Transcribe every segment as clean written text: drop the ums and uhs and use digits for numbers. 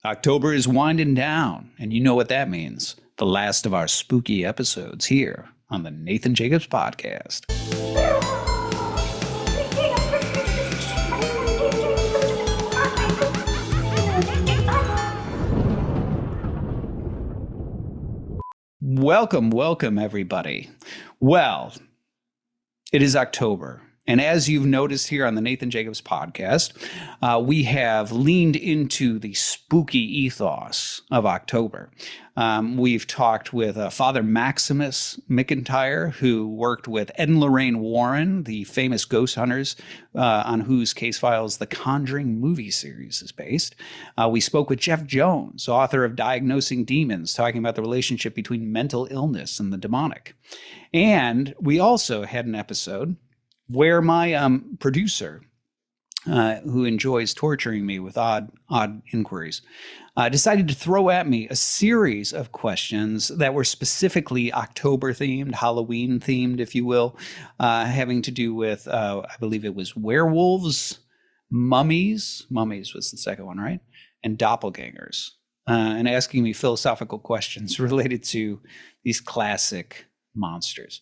October is winding down, and you know what that means. The last of our spooky episodes here on the Nathan Jacobs Podcast. Welcome, everybody. Well, it is October. And as you've noticed here on the Nathan Jacobs Podcast, we have leaned into the spooky ethos of October. We've talked with Father Maximus McIntyre, who worked with Ed and Lorraine Warren, the famous ghost hunters on whose case files the Conjuring movie series is based. We spoke with Jeff Jones, author of Diagnosing Demons, talking about the relationship between mental illness and the demonic. And we also had an episode where my producer, who enjoys torturing me with odd inquiries, decided to throw at me a series of questions that were specifically October themed, Halloween themed, if you will, having to do with, I believe it was werewolves, mummies was the second one, right? And doppelgangers, and asking me philosophical questions related to these classic monsters.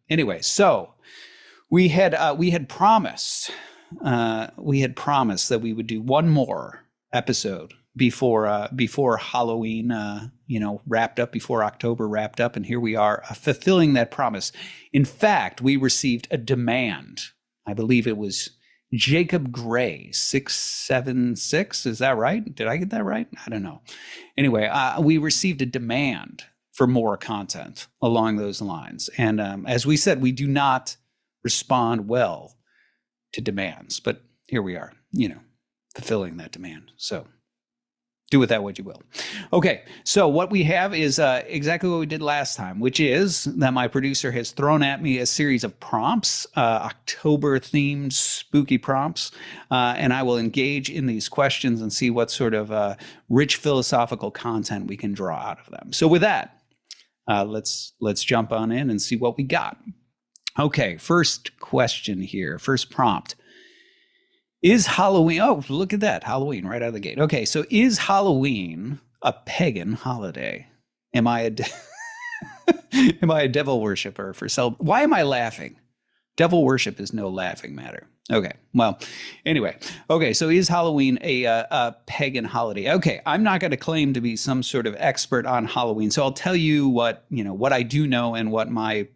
Anyway, so we had promised that we would do one more episode before Halloween, wrapped up, before October wrapped up, and here we are fulfilling that promise. In fact, we received a demand. I believe it was Jacob Gray 676. Is that right? Did I get that right? I don't know. Anyway, we received a demand for more content along those lines, and as we said, we do not respond well to demands, but here we are, fulfilling that demand. So do with that what you will. Okay, so what we have is exactly what we did last time, which is that my producer has thrown at me a series of prompts, October-themed spooky prompts, and I will engage in these questions and see what sort of rich philosophical content we can draw out of them. So with that, let's jump on in and see what we got. Okay, first question here, first prompt. Is Halloween, oh, look at that, Halloween right out of the gate. Okay, so is Halloween a pagan holiday? Am I a devil worshiper why am I laughing? Devil worship is no laughing matter. Okay, well, anyway. Okay, so is Halloween a pagan holiday? Okay, I'm not going to claim to be some sort of expert on Halloween, so I'll tell you what I do know and what my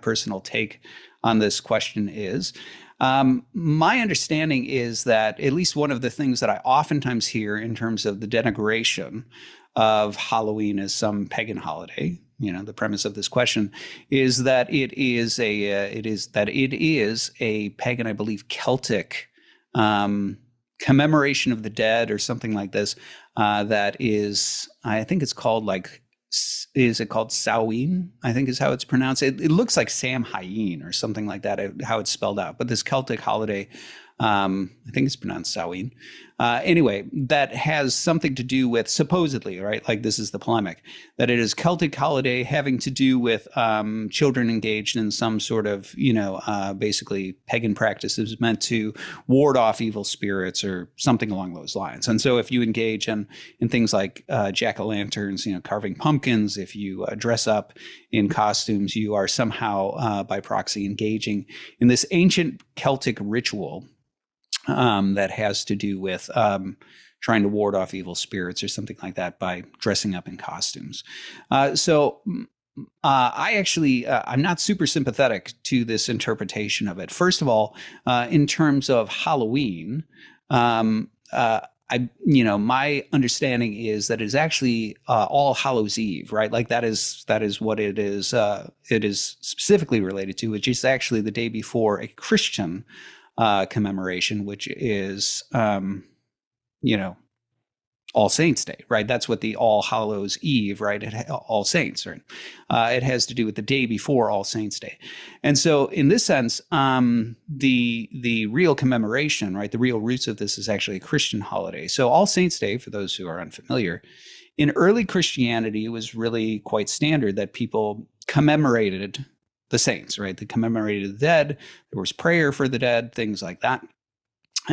personal take on this question is. My understanding is that at least one of the things that I oftentimes hear in terms of the denigration of Halloween as some pagan holiday, the premise of this question is that it is a pagan, I believe, Celtic commemoration of the dead or something like this. That is, I think it's called is it called Samhain? I think is how it's pronounced. It looks like Samhain or something like that, how it's spelled out. But this Celtic holiday, I think it's pronounced Samhain. Anyway, that has something to do with, supposedly, right? Like this is the polemic, that it is Celtic holiday having to do with children engaged in some sort of, basically pagan practices meant to ward off evil spirits or something along those lines. And so if you engage in things like jack-o'-lanterns, carving pumpkins, if you dress up in costumes, you are somehow by proxy engaging in this ancient Celtic ritual that has to do with trying to ward off evil spirits or something like that by dressing up in costumes. So I actually, I'm not super sympathetic to this interpretation of it. First of all, in terms of Halloween, my understanding is that it's actually All Hallows Eve, right? Like that is what it is. It is specifically related to, which is actually the day before a Christian commemoration, which is, All Saints Day, right? That's what the All Hallows Eve, right? All Saints, right? It has to do with the day before All Saints Day. And so in this sense, the real commemoration, right? The real roots of this is actually a Christian holiday. So All Saints Day, for those who are unfamiliar, in early Christianity, it was really quite standard that people commemorated the saints, right? They commemorated the dead. There was prayer for the dead, things like that.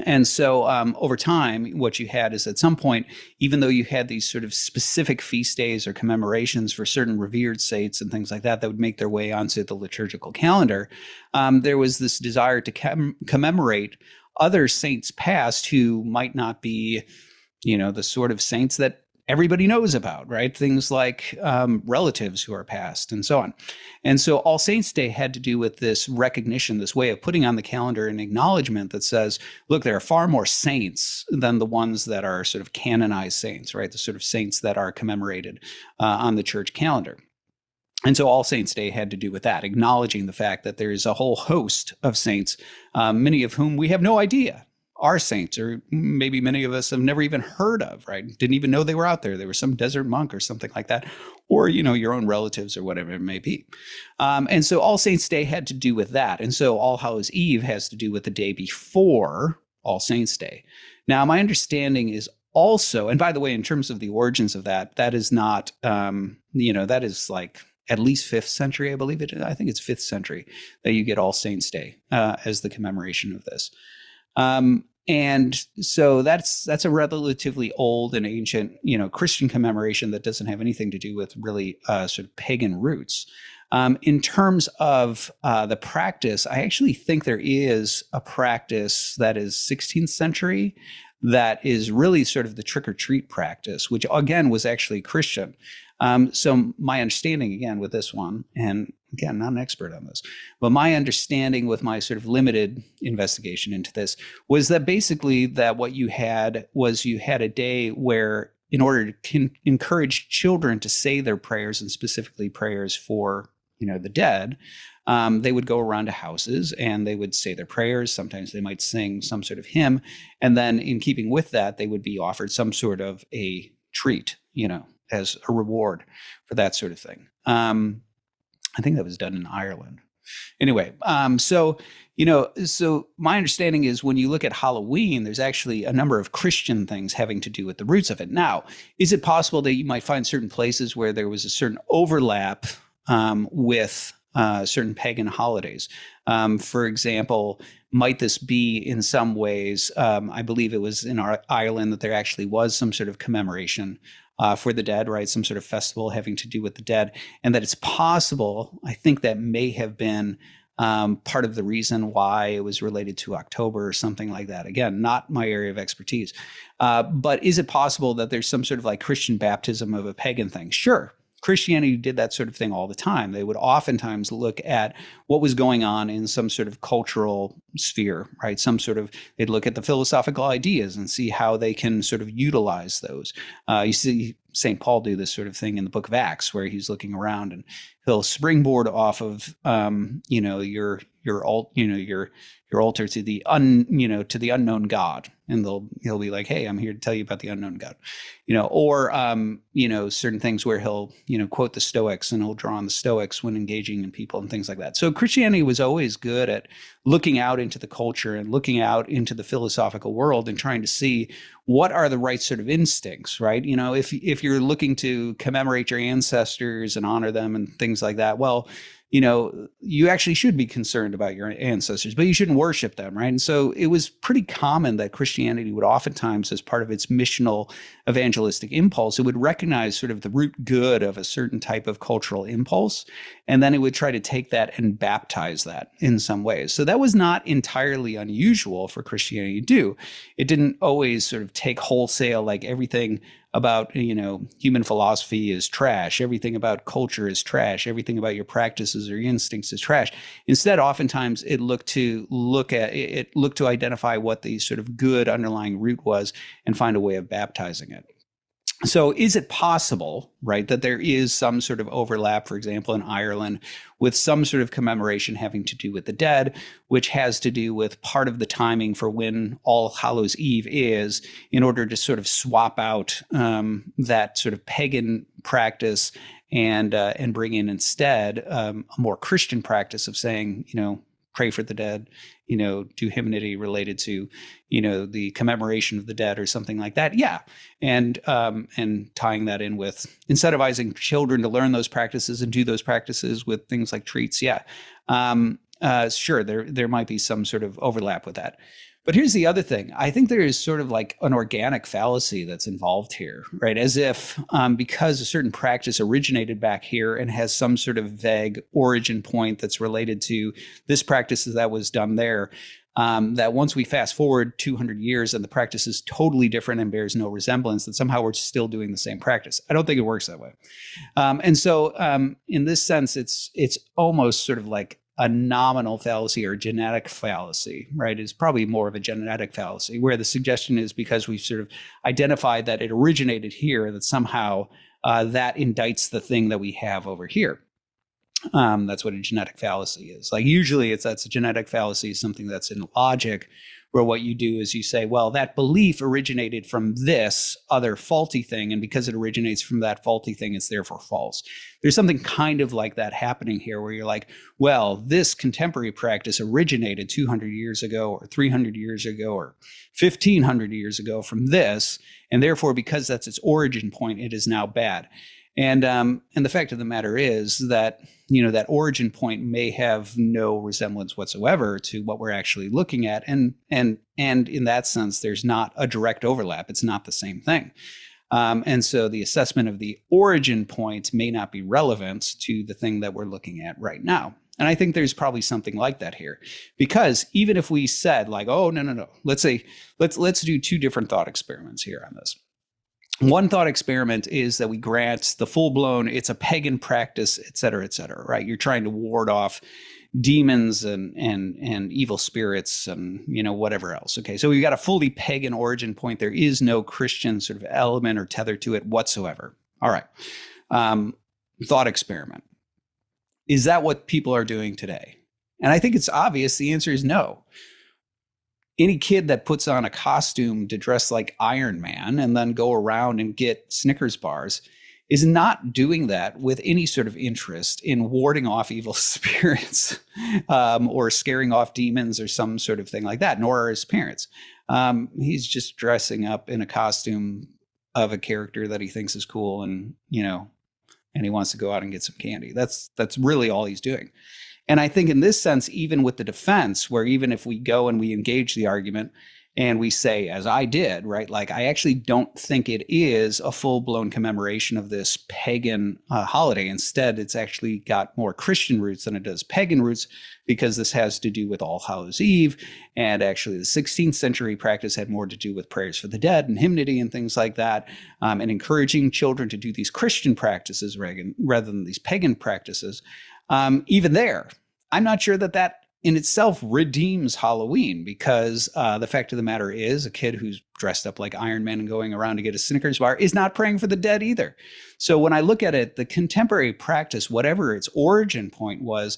And so over time, what you had is at some point, even though you had these sort of specific feast days or commemorations for certain revered saints and things like that that would make their way onto the liturgical calendar, there was this desire to commemorate other saints past who might not be, the sort of saints that everybody knows about, right? Things like relatives who are passed and so on. And so All Saints' Day had to do with this recognition, this way of putting on the calendar an acknowledgement that says, look, there are far more saints than the ones that are sort of canonized saints, right? The sort of saints that are commemorated on the church calendar. And so All Saints' Day had to do with that, acknowledging the fact that there is a whole host of saints, many of whom we have no idea are saints, or maybe many of us have never even heard of, right? Didn't even know they were out there. They were some desert monk or something like that, or, your own relatives or whatever it may be. And so All Saints' Day had to do with that. And so All Hallows' Eve has to do with the day before All Saints' Day. Now, my understanding is also, and by the way, in terms of the origins of that, that is not, that is like at least 5th century, I believe it. I think it's 5th century that you get All Saints' Day as the commemoration of this. And so that's a relatively old and ancient, Christian commemoration that doesn't have anything to do with really sort of pagan roots. In terms of the practice, I actually think there is a practice that is 16th century that is really sort of the trick-or-treat practice, which again was actually Christian. So my understanding again with this one, and again, not an expert on this, but my understanding with my sort of limited investigation into this was that basically that what you had was you had a day where, in order to encourage children to say their prayers, and specifically prayers for, the dead, they would go around to houses and they would say their prayers. Sometimes they might sing some sort of hymn. And then in keeping with that, they would be offered some sort of a treat, as a reward for that sort of thing. I think that was done in Ireland. Anyway, so my understanding is when you look at Halloween, there's actually a number of Christian things having to do with the roots of it. Now, is it possible that you might find certain places where there was a certain overlap with certain pagan holidays? For example, might this be in some ways, I believe it was in Ireland that there actually was some sort of commemoration for the dead, right? Some sort of festival having to do with the dead, and that it's possible, I think that may have been part of the reason why it was related to October or something like that. Again, not my area of expertise. But is it possible that there's some sort of like Christian baptism of a pagan thing? Sure. Christianity did that sort of thing all the time. They would oftentimes look at what was going on in some sort of cultural sphere, right? They'd look at the philosophical ideas and see how they can sort of utilize those. You see St. Paul do this sort of thing in the book of Acts, where he's looking around and he'll springboard off of, your altar to the to the unknown God, and he'll be like, hey, I'm here to tell you about the unknown God, or certain things where he'll quote the Stoics, and he'll draw on the Stoics when engaging in people and things like that. So Christianity was always good at looking out into the culture and looking out into the philosophical world and trying to see what are the right sort of instincts, right? If you're looking to commemorate your ancestors and honor them and things like that, well, you actually should be concerned about your ancestors, but you shouldn't worship them, right? And so it was pretty common that Christianity would oftentimes, as part of its missional evangelistic impulse, it would recognize sort of the root good of a certain type of cultural impulse, and then it would try to take that and baptize that in some ways. So that was not entirely unusual for Christianity to do. It didn't always sort of take wholesale, like everything about, human philosophy is trash. Everything about culture is trash. Everything about your practices or your instincts is trash. Instead, oftentimes it looked to identify what the sort of good underlying root was and find a way of baptizing it. So is it possible, right, that there is some sort of overlap, for example, in Ireland, with some sort of commemoration having to do with the dead, which has to do with part of the timing for when All Hallows' Eve is, in order to sort of swap out that sort of pagan practice and bring in instead a more Christian practice of saying, pray for the dead, do hymnody related to, the commemoration of the dead or something like that. Yeah. And tying that in with incentivizing children to learn those practices and do those practices with things like treats. Yeah. Sure. There might be some sort of overlap with that. But here's the other thing. I think there is sort of like an organic fallacy that's involved here, right? As if because a certain practice originated back here and has some sort of vague origin point that's related to this practice that was done there, that once we fast forward 200 years and the practice is totally different and bears no resemblance, that somehow we're still doing the same practice. I don't think it works that way. And so in this sense, it's almost sort of like a nominal fallacy or genetic fallacy, right? Is probably more of a genetic fallacy, where the suggestion is because we've sort of identified that it originated here, that somehow that indicts the thing that we have over here. That's what a genetic fallacy is. Like usually that's a genetic fallacy, something that's in logic, where what you do is you say, well, that belief originated from this other faulty thing, and because it originates from that faulty thing, it's therefore false. There's something kind of like that happening here, where you're like, well, this contemporary practice originated 200 years ago or 300 years ago or 1500 years ago from this, and therefore, because that's its origin point, it is now bad. And the fact of the matter is that, that origin point may have no resemblance whatsoever to what we're actually looking at. And in that sense, there's not a direct overlap. It's not the same thing. And so the assessment of the origin point may not be relevant to the thing that we're looking at right now. And I think there's probably something like that here, because even if we said like, oh, no, let's do two different thought experiments here on this. One thought experiment is that we grant the full-blown, it's a pagan practice, et cetera, right? You're trying to ward off demons and evil spirits and, whatever else. Okay, so we've got a fully pagan origin point. There is no Christian sort of element or tether to it whatsoever. All right. Thought experiment. Is that what people are doing today? And I think it's obvious. The answer is no. Any kid that puts on a costume to dress like Iron Man and then go around and get Snickers bars is not doing that with any sort of interest in warding off evil spirits or scaring off demons or some sort of thing like that, nor are his parents. He's just dressing up in a costume of a character that he thinks is cool and he wants to go out and get some candy. That's really all he's doing. And I think in this sense, even with the defense, where even if we go and we engage the argument and we say, as I did, right, like I actually don't think it is a full-blown commemoration of this pagan holiday. Instead, it's actually got more Christian roots than it does pagan roots, because this has to do with All Hallows Eve. And actually the 16th century practice had more to do with prayers for the dead and hymnody and things like that, and encouraging children to do these Christian practices rather than these pagan practices. Even there, I'm not sure that in itself redeems Halloween, because the fact of the matter is a kid who's dressed up like Iron Man and going around to get a Snickers bar is not praying for the dead either. So when I look at it, the contemporary practice, whatever its origin point was,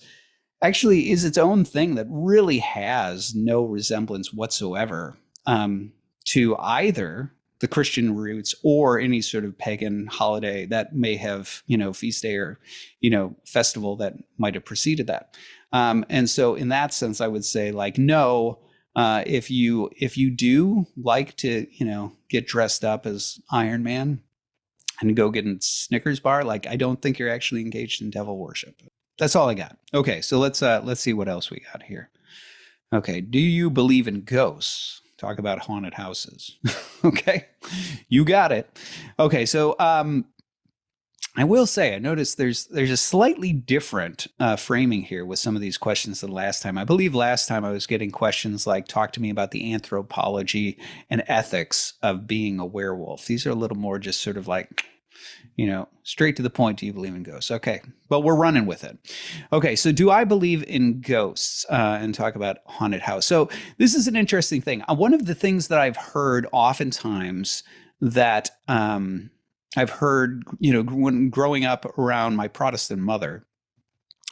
actually is its own thing that really has no resemblance whatsoever to either the Christian roots or any sort of pagan holiday that may have, feast day or, festival that might have preceded that. And so in that sense, I would say like, no, if you do like to, get dressed up as Iron Man and go get a Snickers bar, like, I don't think you're actually engaged in devil worship. That's all I got. Okay. So let's see what else we got here. Okay. Do you believe in ghosts? Talk about haunted houses. Okay. You got it. Okay. So, I will say, I noticed there's a slightly different framing here with some of these questions than last time. I believe last time I was getting questions like, talk to me about the anthropology and ethics of being a werewolf. These are a little more just sort of like, straight to the point. Do you believe in ghosts? Okay. But we're running with it. Okay. So do I believe in ghosts and talk about haunted house? So this is an interesting thing. One of the things that I've heard oftentimes that, I've heard, when growing up around my Protestant mother,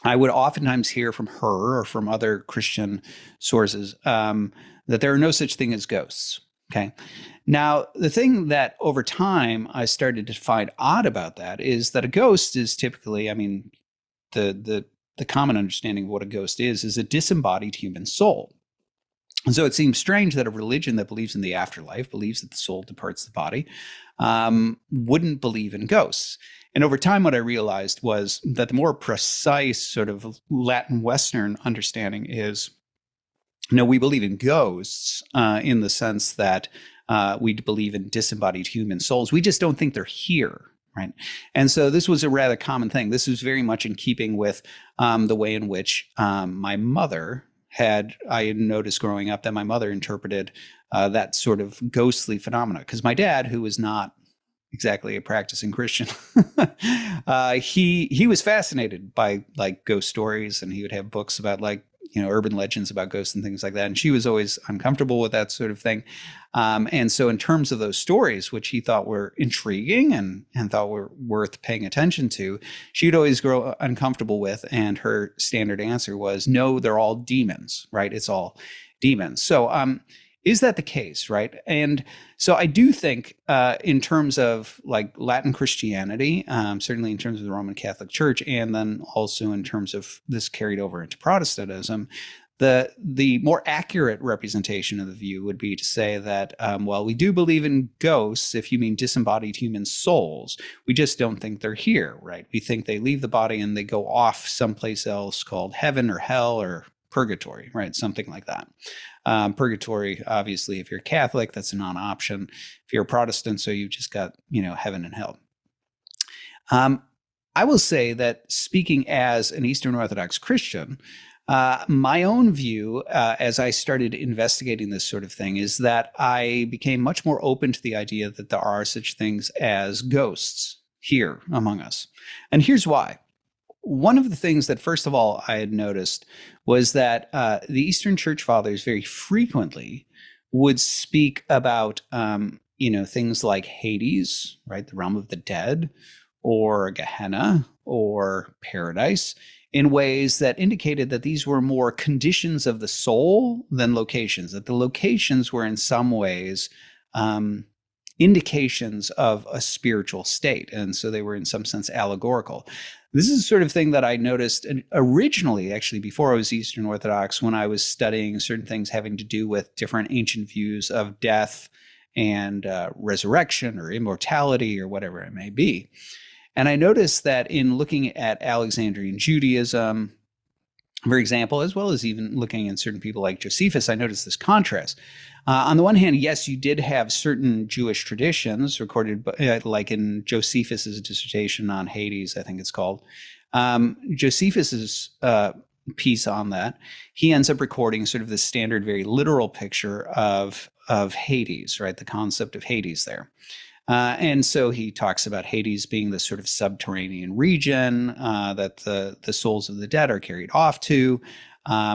I would oftentimes hear from her or from other Christian sources that there are no such thing as ghosts. Okay. Now, the thing that over time I started to find odd about that is that a ghost is typically, the common understanding of what a ghost is a disembodied human soul. And so it seems strange that a religion that believes in the afterlife, believes that the soul departs the body, wouldn't believe in ghosts. And over time, what I realized was that the more precise sort of Latin Western understanding is No, we believe in ghosts in the sense that we believe in disembodied human souls. We just don't think they're here, right? And so this was a rather common thing. This was very much in keeping with the way in which my mother I had noticed growing up that my mother interpreted that sort of ghostly phenomena. Because my dad, who was not exactly a practicing Christian, he was fascinated by like ghost stories, and he would have books about like, urban legends about ghosts and things like that. And she was always uncomfortable with that sort of thing. And so in terms of those stories, which he thought were intriguing and thought were worth paying attention to, she'd always grow uncomfortable with. And her standard answer was, no, they're all demons, right? It's all demons. So is that the case, right? And so I do think in terms of like Latin Christianity, certainly in terms of the Roman Catholic Church, and then also in terms of this carried over into Protestantism, the more accurate representation of the view would be to say that, well, we do believe in ghosts, if you mean disembodied human souls. We just don't think they're here, right? We think they leave the body and they go off someplace else called heaven or hell or purgatory, right? Something like that. Purgatory, obviously, if you're Catholic, that's a non-option. If you're a Protestant, so you've just got, heaven and hell. I will say that speaking as an Eastern Orthodox Christian, my own view, as I started investigating this sort of thing, is that I became much more open to the idea that there are such things as ghosts here among us. And here's why. One of the things that, first of all, I had noticed was that the Eastern Church Fathers very frequently would speak about, things like Hades, right, the realm of the dead, or Gehenna, or paradise, in ways that indicated that these were more conditions of the soul than locations, that the locations were in some ways indications of a spiritual state. And so they were in some sense allegorical. This is the sort of thing that I noticed originally, actually, before I was Eastern Orthodox, when I was studying certain things having to do with different ancient views of death and resurrection or immortality or whatever it may be. And I noticed that in looking at Alexandrian Judaism, for example, as well as even looking at certain people like Josephus, I noticed this contrast. On the one hand, yes, you did have certain Jewish traditions recorded, like in Josephus's dissertation on Hades, I think it's called. Josephus's piece on that, he ends up recording sort of the standard, very literal picture of Hades, right? The concept of Hades there. And so he talks about Hades being this sort of subterranean region that the souls of the dead are carried off to.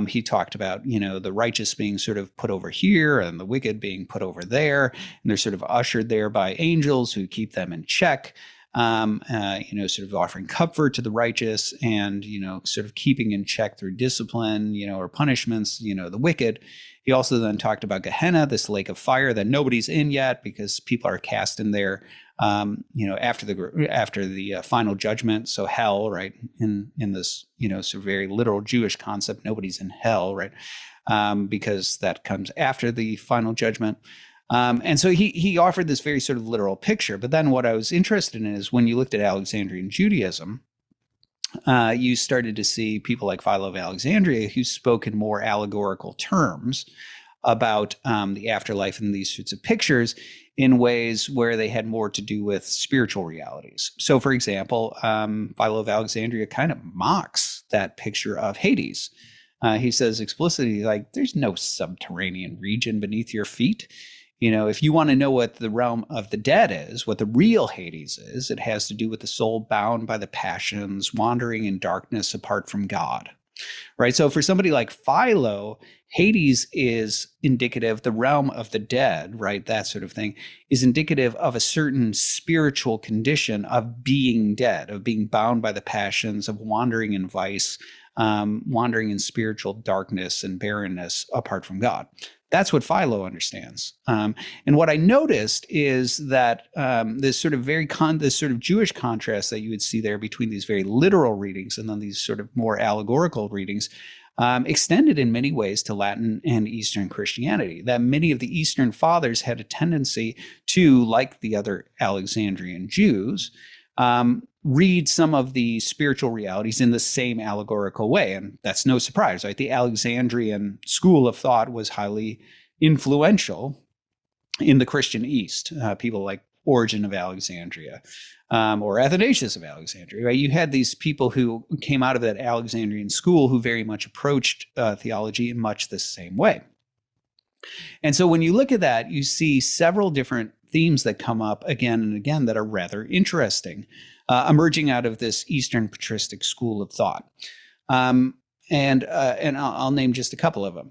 He talked about, the righteous being sort of put over here and the wicked being put over there. And they're sort of ushered there by angels who keep them in check, sort of offering comfort to the righteous and, sort of keeping in check through discipline, or punishments, the wicked. He also then talked about Gehenna, this lake of fire that nobody's in yet because people are cast in there, after the final judgment. So hell, right, in this, sort of very literal Jewish concept, nobody's in hell, right, because that comes after the final judgment. And so he offered this very sort of literal picture. But then what I was interested in is when you looked at Alexandrian Judaism, you started to see people like Philo of Alexandria who spoke in more allegorical terms about the afterlife and these sorts of pictures in ways where they had more to do with spiritual realities. So, for example, Philo of Alexandria kind of mocks that picture of Hades. He says explicitly, like, there's no subterranean region beneath your feet. If you want to know what the realm of the dead is, what the real Hades is, it has to do with the soul bound by the passions, wandering in darkness apart from God, right? So for somebody like Philo, Hades is indicative, the realm of the dead, right? That sort of thing is indicative of a certain spiritual condition of being dead, of being bound by the passions, of wandering in vice, wandering in spiritual darkness and barrenness apart from God. That's what Philo understands. And what I noticed is that this sort of this sort of Jewish contrast that you would see there between these very literal readings and then these sort of more allegorical readings extended in many ways to Latin and Eastern Christianity, that many of the Eastern fathers had a tendency to, like the other Alexandrian Jews, read some of the spiritual realities in the same allegorical way. And that's no surprise, right? The Alexandrian school of thought was highly influential in the Christian East. People like Origen of Alexandria, or Athanasius of Alexandria, right? You had these people who came out of that Alexandrian school who very much approached theology in much the same way. And so when you look at that, you see several different themes that come up again and again that are rather interesting, emerging out of this Eastern patristic school of thought. And I'll name just a couple of them.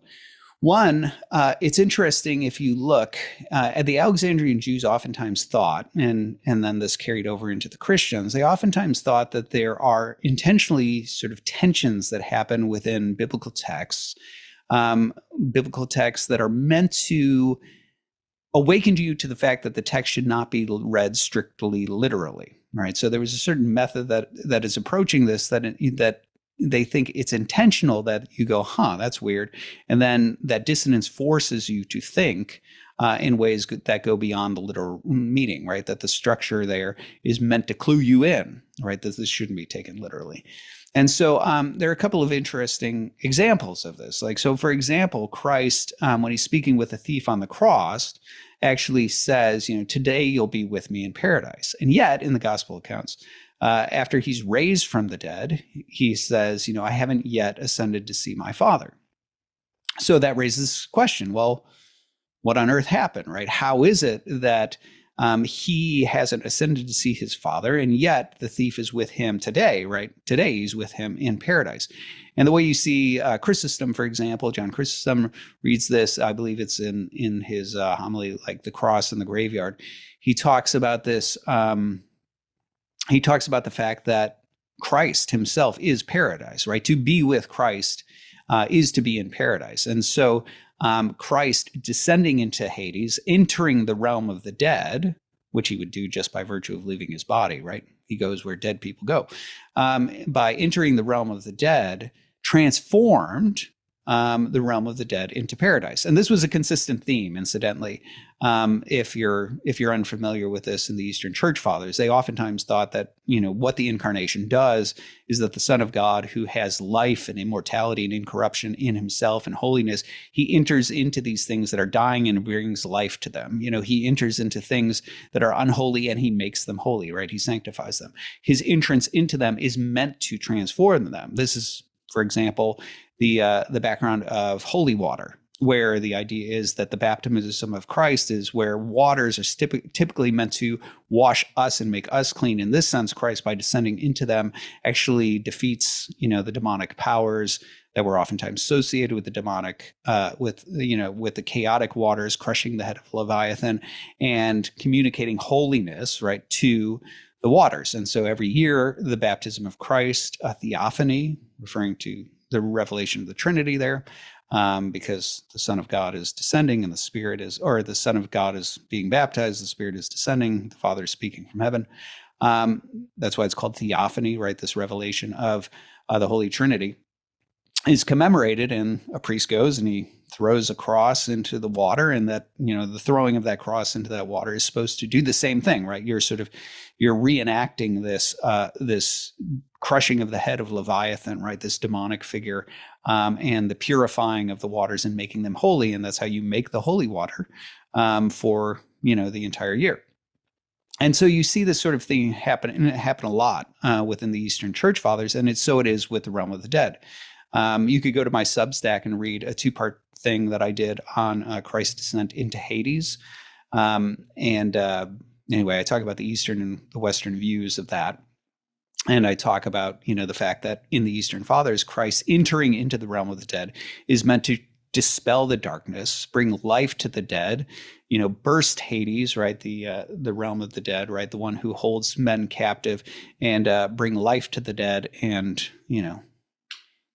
One, it's interesting if you look at the Alexandrian Jews oftentimes thought, and then this carried over into the Christians, they oftentimes thought that there are intentionally sort of tensions that happen within biblical texts that are meant to awaken you to the fact that the text should not be read strictly literally, right? So there was a certain method that is approaching this that they think it's intentional, that you go, that's weird. And then that dissonance forces you to think in ways that go beyond the literal meaning, right? That the structure there is meant to clue you in, right? That this shouldn't be taken literally. And so there are a couple of interesting examples of this. Like, so for example, Christ, when he's speaking with a thief on the cross, actually says, today you'll be with me in paradise. And yet in the gospel accounts, after he's raised from the dead, he says, I haven't yet ascended to see my Father. So that raises this question, well, what on earth happened, right? How is it that he hasn't ascended to see his Father, and yet the thief is with him today, right? Today he's with him in paradise. And the way you see Chrysostom, for example, John Chrysostom reads this, I believe it's in his homily, like the cross and the graveyard. He talks about this, he talks about the fact that Christ himself is paradise, right? To be with Christ is to be in paradise. And so Christ descending into Hades, entering the realm of the dead, which he would do just by virtue of leaving his body, right? He goes where dead people go. By entering the realm of the dead, transformed the realm of the dead into paradise. And this was a consistent theme, incidentally. If you're unfamiliar with this in the Eastern Church Fathers, they oftentimes thought that, what the incarnation does is that the Son of God, who has life and immortality and incorruption in himself and holiness, he enters into these things that are dying and brings life to them. He enters into things that are unholy and he makes them holy, right? He sanctifies them. His entrance into them is meant to transform them. This is, for example, the background of holy water, where the idea is that the baptism of Christ is where waters are typically meant to wash us and make us clean. In this sense, Christ, by descending into them, actually defeats, the demonic powers that were oftentimes associated with the demonic, with the chaotic waters, crushing the head of Leviathan and communicating holiness, right, to the waters. And so every year, the baptism of Christ, a theophany, referring to the revelation of the Trinity there, because the Son of God is descending and the Son of God is being baptized, the Spirit is descending, the Father is speaking from heaven. That's why it's called theophany, right? This revelation of the Holy Trinity is commemorated, and a priest goes and he throws a cross into the water, and that, the throwing of that cross into that water is supposed to do the same thing, right? You're reenacting this crushing of the head of Leviathan, right? This demonic figure, and the purifying of the waters and making them holy. And that's how you make the holy water for, the entire year. And so you see this sort of thing happen, and it happened a lot within the Eastern Church Fathers, and so it is with the realm of the dead. You could go to my Substack and read a 2-part thing that I did on Christ's descent into Hades. Anyway, I talk about the Eastern and the Western views of that. And I talk about, the fact that in the Eastern Fathers, Christ entering into the realm of the dead is meant to dispel the darkness, bring life to the dead, burst Hades, right? The realm of the dead, right? The one who holds men captive, and bring life to the dead, and,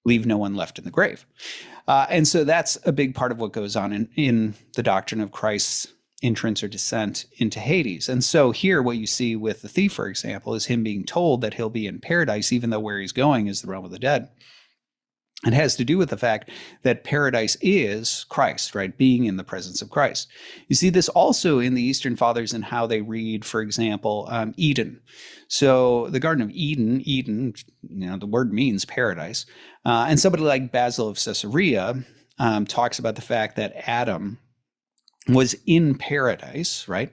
leave no one left in the grave. And so that's a big part of what goes on in the doctrine of Christ's entrance or descent into Hades. And so here what you see with the thief, for example, is him being told that he'll be in paradise, even though where he's going is the realm of the dead. It has to do with the fact that paradise is Christ, right? Being in the presence of Christ. You see this also in the Eastern Fathers and how they read, for example, Eden. So the Garden of Eden, the word means paradise. And somebody like Basil of Caesarea talks about the fact that Adam was in paradise, right?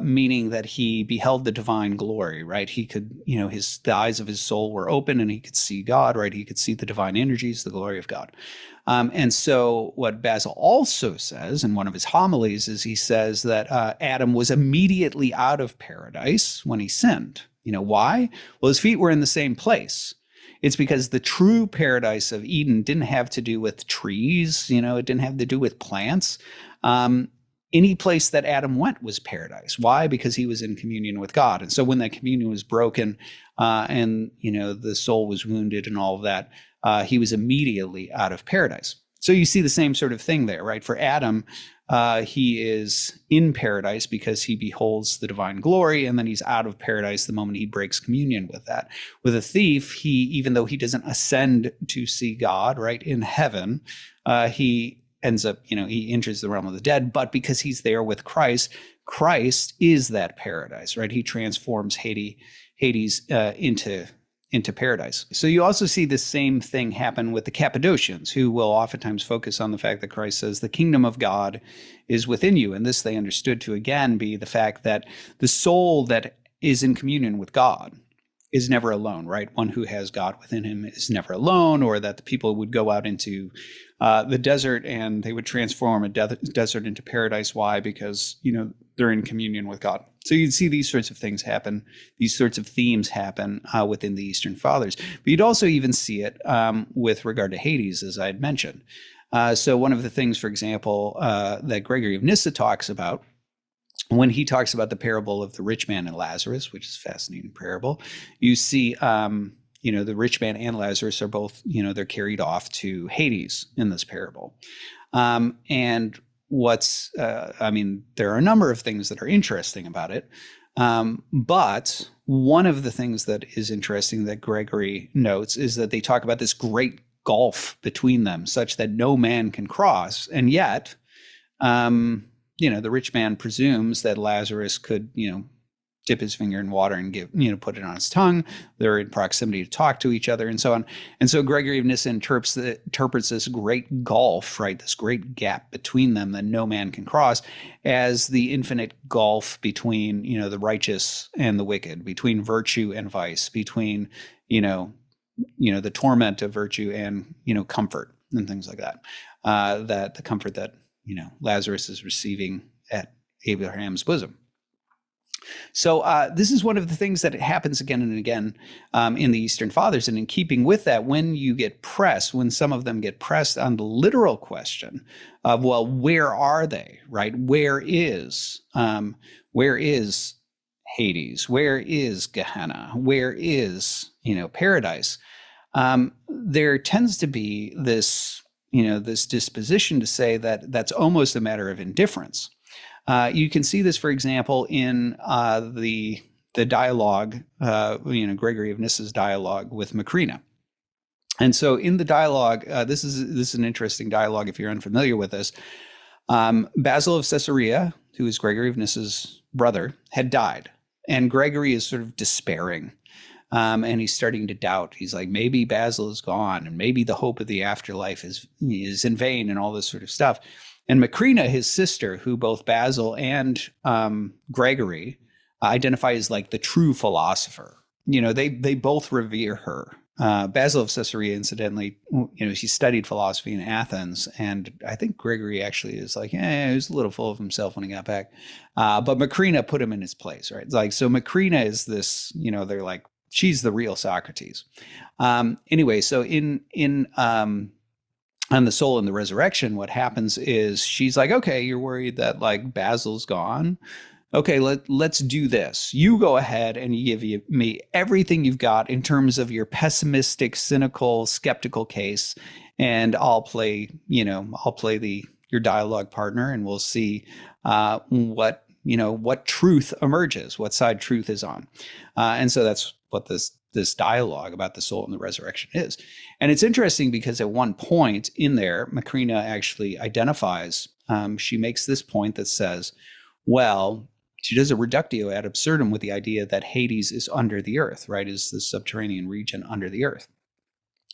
Meaning that he beheld the divine glory, right? He could, the eyes of his soul were open and he could see God, right? He could see the divine energies, the glory of God. And so what Basil also says in one of his homilies is he says that Adam was immediately out of paradise when he sinned. Why? Well, his feet were in the same place. It's because the true paradise of Eden didn't have to do with trees, it didn't have to do with plants. Any place that Adam went was paradise. Why? Because he was in communion with God. And so when that communion was broken and, the soul was wounded and all of that, he was immediately out of paradise. So you see the same sort of thing there, right? For Adam, he is in paradise because he beholds the divine glory, and then he's out of paradise the moment he breaks communion with that. With a thief, even though he doesn't ascend to see God, right, in heaven, he ends up, he enters the realm of the dead, but because he's there with Christ, Christ is that paradise, right? He transforms Hades into paradise. So you also see the same thing happen with the Cappadocians, who will oftentimes focus on the fact that Christ says the kingdom of God is within you. And this they understood to again be the fact that the soul that is in communion with God is never alone, right? One who has God within him is never alone, or that the people would go out into the desert and they would transform a desert into paradise. Why? Because, they're in communion with God. So you'd see these sorts of things happen, these sorts of themes happen within the Eastern Fathers. But you'd also even see it with regard to Hades, as I had mentioned. So one of the things, for example, that Gregory of Nyssa talks about, when he talks about the parable of the rich man and Lazarus, which is a fascinating parable, you see, the rich man and Lazarus are both, they're carried off to Hades in this parable. And there are a number of things that are interesting about it. But one of the things that is interesting that Gregory notes is that they talk about this great gulf between them such that no man can cross. And yet, the rich man presumes that Lazarus could, dip his finger in water and put it on his tongue. They're in proximity to talk to each other and so on. And so Gregory of Nyssa interprets this great gulf, right, this great gap between them that no man can cross, as the infinite gulf between, the righteous and the wicked, between virtue and vice, between, the torment of virtue and, comfort and things like that. That the comfort that, Lazarus is receiving at Abraham's bosom. So this is one of the things that happens again and again in the Eastern Fathers. And in keeping with that, when some of them get pressed on the literal question of, well, where are they, right? Where is Hades? Where is Gehenna? Where is, paradise? There tends to be this, this disposition to say that that's almost a matter of indifference. You can see this, for example, in the dialogue, Gregory of Nyssa's dialogue with Macrina. And so in the dialogue, this is an interesting dialogue if you're unfamiliar with this. Basil of Caesarea, who is Gregory of Nyssa's brother, had died. And Gregory is sort of despairing. And he's starting to doubt. He's like, maybe Basil is gone, and maybe the hope of the afterlife is in vain, and all this sort of stuff. And Macrina, his sister, who both Basil and Gregory identify as like the true philosopher, they both revere her. Basil of Caesarea, incidentally, she studied philosophy in Athens, and I think Gregory actually is like, he was a little full of himself when he got back. But Macrina put him in his place, right? It's like, so Macrina is this, they're like, she's the real Socrates. Anyway, so in on the soul and the resurrection, what happens is she's like, okay, you're worried that like Basil's gone. Okay, let's do this. You go ahead and you give me everything you've got in terms of your pessimistic, cynical, skeptical case, and I'll play your dialogue partner, and we'll see what truth emerges, what side truth is on. And so that's what this dialogue about the soul and the resurrection is. And it's interesting because at one point in there, Macrina actually identifies, she makes this point that says, well, she does a reductio ad absurdum with the idea that Hades is under the earth, right? Is the subterranean region under the earth.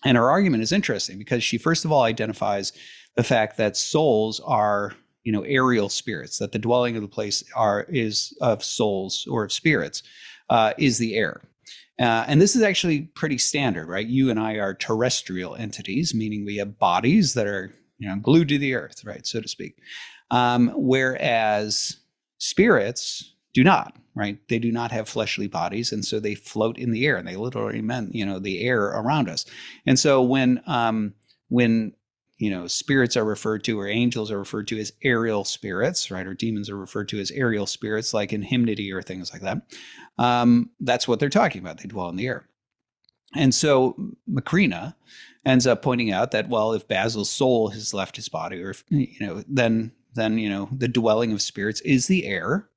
And her argument is interesting because she first of all identifies the fact that souls are, aerial spirits, that the dwelling of the place is of souls or of spirits, is the air. And this is actually pretty standard, right? You and I are terrestrial entities, meaning we have bodies that are, glued to the earth, right, so to speak. Whereas spirits do not, right? They do not have fleshly bodies, and so they float in the air, and they literally meant, the air around us. And so when spirits are referred to, or angels are referred to as aerial spirits, right? Or demons are referred to as aerial spirits, like in hymnody or things like that. That's what they're talking about. They dwell in the air. And so Macrina ends up pointing out that, well, if Basil's soul has left his body, or if, then the dwelling of spirits is the air.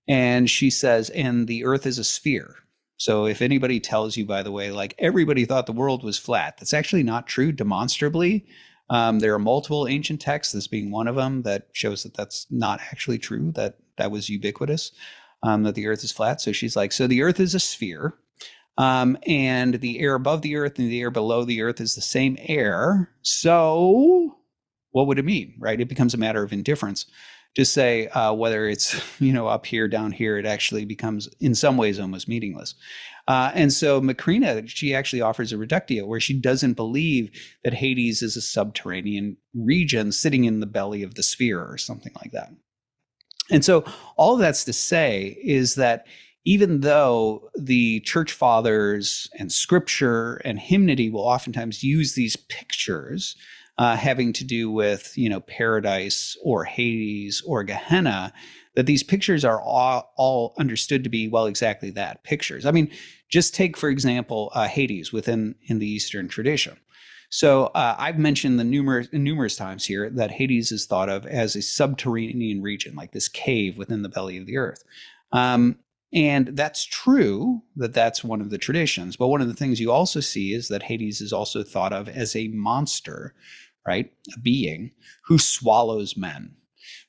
And she says, and the earth is a sphere. So if anybody tells you, by the way, like everybody thought the world was flat, that's actually not true demonstrably. There are multiple ancient texts, this being one of them, that shows that that's not actually true, that was ubiquitous, that the earth is flat. So she's like, so the earth is a sphere, and the air above the earth and the air below the earth is the same air. So what would it mean, right? It becomes a matter of indifference to say whether it's, up here, down here. It actually becomes in some ways almost meaningless. And so Macrina, she actually offers a reductio where she doesn't believe that Hades is a subterranean region sitting in the belly of the sphere or something like that. And so all of that's to say is that even though the church fathers and scripture and hymnody will oftentimes use these pictures having to do with, paradise or Hades or Gehenna, that these pictures are all understood to be, well, exactly that, pictures. I mean, just take, for example, Hades in the Eastern tradition. So I've mentioned numerous times here that Hades is thought of as a subterranean region, like this cave within the belly of the earth. And that's true, that's one of the traditions. But one of the things you also see is that Hades is also thought of as a monster, right? A being who swallows men.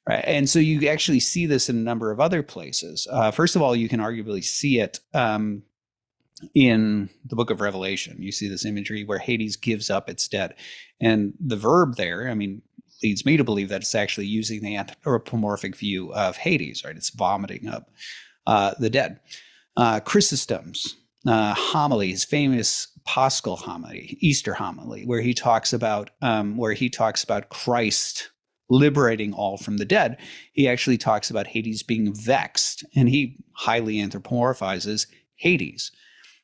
Right. And so you actually see this in a number of other places. First of all, you can arguably see it in the book of Revelation. You see this imagery where Hades gives up its dead. And the verb there, leads me to believe that it's actually using the anthropomorphic view of Hades, right? It's vomiting up the dead. Chrysostom's homily, his famous Paschal homily, Easter homily, where he talks about Christ liberating all from the dead. He actually talks about Hades being vexed, and he highly anthropomorphizes Hades.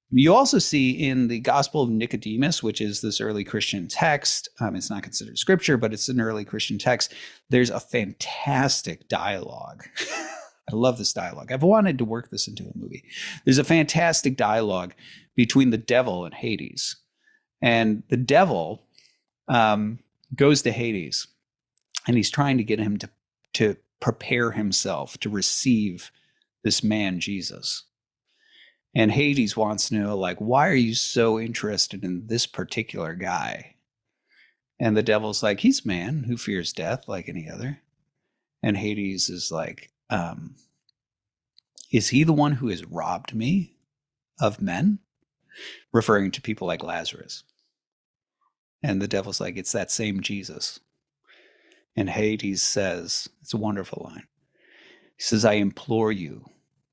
You also see in the Gospel of Nicodemus, which is this early Christian text, it's not considered scripture, but it's an early Christian text, there's a fantastic dialogue. I love this dialogue. I've wanted to work this into a movie. There's a fantastic dialogue between the devil and Hades. And the devil goes to Hades, and he's trying to get him to prepare himself to receive this man, Jesus. And Hades wants to know, like, why are you so interested in this particular guy? And the devil's like, he's a man who fears death like any other. And Hades is like, is he the one who has robbed me of men? Referring to people like Lazarus. And the devil's like, it's that same Jesus. And Hades says, it's a wonderful line. He says, I implore you,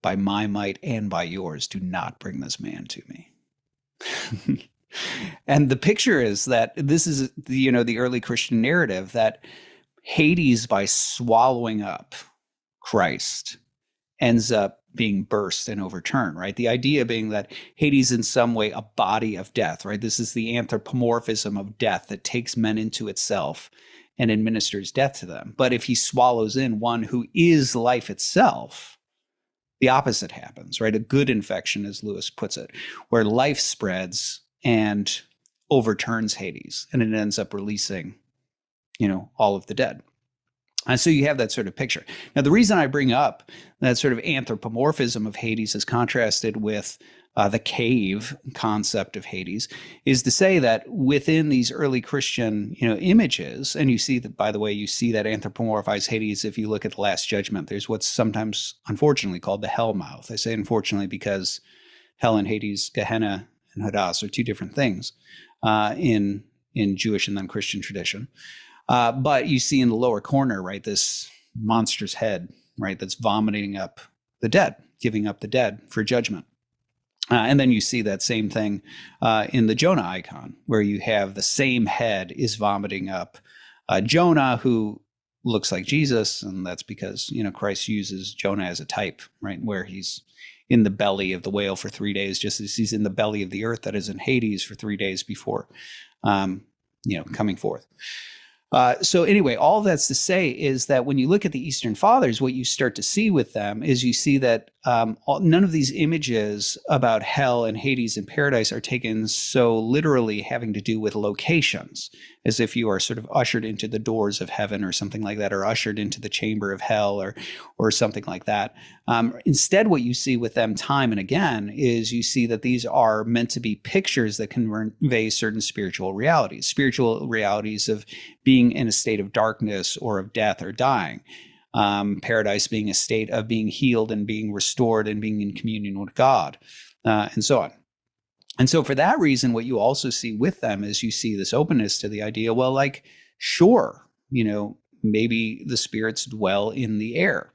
by my might and by yours, do not bring this man to me. And the picture is that this is the early Christian narrative, that Hades, by swallowing up Christ, ends up being burst and overturned, right? The idea being that Hades in some way a body of death, right? This is the anthropomorphism of death that takes men into itself and administers death to them. But if he swallows in one who is life itself, the opposite happens, right? A good infection, as Lewis puts it, where life spreads and overturns Hades, and it ends up releasing, all of the dead. And so you have that sort of picture. Now, the reason I bring up that sort of anthropomorphism of Hades is contrasted with the cave concept of Hades, is to say that within these early Christian, images, and you see that, by the way, you see that anthropomorphized Hades if you look at the Last Judgment. There's what's sometimes, unfortunately, called the hell mouth. I say unfortunately because hell and Hades, Gehenna and Hades, are two different things in Jewish and then Christian tradition. But you see in the lower corner, right, this monstrous head, right, that's vomiting up the dead, giving up the dead for judgment. And then you see that same thing in the Jonah icon, where you have the same head is vomiting up Jonah, who looks like Jesus. And that's because, Christ uses Jonah as a type, right, where he's in the belly of the whale for 3 days, just as he's in the belly of the earth that is in Hades for 3 days before, coming forth. So anyway, all that's to say is that when you look at the Eastern Fathers, what you start to see with them is you see that none of these images about hell and Hades and paradise are taken so literally, having to do with locations, as if you are sort of ushered into the doors of heaven or something like that, or ushered into the chamber of hell or something like that. Instead, what you see with them time and again is you see that these are meant to be pictures that convey certain spiritual realities of being in a state of darkness or of death or dying. Paradise being a state of being healed and being restored and being in communion with God, and so on. And so for that reason, what you also see with them is you see this openness to the idea, well, like, sure, maybe the spirits dwell in the air.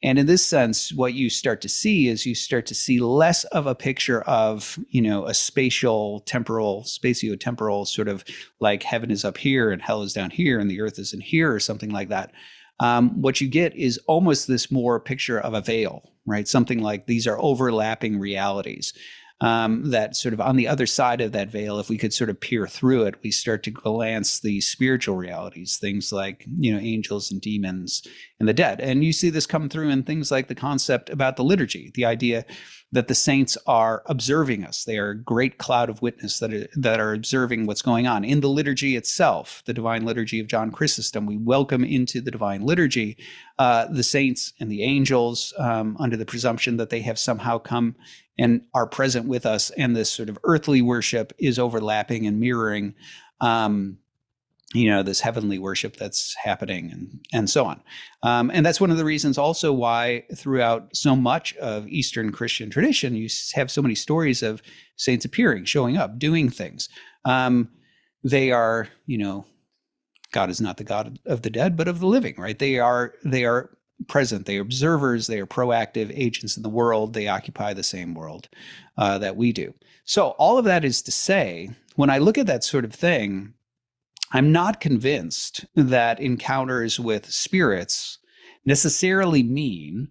And in this sense, what you start to see is you start to see less of a picture of, a spatio-temporal sort of like heaven is up here and hell is down here and the earth is in here or something like that. What you get is almost this more picture of a veil, right? Something like these are overlapping realities. That sort of on the other side of that veil, if we could sort of peer through it, we start to glance the spiritual realities, things like, angels and demons and the dead. And you see this come through in things like the concept about the liturgy, the idea that the saints are observing us. They are a great cloud of witness that are observing what's going on. In the liturgy itself, the divine liturgy of John Chrysostom, we welcome into the divine liturgy the saints and the angels under the presumption that they have somehow come and are present with us. And this sort of earthly worship is overlapping and mirroring this heavenly worship that's happening and so on. And that's one of the reasons also why throughout so much of Eastern Christian tradition, you have so many stories of saints appearing, showing up, doing things. They are, God is not the God of the dead, but of the living, right? They are present. They are observers. They are proactive agents in the world. They occupy the same world that we do. So all of that is to say, when I look at that sort of thing, I'm not convinced that encounters with spirits necessarily mean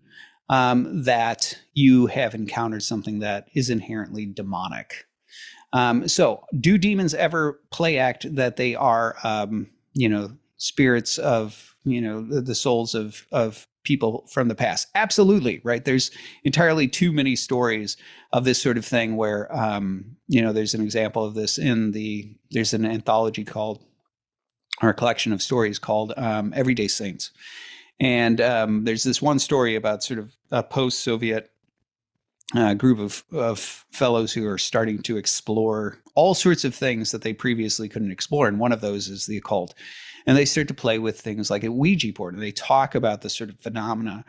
that you have encountered something that is inherently demonic. So do demons ever play act that they are, spirits of, the souls of people from the past? Absolutely, right? There's entirely too many stories of this sort of thing where, there's an example of this there's an anthology or a collection of stories called Everyday Saints. And there's this one story about sort of a post-Soviet group of fellows who are starting to explore all sorts of things that they previously couldn't explore. And one of those is the occult. And they start to play with things like a Ouija board. And they talk about the sort of phenomena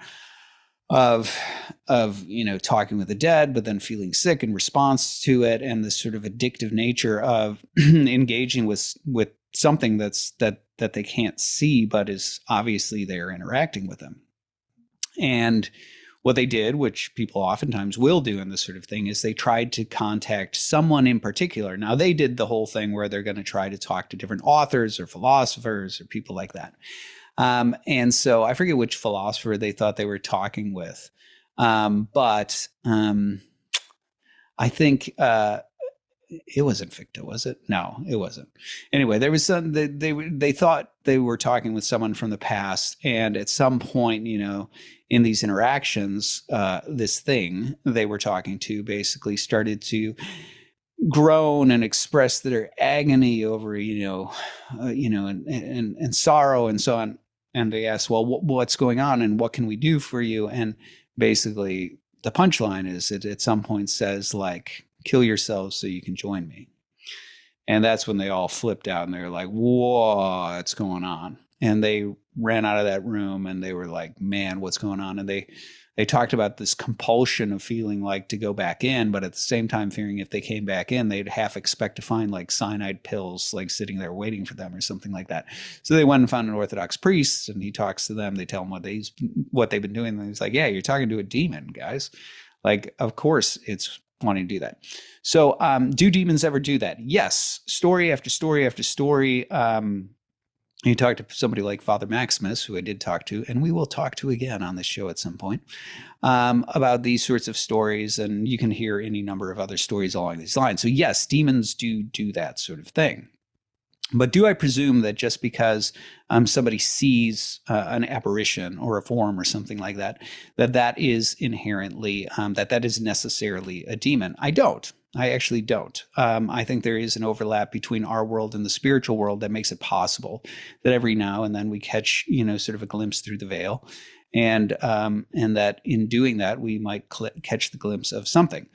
of talking with the dead, but then feeling sick in response to it, and this sort of addictive nature of engaging with something that they can't see, but is obviously there interacting with them. And what they did, which people oftentimes will do in this sort of thing, is they tried to contact someone in particular. Now, they did the whole thing where they're going to try to talk to different authors or philosophers or people like that. And so I forget which philosopher they thought they were talking with. But I think it wasn't Ficta, was it? No, it wasn't. Anyway, there was some, they thought they were talking with someone from the past. And at some point, in these interactions, this thing they were talking to basically started to groan and express their agony over, and sorrow and so on. And they asked, well, what's going on and what can we do for you? And basically the punchline is it at some point says like, kill yourselves so you can join me. And that's when they all flipped out and they're like, whoa, what's going on? And they ran out of that room and they were like, man, what's going on? And they talked about this compulsion of feeling like to go back in, but at the same time fearing if they came back in, they'd half expect to find like cyanide pills like sitting there waiting for them or something like that. So they went and found an Orthodox priest and he talks to them. They tell him what they've been doing. And he's like, yeah, you're talking to a demon, guys. Like, of course it's wanting to do that. So do demons ever do that? Yes. Story after story after story. You talk to somebody like Father Maximus, who I did talk to, and we will talk to again on this show at some point, about these sorts of stories. And you can hear any number of other stories along these lines. So yes, demons do that sort of thing. But do I presume that just because somebody sees an apparition or a form or something like that, that is inherently, that is necessarily a demon? I don't. I actually don't. I think there is an overlap between our world and the spiritual world that makes it possible that every now and then we catch, sort of a glimpse through the veil, and that in doing that we might catch the glimpse of something.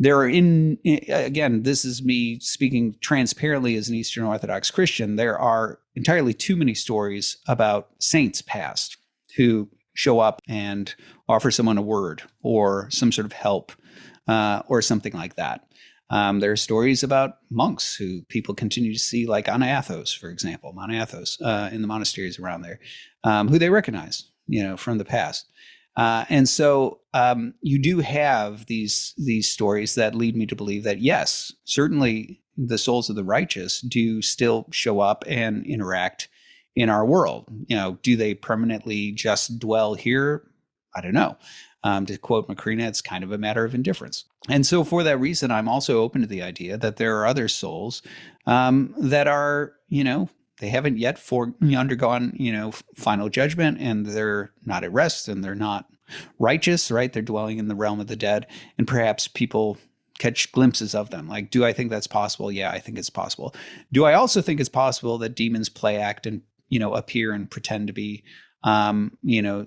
There are again, this is me speaking transparently as an Eastern Orthodox Christian. There are entirely too many stories about saints past who show up and offer someone a word or some sort of help or something like that. There are stories about monks who people continue to see, like on Athos, for example, Mount Athos, in the monasteries around there, who they recognize, from the past. And so you do have these stories that lead me to believe that, yes, certainly the souls of the righteous do still show up and interact in our world. Do they permanently just dwell here? I don't know. To quote Macrina, it's kind of a matter of indifference. And so for that reason, I'm also open to the idea that there are other souls that are, they haven't yet undergone, final judgment, and they're not at rest and they're not righteous, right? They're dwelling in the realm of the dead, and perhaps people catch glimpses of them. Like, do I think that's possible? Yeah, I think it's possible. Do I also think it's possible that demons play act and, appear and pretend to be,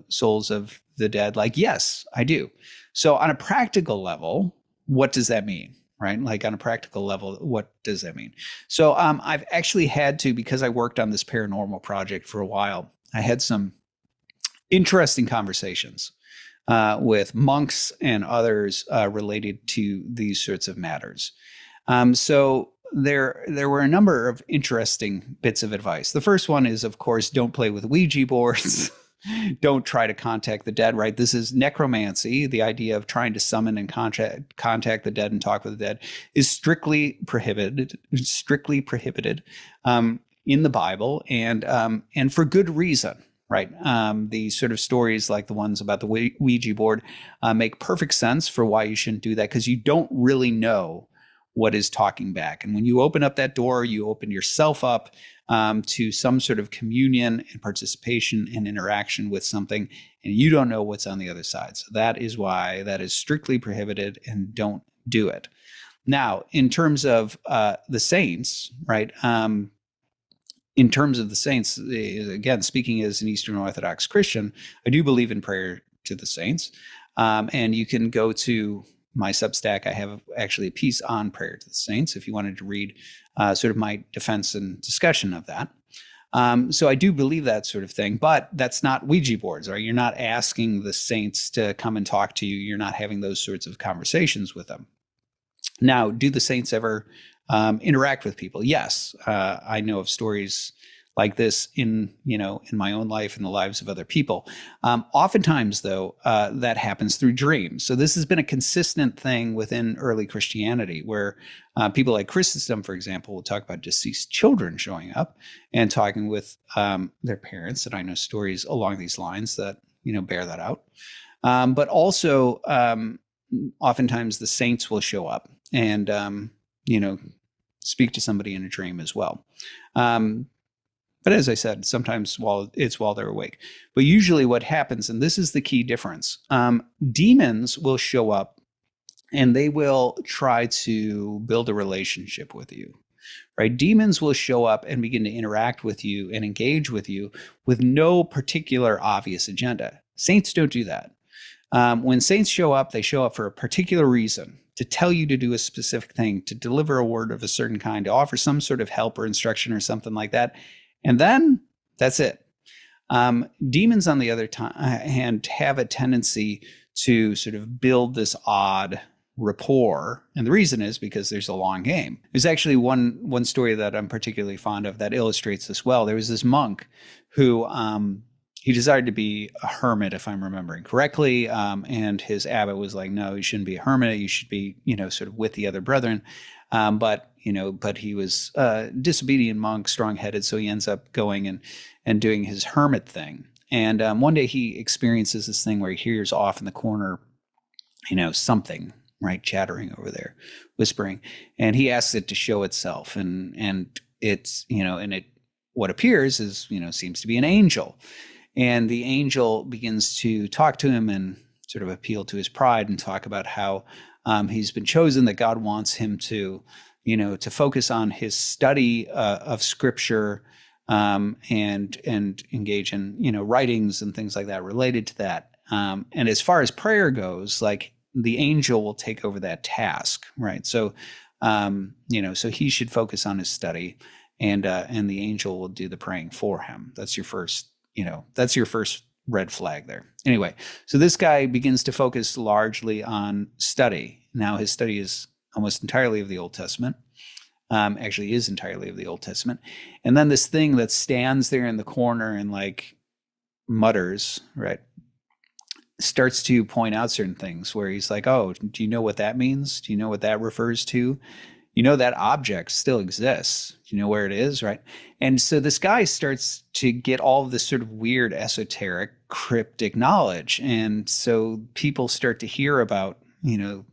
souls of the dead? Like, yes, I do. So on a practical level, what does that mean? Right? Like on a practical level, what does that mean? So I've actually had to, because I worked on this paranormal project for a while, I had some interesting conversations with monks and others related to these sorts of matters. So there were a number of interesting bits of advice. The first one is, of course, don't play with Ouija boards. Don't try to contact the dead, right? This is necromancy. The idea of trying to summon and contact the dead and talk with the dead is strictly prohibited in the Bible, and for good reason, right? These sort of stories like the ones about the Ouija board make perfect sense for why you shouldn't do that, because you don't really know what is talking back. And when you open up that door, you open yourself up to some sort of communion and participation and interaction with something, and you don't know what's on the other side. So that is why that is strictly prohibited, and don't do it. Now, in terms of the saints, right? In terms of the saints, again, speaking as an Eastern Orthodox Christian, I do believe in prayer to the saints. And you can go to my Substack. I have actually a piece on prayer to the saints if you wanted to read sort of my defense and discussion of that. So I do believe that sort of thing, but that's not Ouija boards, right? You're not asking the saints to come and talk to you. You're not having those sorts of conversations with them. Now, do the saints ever interact with people? Yes. I know of stories like this in my own life and the lives of other people. Oftentimes, though, that happens through dreams. So this has been a consistent thing within early Christianity, where people like Chrysostom, for example, will talk about deceased children showing up and talking with their parents. And I know stories along these lines that, bear that out. But also, oftentimes the saints will show up and, speak to somebody in a dream as well. But as I said, sometimes while they're awake. But usually what happens, and this is the key difference, demons will show up and they will try to build a relationship with you, right? Demons will show up and begin to interact with you and engage with you with no particular obvious agenda. Saints don't do that. When saints show up, they show up for a particular reason, to tell you to do a specific thing, to deliver a word of a certain kind, to offer some sort of help or instruction or something like that. And then that's it. Demons, on the other hand, have a tendency to sort of build this odd rapport. And the reason is because there's a long game. There's actually one story that I'm particularly fond of that illustrates this well. There was this monk who he desired to be a hermit, if I'm remembering correctly. And his abbot was like, no, you shouldn't be a hermit. You should be, sort of with the other brethren. But he was a disobedient monk, strong-headed. So he ends up going and doing his hermit thing. And one day he experiences this thing where he hears off in the corner, something, right, chattering over there, whispering, and he asks it to show itself. And it's, what appears is, seems to be an angel. And the angel begins to talk to him and sort of appeal to his pride and talk about how he's been chosen, that God wants him to, to focus on his study of Scripture and engage in, writings and things like that related to that. And as far as prayer goes, like the angel will take over that task, right? So, so he should focus on his study, and the angel will do the praying for him. That's your first red flag there. Anyway, so this guy begins to focus largely on study. Now his study is almost entirely of the Old Testament. Actually is entirely of the Old Testament. And then this thing that stands there in the corner and like mutters, right, starts to point out certain things where he's like, oh, do you know what that means? Do you know what that refers to? That object still exists. Do you know where it is, right? And so this guy starts to get all of this sort of weird, esoteric, cryptic knowledge. And so people start to hear about him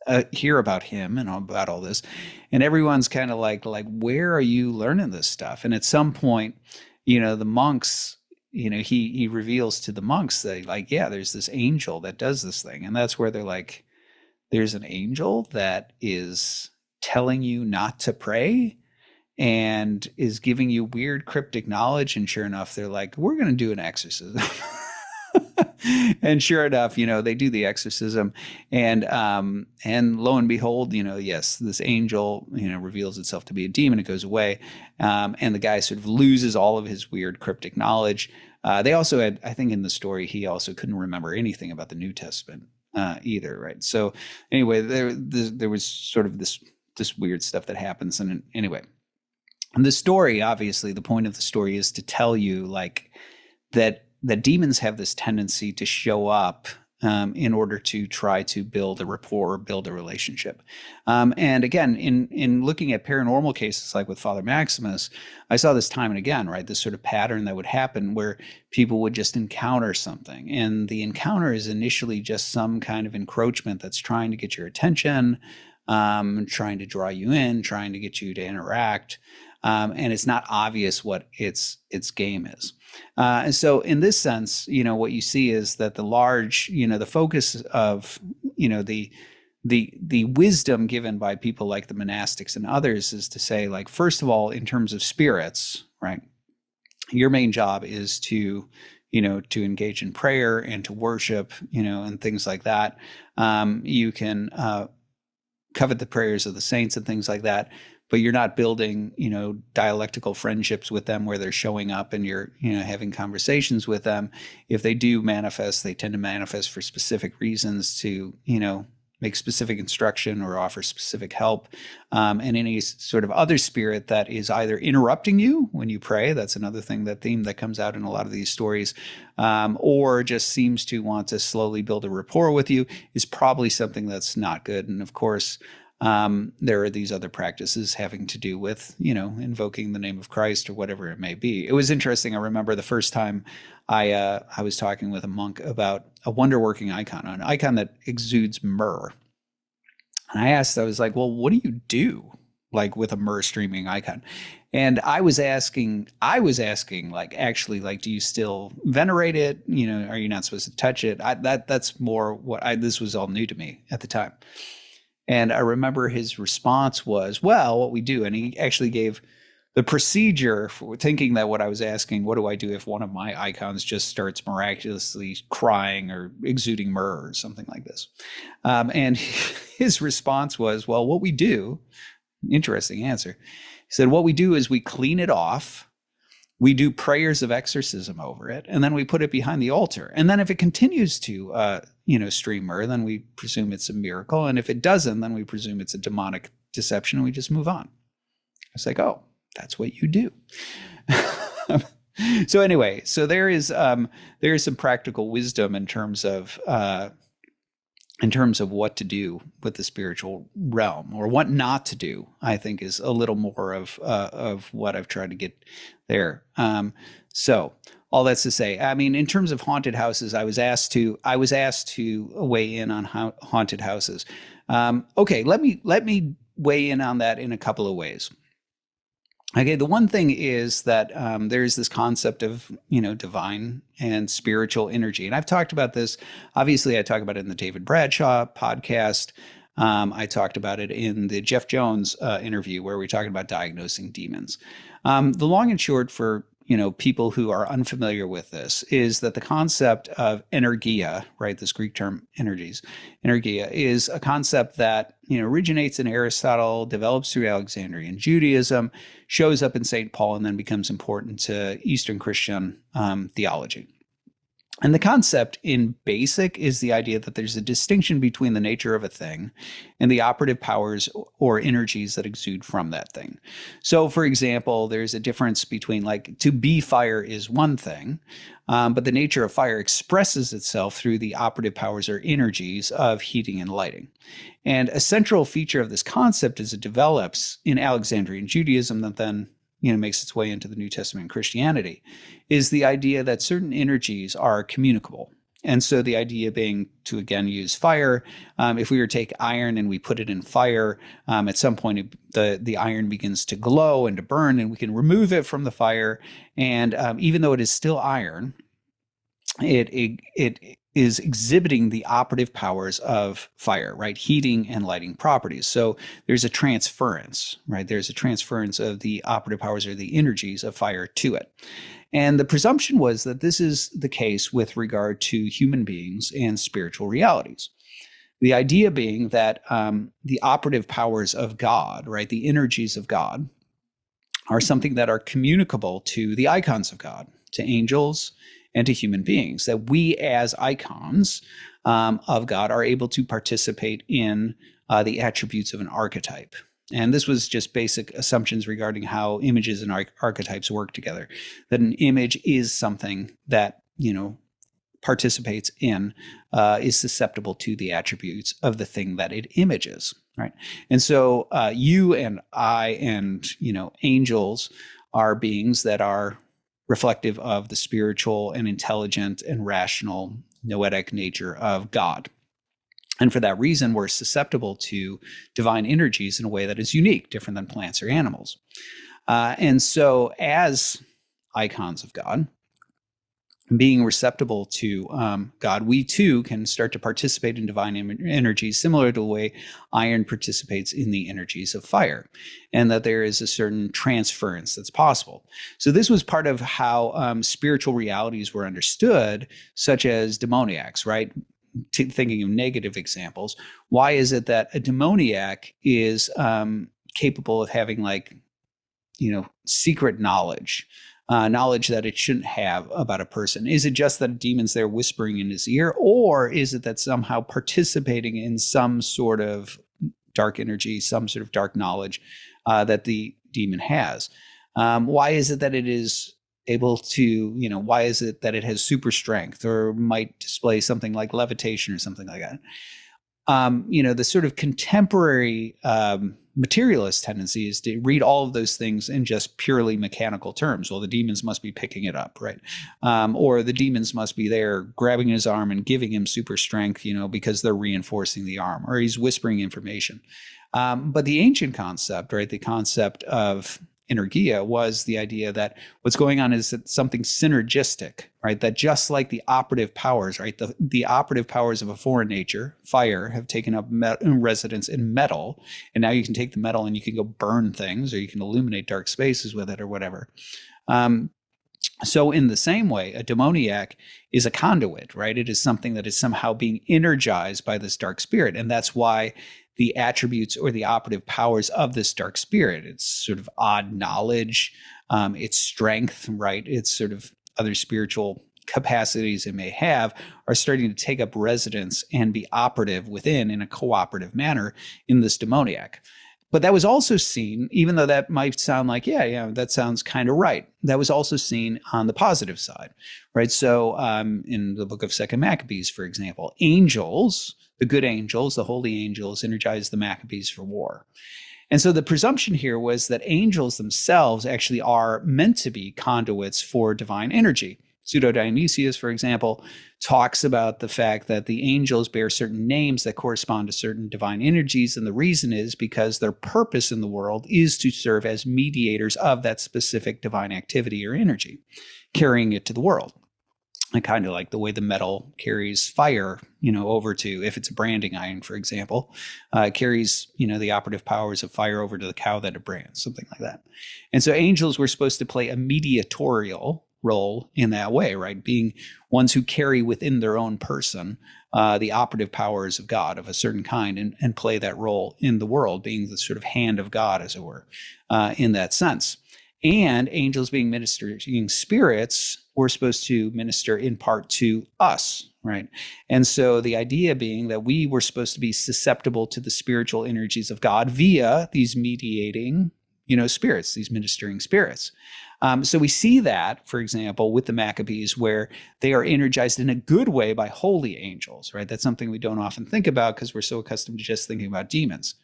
and about all this. And everyone's kind of like, where are you learning this stuff? And at some point, the monks, he reveals to the monks that like, yeah, there's this angel that does this thing. And that's where they're like, there's an angel that is telling you not to pray and is giving you weird cryptic knowledge. And sure enough, they're like, we're going to do an exorcism. And sure enough, they do the exorcism, and lo and behold, yes, this angel, reveals itself to be a demon. It goes away. And the guy sort of loses all of his weird cryptic knowledge. They also had, I think in the story, he also couldn't remember anything about the New Testament either. Right. So anyway, there was sort of this weird stuff that happens. And anyway, the story, obviously the point of the story is to tell you like that demons have this tendency to show up in order to try to build a rapport or build a relationship. And again, in looking at paranormal cases like with Father Maximus, I saw this time and again, right? This sort of pattern that would happen where people would just encounter something. And the encounter is initially just some kind of encroachment that's trying to get your attention, trying to draw you in, trying to get you to interact. And it's not obvious what its game is. And so in this sense, what you see is that the focus of, the wisdom given by people like the monastics and others is to say, like, first of all, in terms of spirits, right, your main job is to engage in prayer and to worship, and things like that. You can covet the prayers of the saints and things like that. But you're not building, dialectical friendships with them where they're showing up and you're, having conversations with them. If they do manifest, they tend to manifest for specific reasons to, make specific instruction or offer specific help. And any sort of other spirit that is either interrupting you when you pray, that's another theme that comes out in a lot of these stories, or just seems to want to slowly build a rapport with you, is probably something that's not good. And of course, there are these other practices having to do with, invoking the name of Christ or whatever it may be. It was interesting. I remember the first time I was talking with a monk about a wonder-working icon, an icon that exudes myrrh. And I was like, well, what do you do like with a myrrh streaming icon? And I was asking like, actually, like, do you still venerate it? Are you not supposed to touch it? That's more this was all new to me at the time. And I remember his response was, well, what we do, and he actually gave the procedure for thinking that what I was asking, what do I do if one of my icons just starts miraculously crying or exuding myrrh or something like this? And his response was, well, what we do, interesting answer. He said, what we do is we clean it off. We do prayers of exorcism over it, and then we put it behind the altar. And then if it continues to, stream myrrh, then we presume it's a miracle. And if it doesn't, then we presume it's a demonic deception, and we just move on. It's like, oh, that's what you do. So anyway, so there is some practical wisdom in terms of what to do with the spiritual realm, or what not to do. I think is a little more of what I've tried to get there. So all that's to say, I mean, in terms of haunted houses, I was asked to weigh in on haunted houses. Okay, let me weigh in on that in a couple of ways. Okay, the one thing is that there's this concept of, divine and spiritual energy. And I've talked about this. Obviously, I talk about it in the David Bradshaw podcast. I talked about it in the Jeff Jones interview where we're talking about diagnosing demons. The long and short for people who are unfamiliar with this is that the concept of energia, right, this Greek term energia, is a concept that originates in Aristotle, develops through Alexandrian Judaism, shows up in St. Paul, and then becomes important to Eastern Christian theology. And the concept in basic is the idea that there's a distinction between the nature of a thing and the operative powers or energies that exude from that thing. So, for example, there's a difference between to be fire is one thing, but the nature of fire expresses itself through the operative powers or energies of heating and lighting. And a central feature of this concept as it develops in Alexandrian Judaism that then makes its way into the New Testament Christianity, is the idea that certain energies are communicable. And so the idea being to, again, use fire. If we were to take iron and we put it in fire, at some point the iron begins to glow and to burn, and we can remove it from the fire. And even though it is still iron, it is exhibiting the operative powers of fire, right? Heating and lighting properties. So there's a transference, right? There's a transference of the operative powers or the energies of fire to it. And the presumption was that this is the case with regard to human beings and spiritual realities. The idea being that the operative powers of God, right? The energies of God are something that are communicable to the icons of God, to angels, and to human beings, that we as icons of God are able to participate in the attributes of an archetype. And this was just basic assumptions regarding how images and archetypes work together, that an image is something that, participates in, is susceptible to the attributes of the thing that it images, right? And so you and I and, angels are beings that are reflective of the spiritual and intelligent and rational noetic nature of God. And for that reason, we're susceptible to divine energies in a way that is unique, different than plants or animals. And so as icons of God, being receptible to God, we too can start to participate in divine energies similar to the way iron participates in the energies of fire, and that there is a certain transference that's possible. So this was part of how spiritual realities were understood, such as demoniacs, right? Thinking of negative examples. Why is it that a demoniac is capable of having secret knowledge that it shouldn't have about a person? Is it just that a demon's there whispering in his ear, or is it that somehow participating in some sort of dark energy, some sort of dark knowledge that the demon has? Why is it that it is able to, why is it that it has super strength or might display something like levitation or something like that? The sort of contemporary materialist tendency is to read all of those things in just purely mechanical terms. Well, the demons must be picking it up, right? Or the demons must be there grabbing his arm and giving him super strength, because they're reinforcing the arm, or he's whispering information. But the ancient concept, right, the concept of energia was the idea that what's going on is that something synergistic, right? That just like the operative powers, right? The operative powers of a foreign nature, fire, have taken up residence in metal. And now you can take the metal and you can go burn things, or you can illuminate dark spaces with it or whatever. So in the same way, a demoniac is a conduit, right? It is something that is somehow being energized by this dark spirit. And that's why the attributes or the operative powers of this dark spirit, it's sort of odd knowledge, its strength, right? It's sort of other spiritual capacities it may have, are starting to take up residence and be operative within in a cooperative manner in this demoniac. But that was also seen, even though that might sound like, yeah, that sounds kind of right. That was also seen on the positive side, right? So in the book of 2nd Maccabees, for example, angels, the good angels, the holy angels, energized the Maccabees for war. And so the presumption here was that angels themselves actually are meant to be conduits for divine energy. Pseudo-Dionysius, for example, talks about the fact that the angels bear certain names that correspond to certain divine energies. And the reason is because their purpose in the world is to serve as mediators of that specific divine activity or energy, carrying it to the world. And kind of like the way the metal carries fire, over to, if it's a branding iron, for example, carries, the operative powers of fire over to the cow that it brands, something like that. And so angels were supposed to play a mediatorial role in that way, right? Being ones who carry within their own person the operative powers of God of a certain kind and play that role in the world, being the sort of hand of God, as it were, in that sense. And angels being ministering spirits were supposed to minister in part to us, right? And so the idea being that we were supposed to be susceptible to the spiritual energies of God via these mediating, spirits, these ministering spirits. So we see that, for example, with the Maccabees, where they are energized in a good way by holy angels, right? That's something we don't often think about because we're so accustomed to just thinking about demons.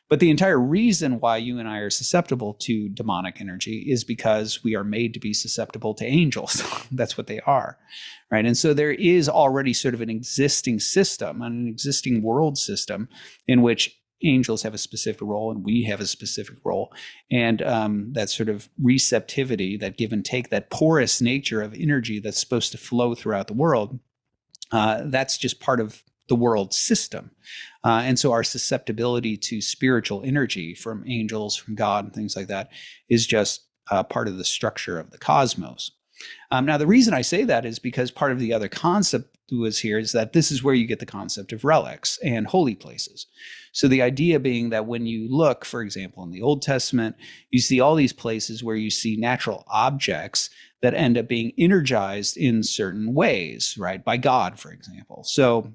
But the entire reason why you and I are susceptible to demonic energy is because we are made to be susceptible to angels. That's what they are, right? And so there is already sort of an existing system, an existing world system in which angels have a specific role and we have a specific role. And that sort of receptivity, that give and take, that porous nature of energy that's supposed to flow throughout the world, that's just part of the world system. And so our susceptibility to spiritual energy from angels, from God, and things like that is just part of the structure of the cosmos. Now, the reason I say that is because part of the other concept was here is that this is where you get the concept of relics and holy places. So the idea being that when you look, for example, in the Old Testament, you see all these places where you see natural objects that end up being energized in certain ways, right? By God, for example. So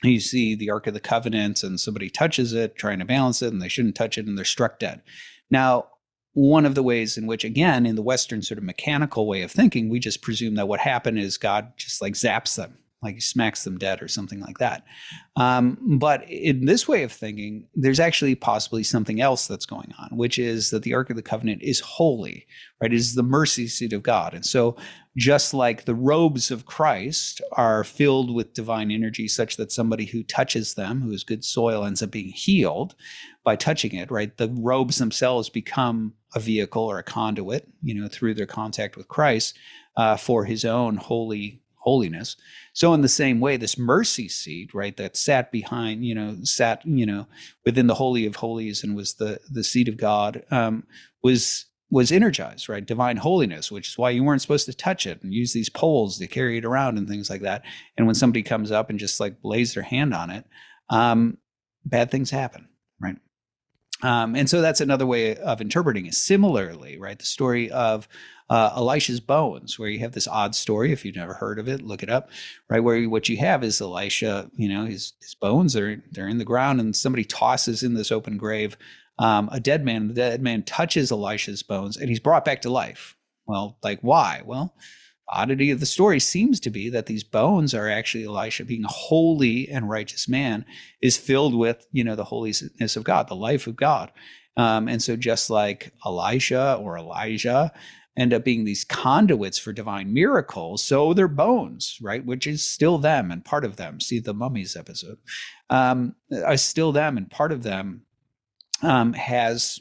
you see the Ark of the Covenant and somebody touches it, trying to balance it, and they shouldn't touch it, and they're struck dead. Now, one of the ways in which, again, in the Western sort of mechanical way of thinking, we just presume that what happened is God just like zaps them, like he smacks them dead or something like that. But in this way of thinking, there's actually possibly something else that's going on, which is that the Ark of the Covenant is holy, right? It is the mercy seat of God. And so just like the robes of Christ are filled with divine energy such that somebody who touches them, who is good soil, ends up being healed by touching it, right? The robes themselves become a vehicle or a conduit, through their contact with Christ for his own holiness. So in the same way, this mercy seat, right, that sat behind, within the Holy of Holies and was the seat of God, was energized, right? Divine holiness, which is why you weren't supposed to touch it and use these poles to carry it around and things like that. And when somebody comes up and just like lays their hand on it, bad things happen, right? And so that's another way of interpreting it. Similarly, right, the story of Elisha's bones, where you have this odd story. If you've never heard of it, look it up, right? Where what you have is Elisha, his bones they're in the ground, and somebody tosses in this open grave a dead man. The dead man touches Elisha's bones, and he's brought back to life. Well, like why? Well, oddity of the story seems to be that these bones are actually Elisha, being a holy and righteous man, is filled with, the holiness of God, the life of God. And so just like Elisha or Elijah end up being these conduits for divine miracles, so their bones, right, which is still them and part of them. See the mummies episode, are still them and part of them has,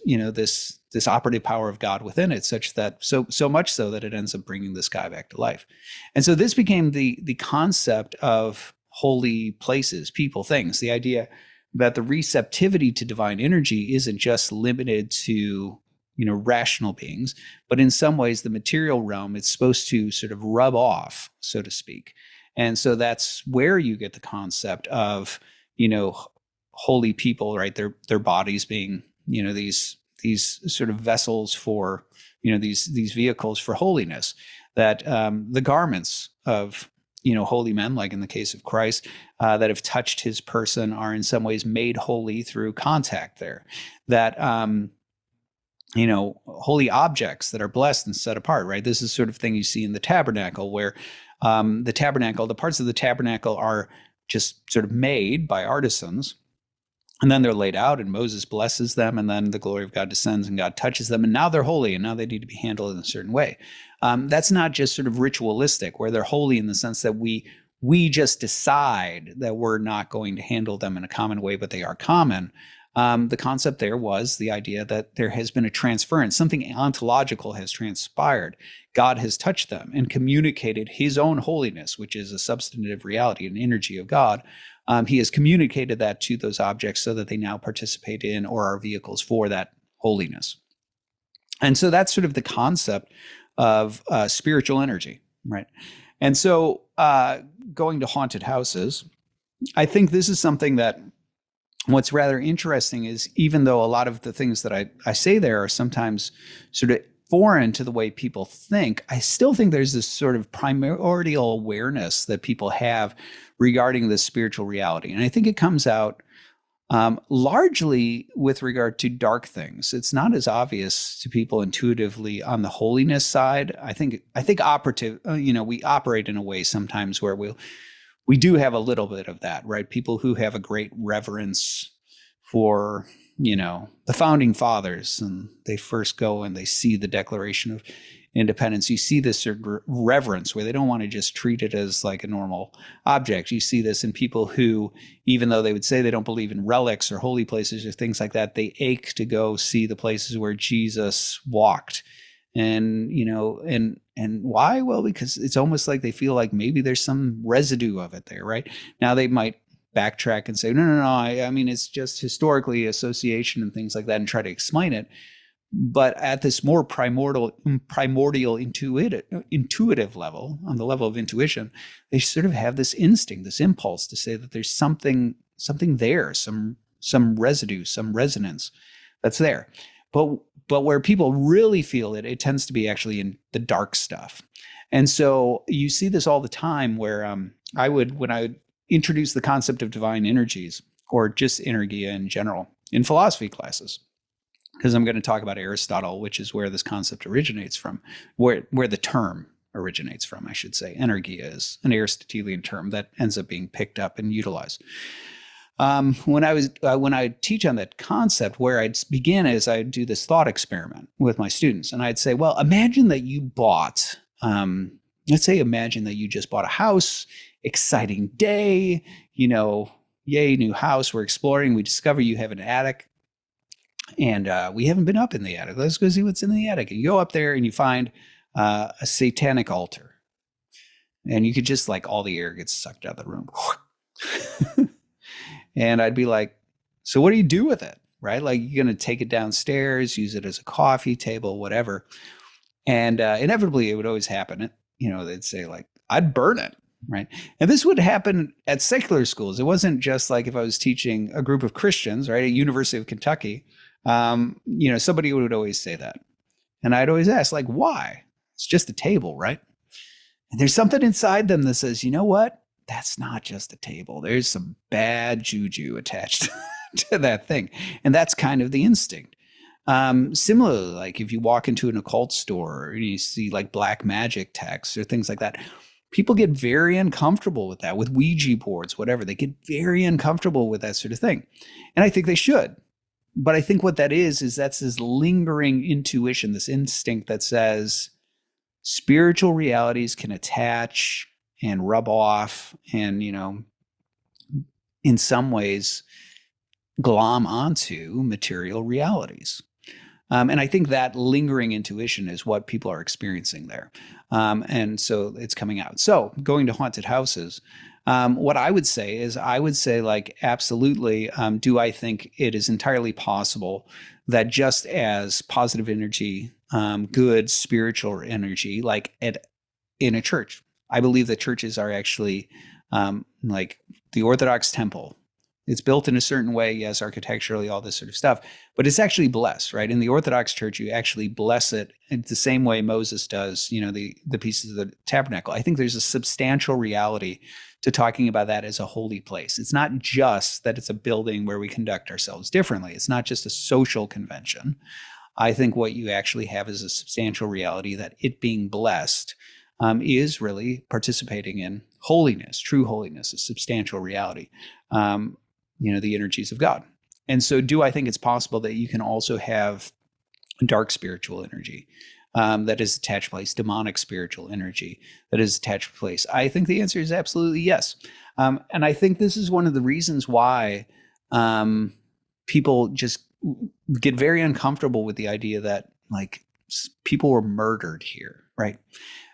this operative power of God within it, such that so much so that it ends up bringing this guy back to life. And so this became the concept of holy places, people, things. The idea that the receptivity to divine energy isn't just limited to rational beings, but in some ways the material realm, it's supposed to sort of rub off, so to speak. And so that's where you get the concept of holy people, right? Their bodies being these sort of vessels for these vehicles for holiness. That the garments of holy men, like in the case of Christ, that have touched his person are in some ways made holy through contact there. That holy objects that are blessed and set apart, right? This is sort of thing you see in the tabernacle, where the parts of the tabernacle are just sort of made by artisans, and then they're laid out and Moses blesses them, and then the glory of God descends and God touches them, and now they're holy, and now they need to be handled in a certain way. That's not just sort of ritualistic, where they're holy in the sense that we just decide that we're not going to handle them in a common way, but they are common. The concept there was the idea that there has been a transference, something ontological has transpired. God has touched them and communicated his own holiness, which is a substantive reality, an energy of God. He has communicated that to those objects so that they now participate in or are vehicles for that holiness. And so that's sort of the concept of spiritual energy, right? And so going to haunted houses, I think this is something that what's rather interesting is, even though a lot of the things that I say there are sometimes sort of foreign to the way people think, I still think there's this sort of primordial awareness that people have regarding this spiritual reality. And I think it comes out largely with regard to dark things. It's not as obvious to people intuitively on the holiness side. I think operative, we operate in a way sometimes where we do have a little bit of that, right? People who have a great reverence for, the founding fathers, and they first go and they see the Declaration of Independence. You see this sort of reverence where they don't want to just treat it as like a normal object. You see this in people who, even though they would say they don't believe in relics or holy places or things like that, they ache to go see the places where Jesus walked. And, and why? Well, because it's almost like they feel like maybe there's some residue of it there, right? Now they might backtrack and say, no, I mean, it's just historically association and things like that, and try to explain it. But at this more primordial intuitive level, on the level of intuition, they sort of have this instinct, this impulse to say that there's something there, some residue, some resonance that's there. But where people really feel it, it tends to be actually in the dark stuff. And so you see this all the time where when I would introduce the concept of divine energies, or just energia in general, in philosophy classes, because I'm going to talk about Aristotle, which is where this concept originates from, where the term originates from, I should say. Energia is an Aristotelian term that ends up being picked up and utilized. When I teach on that concept, where I'd begin is I'd do this thought experiment with my students, and I'd say, well, imagine that you bought, imagine that you just bought a house, exciting day, yay, new house, we're exploring, we discover you have an attic, and we haven't been up in the attic. Let's go see what's in the attic. And you go up there and you find a satanic altar, and you could just, like, all the air gets sucked out of the room. And I'd be like, so what do you do with it? Right? Like, you're going to take it downstairs, use it as a coffee table, whatever. And inevitably it would always happen. They'd say, like, I'd burn it. Right. And this would happen at secular schools. It wasn't just like if I was teaching a group of Christians, right, at University of Kentucky, somebody would always say that. And I'd always ask, like, why? It's just a table, right? And there's something inside them that says, you know what? That's not just a table. There's some bad juju attached to that thing. And that's kind of the instinct. Similarly, like if you walk into an occult store and you see like black magic texts or things like that, people get very uncomfortable with that, with Ouija boards, whatever. They get very uncomfortable with that sort of thing. And I think they should. But I think what that is that's this lingering intuition, this instinct that says spiritual realities can attach and rub off and, in some ways glom onto material realities. And I think that lingering intuition is what people are experiencing there. And so it's coming out. So going to haunted houses, what I would say is like, absolutely. Do I think it is entirely possible that just as positive energy, good spiritual energy, like in a church, I believe that churches are actually like the Orthodox temple. It's built in a certain way, yes, architecturally, all this sort of stuff, but it's actually blessed, right? In the Orthodox Church, you actually bless it in the same way Moses does, the pieces of the tabernacle. I think there's a substantial reality to talking about that as a holy place. It's not just that it's a building where we conduct ourselves differently. It's not just a social convention. I think what you actually have is a substantial reality that it being blessed is really participating in holiness, true holiness, a substantial reality. The energies of God. And so do I think it's possible that you can also have dark spiritual energy that is attached to place, demonic spiritual energy that is attached to place? I think the answer is absolutely yes. And I think this is one of the reasons why people just get very uncomfortable with the idea that like people were murdered here, right?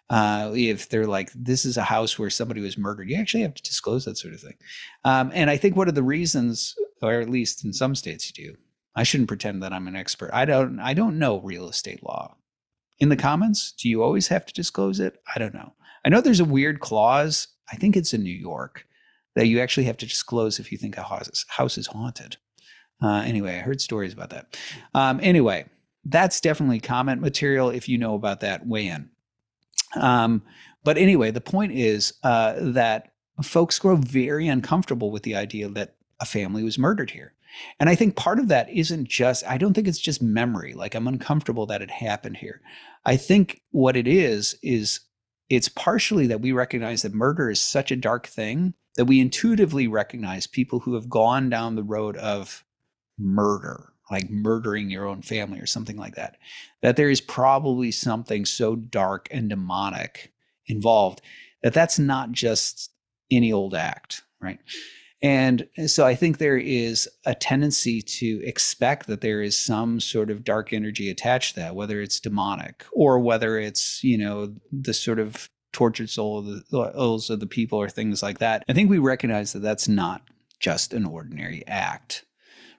If they're like, this is a house where somebody was murdered, you actually have to disclose that sort of thing. And I think one of the reasons, or at least in some states you do, I shouldn't pretend that I'm an expert. I don't know real estate law. In the comments, do you always have to disclose it? I don't know. I know there's a weird clause, I think it's in New York, that you actually have to disclose if you think a house is haunted. Anyway, I heard stories about that. Anyway, that's definitely comment material. If you know about that, weigh in. But anyway, the point is that folks grow very uncomfortable with the idea that a family was murdered here. And I think part of that isn't just, I don't think it's just memory. Like, I'm uncomfortable that it happened here. I think what it is it's partially that we recognize that murder is such a dark thing that we intuitively recognize people who have gone down the road of murder, like murdering your own family or something like that, that there is probably something so dark and demonic involved that that's not just any old act, right? And so I think there is a tendency to expect that there is some sort of dark energy attached to that, whether it's demonic or whether it's, the sort of tortured souls of the people or things like that. I think we recognize that that's not just an ordinary act.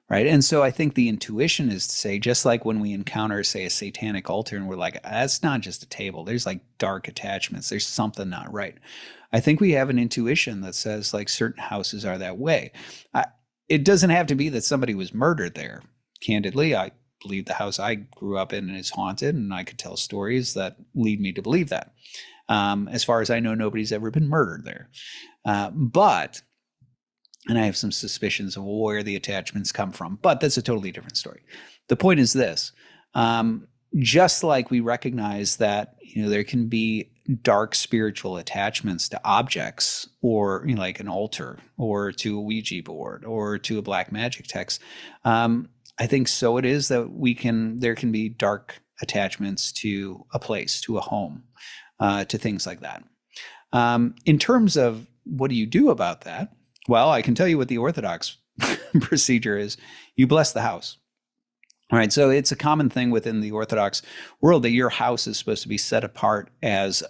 Right. And so I think the intuition is to say, just like when we encounter, say, a satanic altar and we're like, that's not just a table. There's like dark attachments. There's something not right. I think we have an intuition that says like certain houses are that way. It doesn't have to be that somebody was murdered there. Candidly, I believe the house I grew up in is haunted, and I could tell stories that lead me to believe that. As far as I know, nobody's ever been murdered there. And I have some suspicions of where the attachments come from, but that's a totally different story. The point is this, just like we recognize that, there can be dark spiritual attachments to objects or like an altar or to a Ouija board or to a black magic text. I think so it is that there can be dark attachments to a place, to a home, to things like that. In terms of what do you do about that? Well, I can tell you what the Orthodox procedure is. You bless the house. All right. So it's a common thing within the Orthodox world that your house is supposed to be set apart as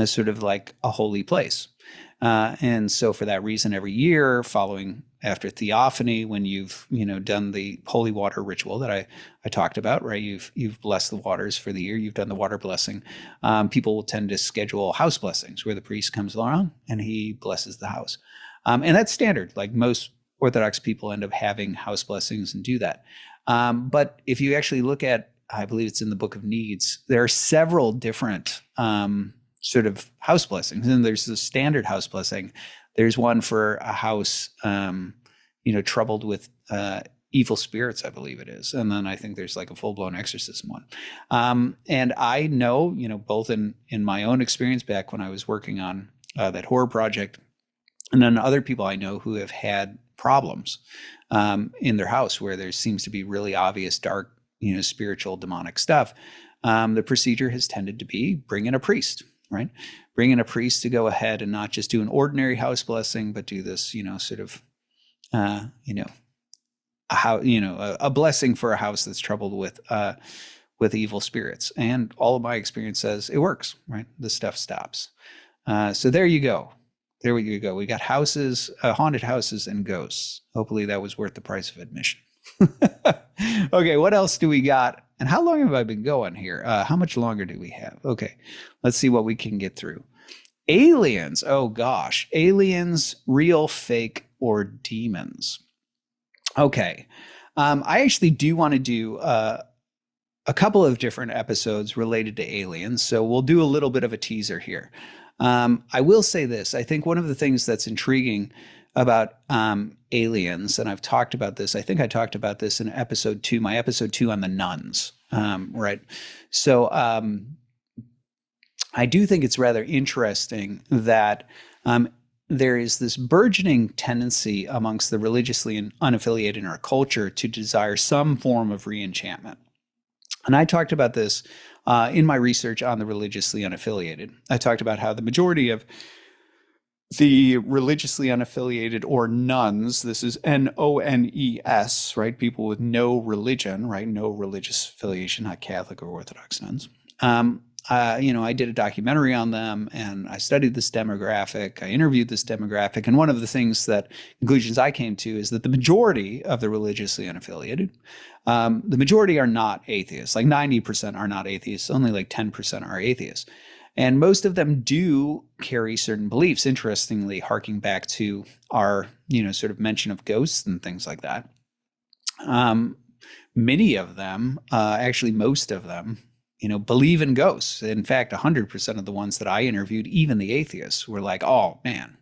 sort of like a holy place. And so for that reason, every year following after Theophany, when you've, done the holy water ritual that I talked about, right? You've blessed the waters for the year. You've done the water blessing. People will tend to schedule house blessings where the priest comes along and he blesses the house. And that's standard. Like most Orthodox people end up having house blessings and do that. But if you actually look at, I believe it's in the Book of Needs, there are several different sort of house blessings. And there's the standard house blessing. There's one for a house, troubled with evil spirits, I believe it is. And then I think there's like a full-blown exorcism one. And I know, both in my own experience back when I was working on that horror project, and then other people I know who have had problems in their house where there seems to be really obvious dark, spiritual demonic stuff. The procedure has tended to be bring in a priest, right? Bring in a priest to go ahead and not just do an ordinary house blessing, but do this, sort of, a blessing for a house that's troubled with evil spirits. And all of my experience says it works, right? The stuff stops. So there you go. There you go. We got houses, haunted houses and ghosts. Hopefully that was worth the price of admission. Okay, what else do we got? And how long have I been going here? How much longer do we have? Okay, let's see what we can get through. Aliens. Oh gosh. Aliens, real, fake, or demons? Okay. I actually do want to do a couple of different episodes related to aliens. So we'll do a little bit of a teaser here. I will say this. I think one of the things that's intriguing about aliens, and I've talked about this, I think I talked about this in episode 2, my episode 2 on the nuns, right? So I do think it's rather interesting that there is this burgeoning tendency amongst the religiously unaffiliated in our culture to desire some form of re-enchantment. And I talked about this in my research on the religiously unaffiliated. I talked about how the majority of the religiously unaffiliated, or nuns, this is N-O-N-E-S, right? People with no religion, right? No religious affiliation, not Catholic or Orthodox nuns. I did a documentary on them, and I studied this demographic. I interviewed this demographic. And one of the conclusions I came to is that the majority of the religiously unaffiliated, the majority are not atheists. Like 90% are not atheists. Only like 10% are atheists. And most of them do carry certain beliefs, interestingly, harking back to our, sort of mention of ghosts and things like that. Many of them, actually most of them, believe in ghosts. In fact, 100% of the ones that I interviewed, even the atheists, were like, oh man,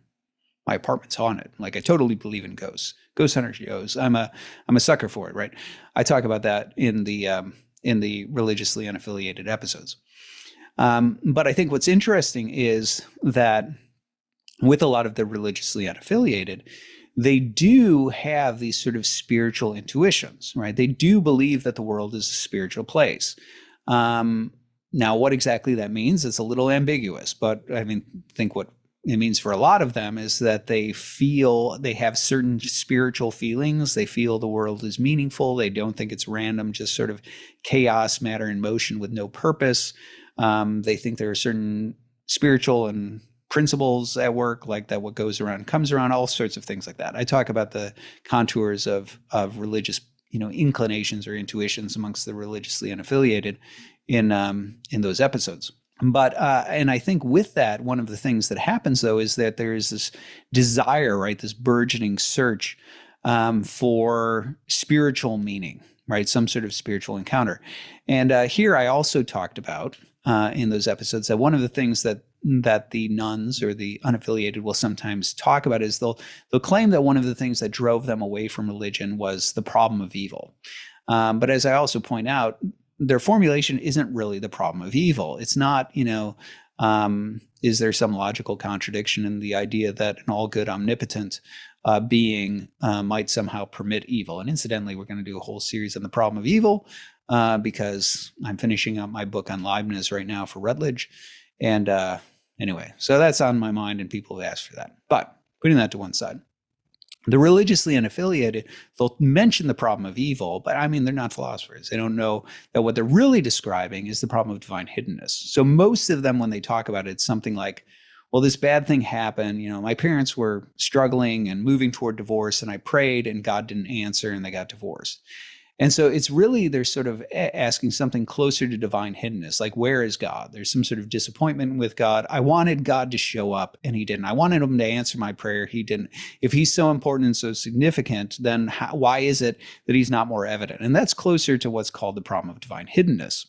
my apartment's haunted. Like, I totally believe in ghosts. Ghost hunter shows. I'm a sucker for it, right? I talk about that in the religiously unaffiliated episodes. But I think what's interesting is that with a lot of the religiously unaffiliated, they do have these sort of spiritual intuitions, right? They do believe that the world is a spiritual place. Now, what exactly that means, it's a little ambiguous, but I think what it means for a lot of them is that they have certain spiritual feelings. They feel the world is meaningful. They don't think it's random, just sort of chaos, matter in motion with no purpose. They think there are certain spiritual and principles at work, like that what goes around comes around, all sorts of things like that. I talk about the contours of religious, inclinations or intuitions amongst the religiously unaffiliated in those episodes. But and I think with that, one of the things that happens though is that there is this desire, right, this burgeoning search for spiritual meaning, right, some sort of spiritual encounter. And here I also talked about in those episodes that one of the things that the nuns or the unaffiliated will sometimes talk about is they'll claim that one of the things that drove them away from religion was the problem of evil. But as I also point out, their formulation isn't really the problem of evil. It's not, is there some logical contradiction in the idea that an all good omnipotent being might somehow permit evil? And incidentally, we're going to do a whole series on the problem of evil because I'm finishing up my book on Leibniz right now for Rutledge. And anyway, so that's on my mind and people have asked for that. But putting that to one side, the religiously unaffiliated, they'll mention the problem of evil, but they're not philosophers. They don't know that what they're really describing is the problem of divine hiddenness. So most of them, when they talk about it, it's something like, well, this bad thing happened. My parents were struggling and moving toward divorce, and I prayed and God didn't answer and they got divorced. And so it's really, they're sort of asking something closer to divine hiddenness, like, where is God? There's some sort of disappointment with God. I wanted God to show up and he didn't. I wanted him to answer my prayer. He didn't. If he's so important and so significant, then why is it that he's not more evident? And that's closer to what's called the problem of divine hiddenness.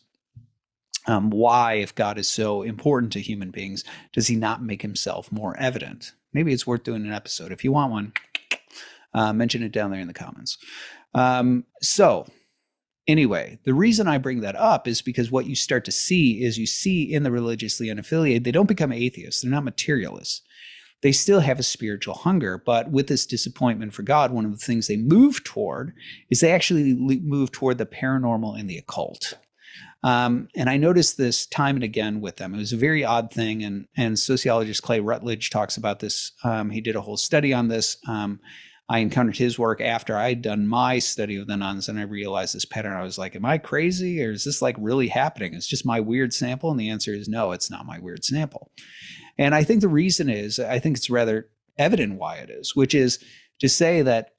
Why, if God is so important to human beings, does he not make himself more evident? Maybe it's worth doing an episode. If you want one, mention it down there in the comments. So anyway, the reason I bring that up is because what you start to see is you see in the religiously unaffiliated, they don't become atheists. They're not materialists. They still have a spiritual hunger, but with this disappointment for God, one of the things they move toward is they actually move toward the paranormal and the occult. And I noticed this time and again with them. It was a very odd thing. And sociologist Clay Rutledge talks about this. He did a whole study on this. I encountered his work after I'd done my study of the nuns, and I realized this pattern. I was like, am I crazy, or is this like really happening? It's just my weird sample. And the answer is no, it's not my weird sample. And I think the reason is, I think it's rather evident why it is, which is to say that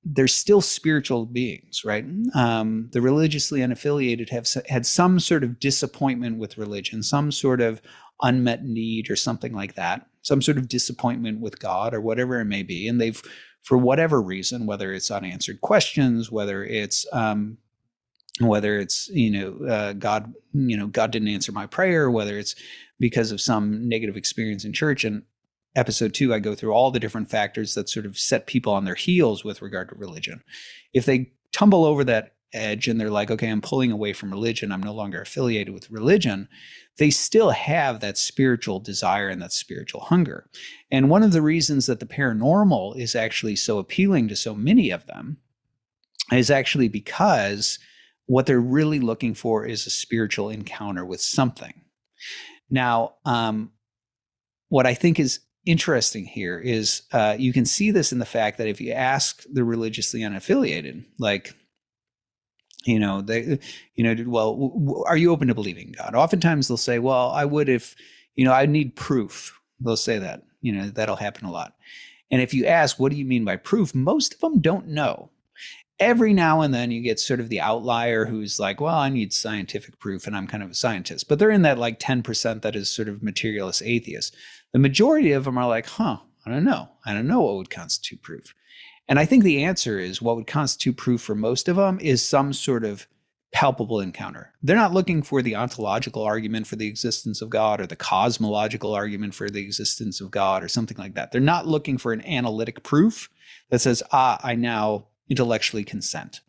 they're still spiritual beings, right? The religiously unaffiliated have had some sort of disappointment with religion, some sort of unmet need or something like that, some sort of disappointment with God or whatever it may be. And they've, for whatever reason, whether it's unanswered questions, whether it's God didn't answer my prayer, whether it's because of some negative experience in church. And episode 2, I go through all the different factors that sort of set people on their heels with regard to religion. If they tumble over that edge and they're like, okay, I'm pulling away from religion, I'm no longer affiliated with religion, they still have that spiritual desire and that spiritual hunger. And one of the reasons that the paranormal is actually so appealing to so many of them is actually because what they're really looking for is a spiritual encounter with something. Now, what I think is interesting here is you can see this in the fact that if you ask the religiously unaffiliated, like, well, are you open to believing God? Oftentimes they'll say, well, I would if, I need proof. They'll say that, that'll happen a lot. And if you ask, what do you mean by proof? Most of them don't know. Every now and then you get sort of the outlier who's like, well, I need scientific proof and I'm kind of a scientist. But they're in that like 10% that is sort of materialist atheist. The majority of them are like, I don't know. I don't know what would constitute proof. And I think the answer is what would constitute proof for most of them is some sort of palpable encounter. They're not looking for the ontological argument for the existence of God or the cosmological argument for the existence of God or something like that. They're not looking for an analytic proof that says, I now intellectually consent.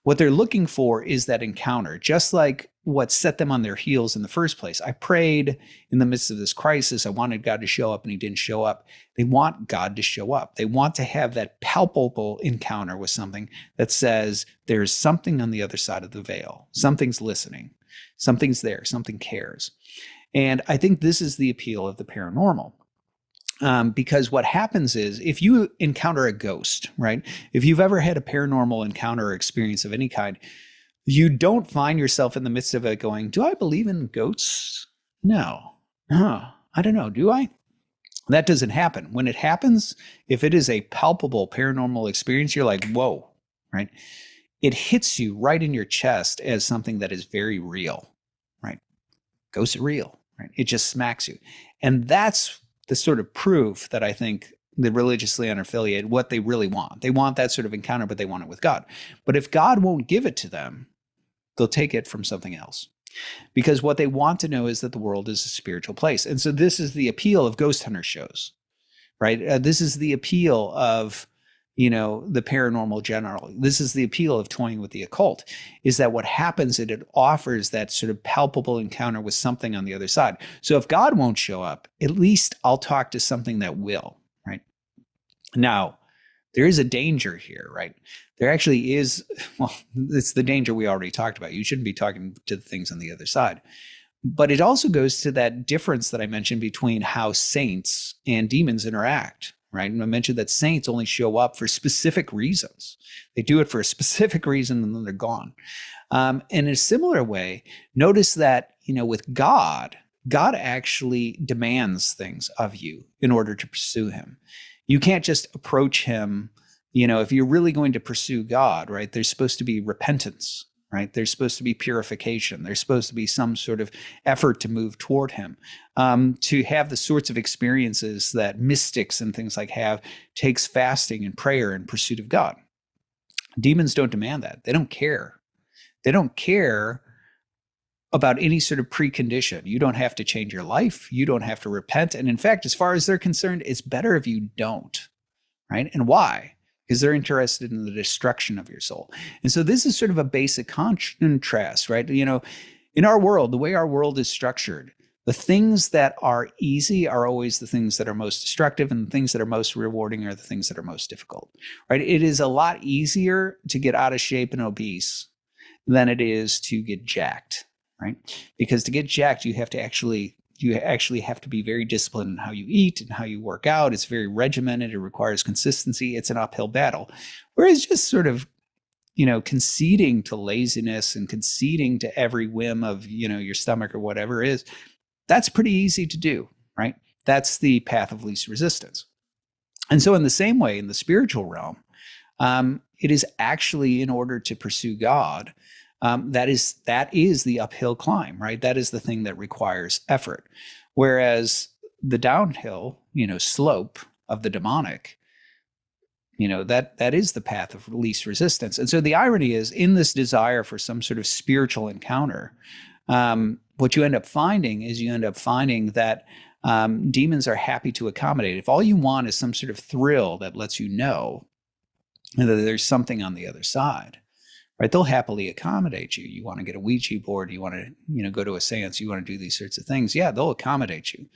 What they're looking for is that encounter, just like what set them on their heels in the first place. I prayed in the midst of this crisis. I wanted God to show up and he didn't show up. They want God to show up. They want to have that palpable encounter with something that says there's something on the other side of the veil. Something's listening. Something's there. Something cares. And I think this is the appeal of the paranormal. Because what happens is if you encounter a ghost, right? If you've ever had a paranormal encounter or experience of any kind, you don't find yourself in the midst of it going, do I believe in ghosts? No. I don't know. Do I? That doesn't happen. When it happens, if it is a palpable paranormal experience, you're like, whoa, right? It hits you right in your chest as something that is very real, right? Ghosts are real, right? It just smacks you. And that's the sort of proof that I think the religiously unaffiliated, what they really want. They want that sort of encounter, but they want it with God. But if God won't give it to them, they'll take it from something else. Because what they want to know is that the world is a spiritual place. And so this is the appeal of ghost hunter shows, right? This is the appeal of, the paranormal generally. This is the appeal of toying with the occult, is that what happens is it offers that sort of palpable encounter with something on the other side. So if God won't show up, at least I'll talk to something that will, right? Now, there is a danger here, right? There actually is, well, it's the danger we already talked about. You shouldn't be talking to the things on the other side. But it also goes to that difference that I mentioned between how saints and demons interact, right? And I mentioned that saints only show up for specific reasons. They do it for a specific reason and then they're gone. And in a similar way, notice that, with God actually demands things of you in order to pursue him. You can't just approach him, if you're really going to pursue God, right? There's supposed to be repentance, right? There's supposed to be purification. There's supposed to be some sort of effort to move toward him. To have the sorts of experiences that mystics and things like have takes fasting and prayer in pursuit of God. Demons don't demand that. They don't care. They don't care about any sort of precondition. You don't have to change your life. You don't have to repent. And in fact, as far as they're concerned, it's better if you don't, right? And why? Because they're interested in the destruction of your soul. And so this is sort of a basic contrast, right? In our world, the way our world is structured, the things that are easy are always the things that are most destructive, and the things that are most rewarding are the things that are most difficult, right? It is a lot easier to get out of shape and obese than it is to get jacked, right? Because to get jacked, you have to actually You actually have to be very disciplined in how you eat and how you work out. It's very regimented. It requires consistency. It's an uphill battle. Whereas just sort of, conceding to laziness and conceding to every whim of, your stomach or whatever is, that's pretty easy to do, right? That's the path of least resistance. And so in the same way, in the spiritual realm, it is actually, in order to pursue God, that is the uphill climb, right? That is the thing that requires effort. Whereas the downhill, slope of the demonic, that is the path of least resistance. And so the irony is, in this desire for some sort of spiritual encounter, what you end up finding that demons are happy to accommodate. If all you want is some sort of thrill that lets you know that there's something on the other side, right? They'll happily accommodate you. You want to get a Ouija board, you want to, go to a seance, you want to do these sorts of things. Yeah, they'll accommodate you.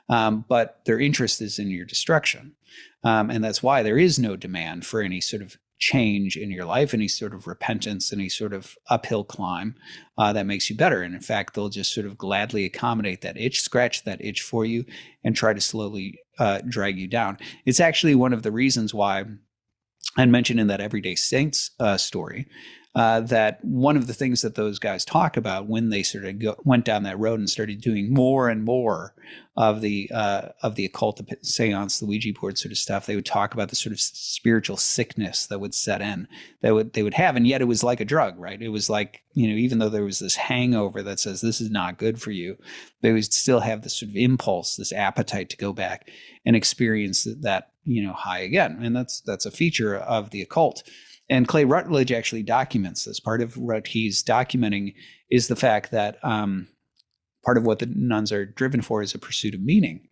But their interest is in your destruction. And that's why there is no demand for any sort of change in your life, any sort of repentance, any sort of uphill climb that makes you better. And in fact, they'll just sort of gladly accommodate that itch, scratch that itch for you, and try to slowly drag you down. It's actually one of the reasons why I mentioned in that Everyday Saints story that one of the things that those guys talk about when they sort of went down that road and started doing more and more of the occult, the seance, the Ouija board sort of stuff, they would talk about the sort of spiritual sickness that would set in, that they would have, and yet it was like a drug, right? It was like, even though there was this hangover that says this is not good for you, they would still have this sort of impulse, this appetite to go back and experience that high again, and that's a feature of the occult. And Clay Rutledge actually documents this. Part of what he's documenting is the fact that part of what the nuns are driven for is a pursuit of meaning.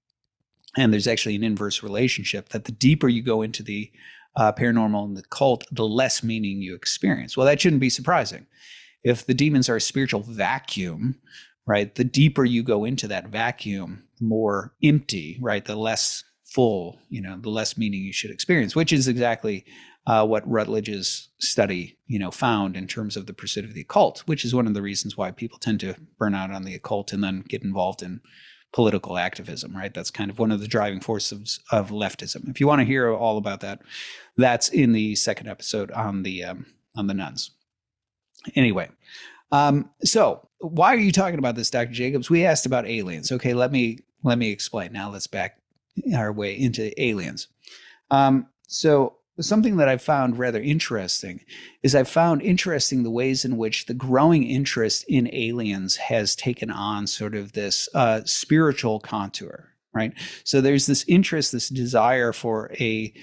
And there's actually an inverse relationship, that the deeper you go into the paranormal and the cult, the less meaning you experience. Well, that shouldn't be surprising. If the demons are a spiritual vacuum, right, the deeper you go into that vacuum, the more empty, right, the less full, the less meaning you should experience, which is exactly what Rutledge's study, found in terms of the pursuit of the occult, which is one of the reasons why people tend to burn out on the occult and then get involved in political activism, right? That's kind of one of the driving forces of leftism. If you want to hear all about that, that's in the second episode on the nuns. Anyway, so why are you talking about this, Dr. Jacobs? We asked about aliens. Okay, let me explain. Now let's back our way into aliens. So something that I've found rather interesting is I've found interesting the ways in which the growing interest in aliens has taken on sort of this spiritual contour, right? So there's this interest, this desire for a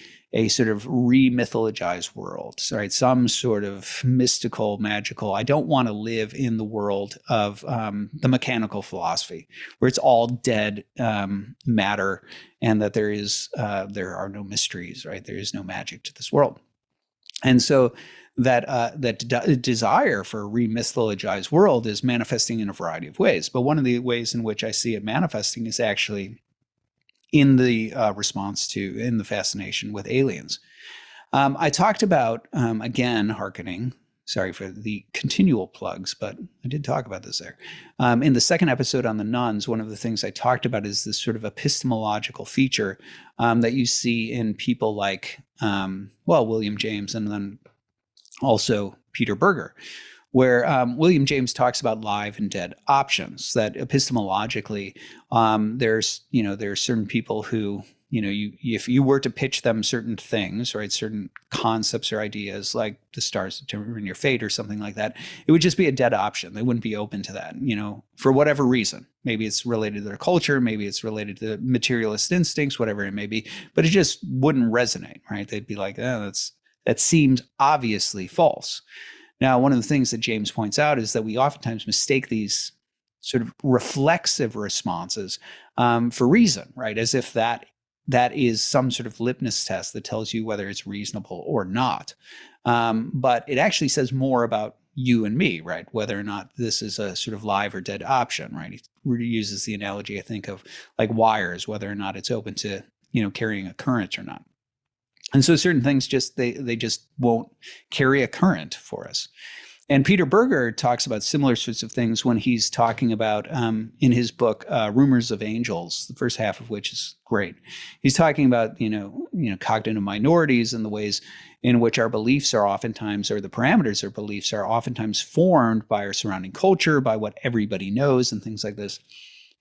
sort of re-mythologized world, right? Some sort of mystical, magical. I don't want to live in the world of the mechanical philosophy where it's all dead matter, and that there are no mysteries, right? There is no magic to this world. And so that desire for a re-mythologized world is manifesting in a variety of ways. But one of the ways in which I see it manifesting is actually in the in the fascination with aliens. I talked about, again, hearkening, sorry for the continual plugs, but I did talk about this there. In the second episode on the nuns, one of the things I talked about is this sort of epistemological feature that you see in people like, William James and then also Peter Berger, where William James talks about live and dead options, that epistemologically there's certain people who, if you were to pitch them certain things, right, certain concepts or ideas like the stars determine your fate or something like that, it would just be a dead option. They wouldn't be open to that, for whatever reason. Maybe it's related to their culture, maybe it's related to materialist instincts, whatever it may be, but it just wouldn't resonate, right? They'd be like, oh, that seems obviously false. Now, one of the things that James points out is that we oftentimes mistake these sort of reflexive responses for reason, right? As if that is some sort of litmus test that tells you whether it's reasonable or not. But it actually says more about you and me, right? Whether or not this is a sort of live or dead option, right? He really uses the analogy, I think, of like wires, whether or not it's open to, carrying a current or not. And so certain things they just won't carry a current for us. And Peter Berger talks about similar sorts of things when he's talking about in his book Rumors of Angels, the first half of which is great. He's talking about cognitive minorities and the ways in which our beliefs are oftentimes, or the parameters of beliefs are oftentimes formed by our surrounding culture, by what everybody knows, and things like this.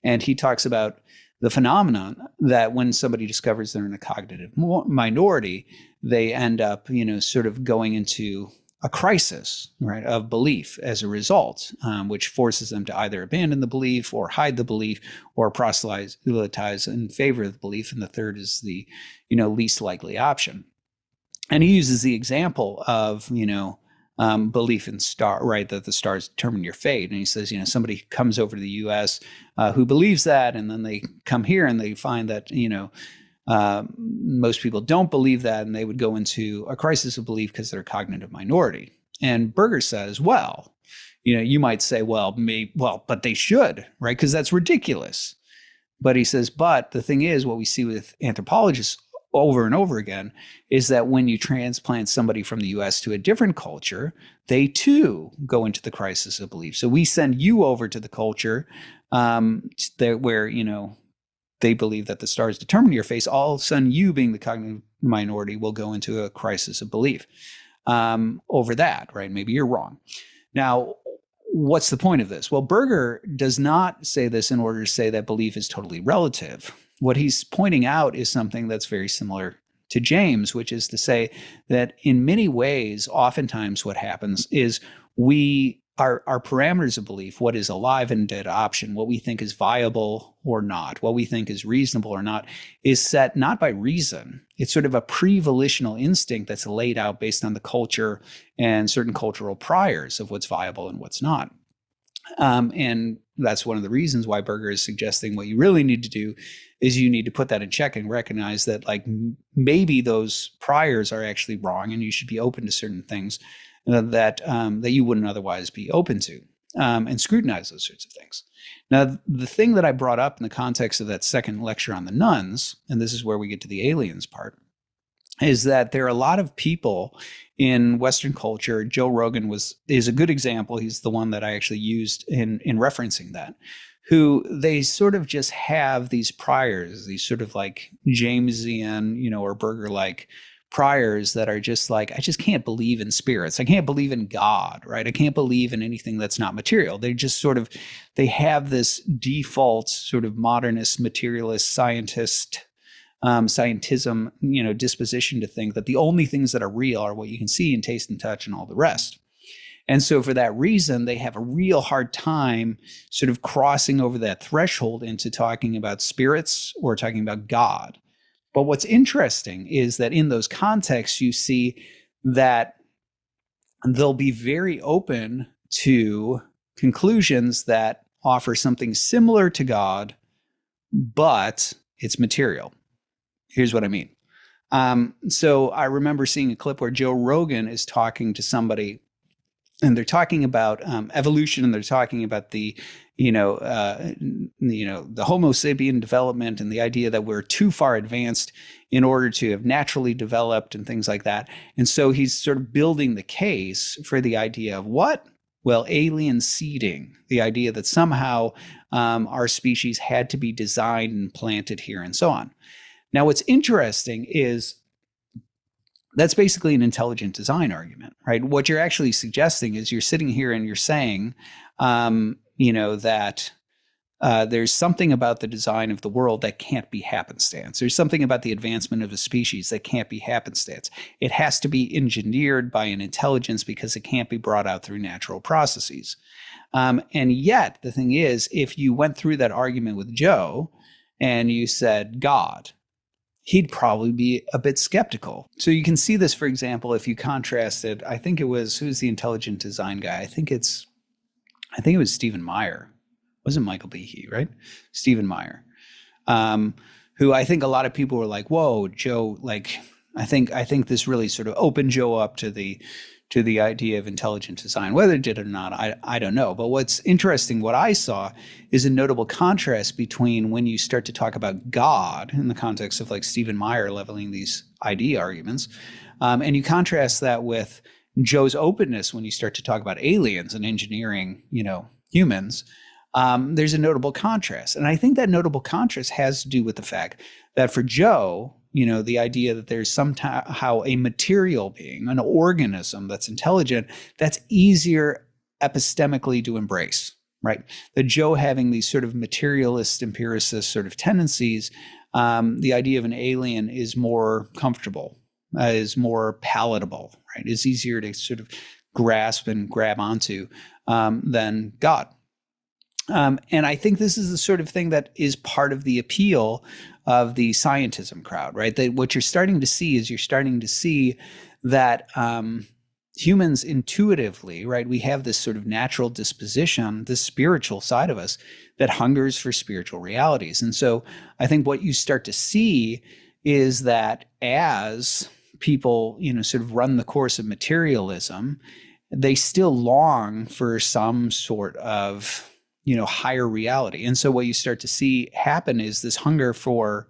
And he talks about the phenomenon that when somebody discovers they're in a cognitive minority, they end up, sort of going into a crisis, right, of belief as a result, which forces them to either abandon the belief or hide the belief or proselytize in favor of the belief. And the third is the, least likely option. And he uses the example of, belief in right, that the stars determine your fate. And he says, somebody comes over to the U.S. Who believes that, and then they come here and they find that, most people don't believe that, and they would go into a crisis of belief because they're a cognitive minority. And Berger says, well, you might say, but they should, right? Because that's ridiculous. But he says, but the thing is, what we see with anthropologists over and over again is that when you transplant somebody from the U.S. to a different culture, they too go into the crisis of belief. So we send you over to the culture where, they believe that the stars determine your fate. All of a sudden, you being the cognitive minority will go into a crisis of belief over that, right? Maybe you're wrong. Now, what's the point of this? Well, Berger does not say this in order to say that belief is totally relative. What he's pointing out is something that's very similar to James, which is to say that in many ways, oftentimes what happens is our parameters of belief, what is a live and dead option, what we think is viable or not, what we think is reasonable or not, is set not by reason. It's sort of a pre-volitional instinct that's laid out based on the culture and certain cultural priors of what's viable and what's not. And that's one of the reasons why Berger is suggesting what you really need to do is you need to put that in check and recognize that maybe those priors are actually wrong, and you should be open to certain things that you wouldn't otherwise be open to, and scrutinize those sorts of things. Now, the thing that I brought up in the context of that second lecture on the nuns, and this is where we get to the aliens part, is that there are a lot of people in Western culture. Joe Rogan is a good example. He's the one that I actually used in referencing that, who they sort of just have these priors, these sort of like Jamesian, or Berger-like priors that are just like, I just can't believe in spirits. I can't believe in God, right? I can't believe in anything that's not material. They just sort of, they have this default sort of modernist, materialist, scientism, disposition to think that the only things that are real are what you can see and taste and touch and all the rest. And so for that reason, they have a real hard time sort of crossing over that threshold into talking about spirits or talking about God. But what's interesting is that in those contexts, you see that they'll be very open to conclusions that offer something similar to God, but it's material. Here's what I mean. So I remember seeing a clip where Joe Rogan is talking to somebody, and they're talking about evolution, and they're talking about the Homo sapien development and the idea that we're too far advanced in order to have naturally developed and things like that. And so he's sort of building the case for the idea of what? Well, alien seeding, the idea that somehow our species had to be designed and planted here and so on. Now, what's interesting is that's basically an intelligent design argument, right? What you're actually suggesting is you're sitting here and you're saying, that there's something about the design of the world that can't be happenstance. There's something about the advancement of a species that can't be happenstance. It has to be engineered by an intelligence because it can't be brought out through natural processes. And yet, the thing is, if you went through that argument with Joe and you said God, he'd probably be a bit skeptical. So you can see this, for example, if you contrasted, I think it was, who's the intelligent design guy? I think it was Stephen Meyer. It wasn't Michael Behe, right? Stephen Meyer, who I think a lot of people were like, whoa, Joe, like, I think this really sort of opened Joe up to the idea of intelligent design. Whether it did or not, I don't know. But what's interesting, what I saw is a notable contrast between when you start to talk about God in the context of like Stephen Meyer leveling these ID arguments, and you contrast that with Joe's openness when you start to talk about aliens and engineering, humans, there's a notable contrast. And I think that notable contrast has to do with the fact that for Joe, the idea that there's somehow a material being, an organism that's intelligent, that's easier epistemically to embrace, right? That Joe having these sort of materialist, empiricist sort of tendencies, the idea of an alien is more comfortable, is more palatable, right? Is easier to sort of grasp and grab onto than God. And I think this is the sort of thing that is part of the appeal of the scientism crowd, right? That what you're starting to see that humans intuitively, right? We have this sort of natural disposition, this spiritual side of us that hungers for spiritual realities. And so I think what you start to see is that as people, sort of run the course of materialism, they still long for some sort of higher reality. And so what you start to see happen is this hunger for,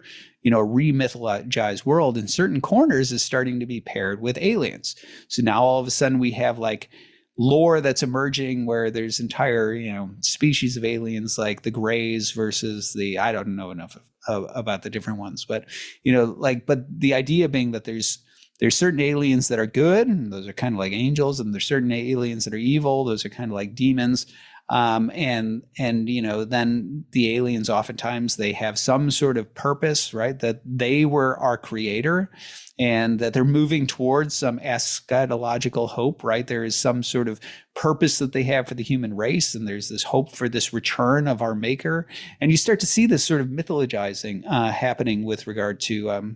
a re-mythologized world in certain corners is starting to be paired with aliens. So now all of a sudden we have like lore that's emerging where there's entire, species of aliens like the Greys versus the, I don't know enough about the different ones, but, but the idea being that there's certain aliens that are good, and those are kind of like angels, and there's certain aliens that are evil, those are kind of like demons. And then the aliens, oftentimes they have some sort of purpose, right? That they were our creator and that they're moving towards some eschatological hope, right? There is some sort of purpose that they have for the human race. And there's this hope for this return of our maker. And you start to see this sort of mythologizing happening with regard to,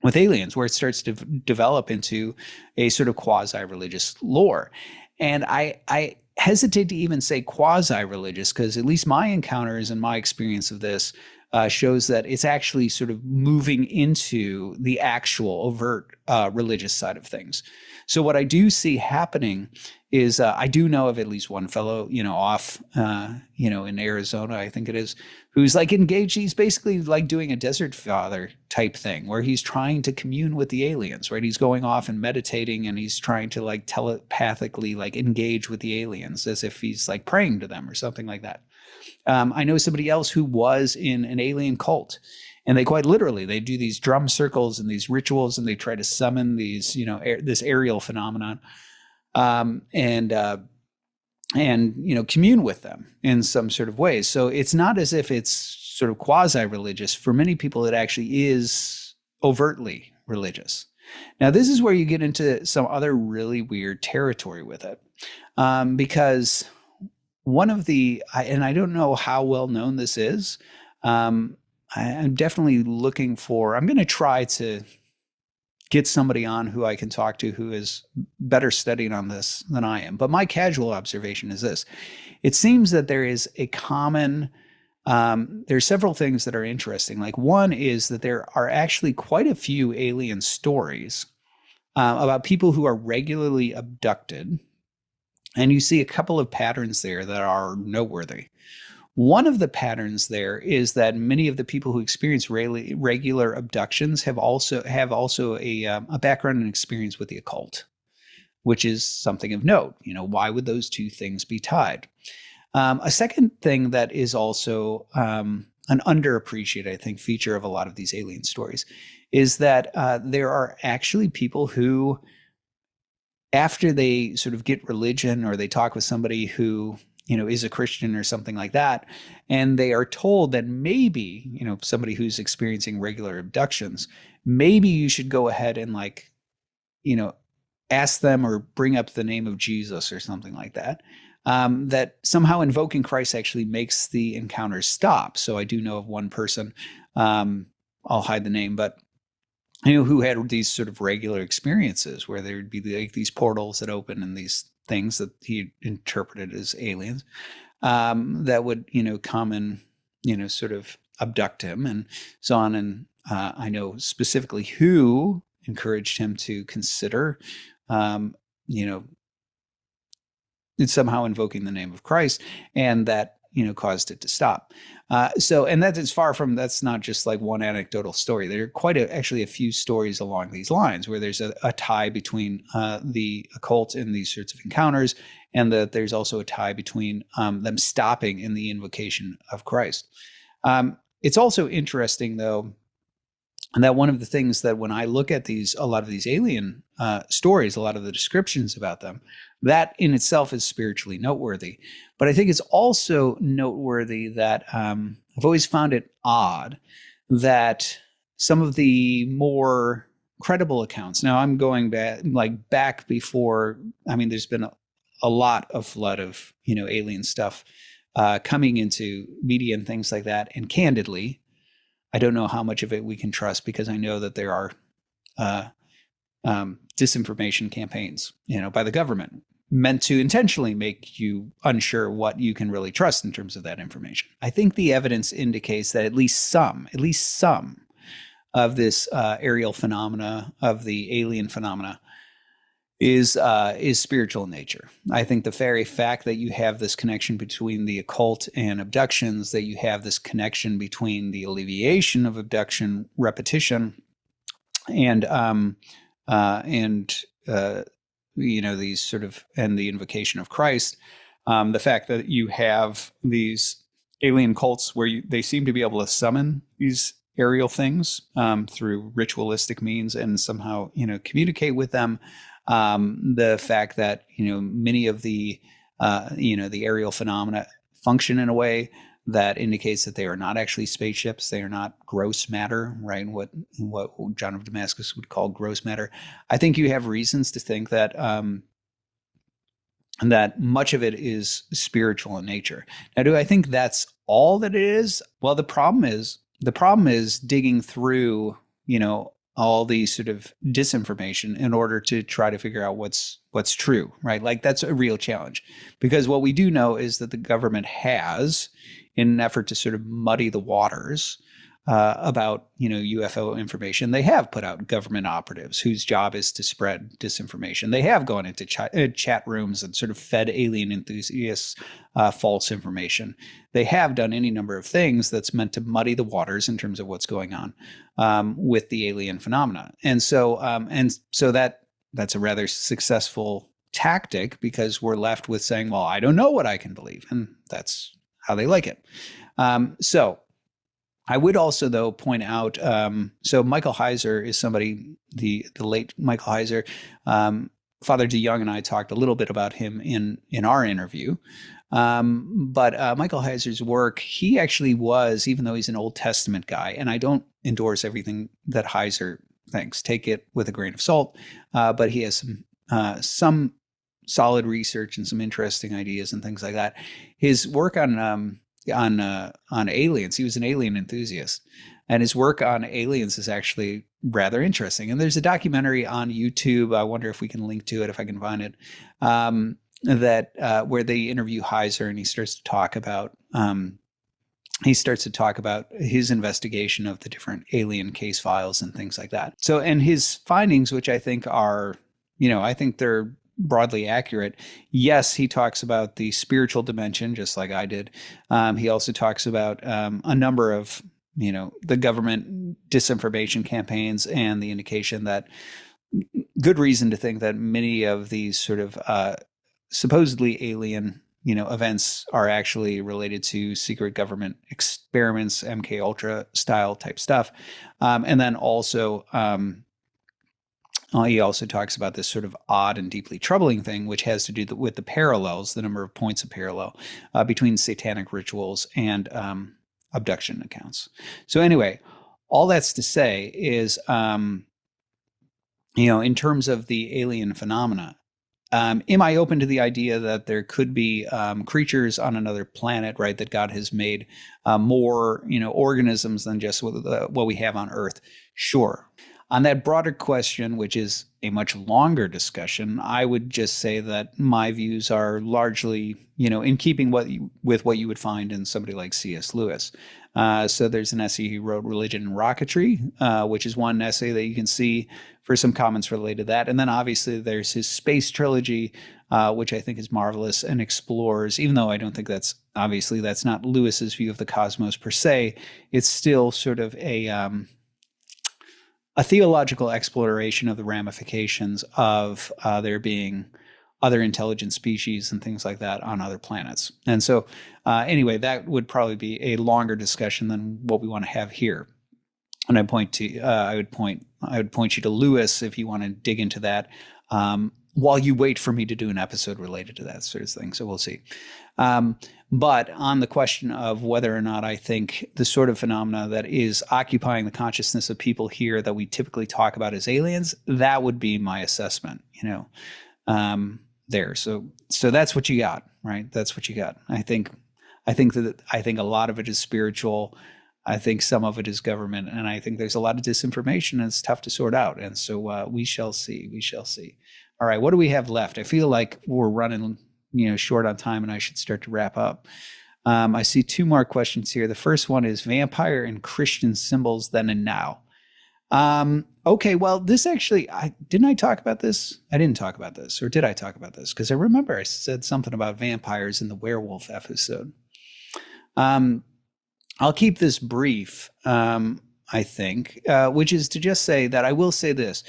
with aliens, where it starts to develop into a sort of quasi-religious lore. And I hesitate to even say quasi-religious, because at least my encounters and my experience of this shows that it's actually sort of moving into the actual overt religious side of things. So what I do see happening is I do know of at least one fellow, off, in Arizona, I think it is, who's like engaged. He's basically like doing a desert father type thing where he's trying to commune with the aliens, right? He's going off and meditating and he's trying to like telepathically like engage with the aliens as if he's like praying to them or something like that. I know somebody else who was in an alien cult, and they quite literally, they do these drum circles and these rituals and they try to summon these, this aerial phenomenon, and commune with them in some sort of ways. So it's not as if it's sort of quasi-religious. For many people, it actually is overtly religious. Now, this is where you get into some other really weird territory with it, because one of and I don't know how well known this is. I'm definitely looking for, I'm going to try to get somebody on who I can talk to who is better studied on this than I am. But my casual observation is this. It seems that there is a common, there's several things that are interesting. Like one is that there are actually quite a few alien stories about people who are regularly abducted. And you see a couple of patterns there that are noteworthy. One of the patterns there is that many of the people who experience regular abductions have also a background and experience with the occult, which is something of note. Why would those two things be tied? A second thing that is also an underappreciated, I think, feature of a lot of these alien stories is that there are actually people who, after they sort of get religion or they talk with somebody who is a Christian or something like that, and they are told that maybe, somebody who's experiencing regular abductions, maybe you should go ahead and ask them or bring up the name of Jesus or something like that, that somehow invoking Christ actually makes the encounters stop. So I do know of one person, I'll hide the name, but who had these sort of regular experiences where there would be like these portals that open and these things that he interpreted as aliens that would, come and, sort of abduct him and so on. And I know specifically who encouraged him to consider, somehow invoking the name of Christ, and that caused it to stop. And that is far from, that's not just like one anecdotal story. There are actually a few stories along these lines where there's a tie between the occult and these sorts of encounters, and that there's also a tie between them stopping in the invocation of Christ. It's also interesting, though, that one of the things that when I look at a lot of these alien stories, a lot of the descriptions about them, that in itself is spiritually noteworthy. But I think it's also noteworthy that I've always found it odd that some of the more credible accounts, now I'm going back before, there's been a lot of flood of, alien stuff coming into media and things like that. And candidly, I don't know how much of it we can trust, because I know that there are disinformation campaigns, by the government, meant to intentionally make you unsure what you can really trust in terms of that information. I think the evidence indicates that at least some of this aerial phenomena, of the alien phenomena, is spiritual in nature. I think the very fact that you have this connection between the occult and abductions, that you have this connection between the alleviation of abduction repetition and these sort of, and the invocation of Christ, the fact that you have these alien cults where they seem to be able to summon these aerial things through ritualistic means and somehow communicate with them. The fact that many of the the aerial phenomena function in a way that indicates that they are not actually spaceships. They are not gross matter, right? What John of Damascus would call gross matter. I think you have reasons to think that that much of it is spiritual in nature. Now, do I think that's all that it is? Well, the problem is digging through all the sort of disinformation in order to try to figure out what's true, right? Like, that's a real challenge, because what we do know is that the government has, in an effort to sort of muddy the waters about UFO information, they have put out government operatives whose job is to spread disinformation. They have gone into chat rooms and sort of fed alien enthusiasts false information. They have done any number of things that's meant to muddy the waters in terms of what's going on with the alien phenomena. And so that's a rather successful tactic, because we're left with saying, well, I don't know what I can believe. And that's how they like it. So I would also, though, point out, so Michael Heiser is somebody, the late Michael Heiser, Father DeYoung and I talked a little bit about him in our interview. But Michael Heiser's work, he actually was, even though he's an Old Testament guy, and I don't endorse everything that Heiser thinks, take it with a grain of salt, but he has some solid research and some interesting ideas and things like that. His work on aliens, he was an alien enthusiast, and his work on aliens is actually rather interesting. And there's a documentary on YouTube, I wonder if we can link to it if I can find it, that where they interview Heiser, and he starts to talk about his investigation of the different alien case files and things like that. So, and his findings, which I think are, I think they're broadly accurate. Yes, he talks about the spiritual dimension, just like I did. He also talks about a number of, the government disinformation campaigns, and the indication that good reason to think that many of these sort of supposedly alien, events are actually related to secret government experiments, MK Ultra style type stuff. And then also, he also talks about this sort of odd and deeply troubling thing, which has to do with the parallels, the number of points of parallel between satanic rituals and abduction accounts. So anyway, all that's to say is, in terms of the alien phenomena, am I open to the idea that there could be creatures on another planet, right, that God has made more, organisms than just what we have on Earth? Sure. On that broader question, which is a much longer discussion, I would just say that my views are largely, in keeping with what you would find in somebody like C.S. Lewis. So there's an essay he wrote, Religion and Rocketry, which is one essay that you can see for some comments related to that. And then obviously there's his Space Trilogy, which I think is marvelous and explores, even though I don't think that's not Lewis's view of the cosmos per se, it's still sort of a theological exploration of the ramifications of there being other intelligent species and things like that on other planets. And so anyway, that would probably be a longer discussion than what we want to have here. And I would point you to Lewis if you want to dig into that, while you wait for me to do an episode related to that sort of thing. So we'll see. But on the question of whether or not I think the sort of phenomena that is occupying the consciousness of people here that we typically talk about as aliens, that would be my assessment, there. So that's what you got, right? That's what you got. I think a lot of it is spiritual. I think some of it is government, and I think there's a lot of disinformation, and it's tough to sort out. And so we shall see. We shall see. All right, what do we have left? I feel like we're running, short on time, and I should start to wrap up. I see two more questions here. The first one is vampire and Christian symbols then and now. Okay, well, this actually, didn't I talk about this? I didn't talk about this, or did I talk about this? Because I remember I said something about vampires in the werewolf episode. I'll keep this brief, I think, which is to just say that I will say this.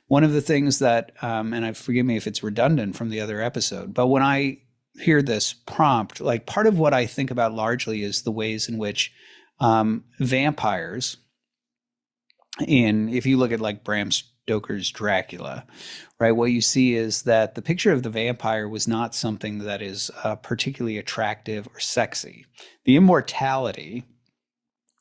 One of the things that, and forgive me if it's redundant from the other episode, but when I hear this prompt, like part of what I think about largely is the ways in which vampires, if you look at like Bram Stoker's Dracula, right, what you see is that the picture of the vampire was not something that is particularly attractive or sexy. The immortality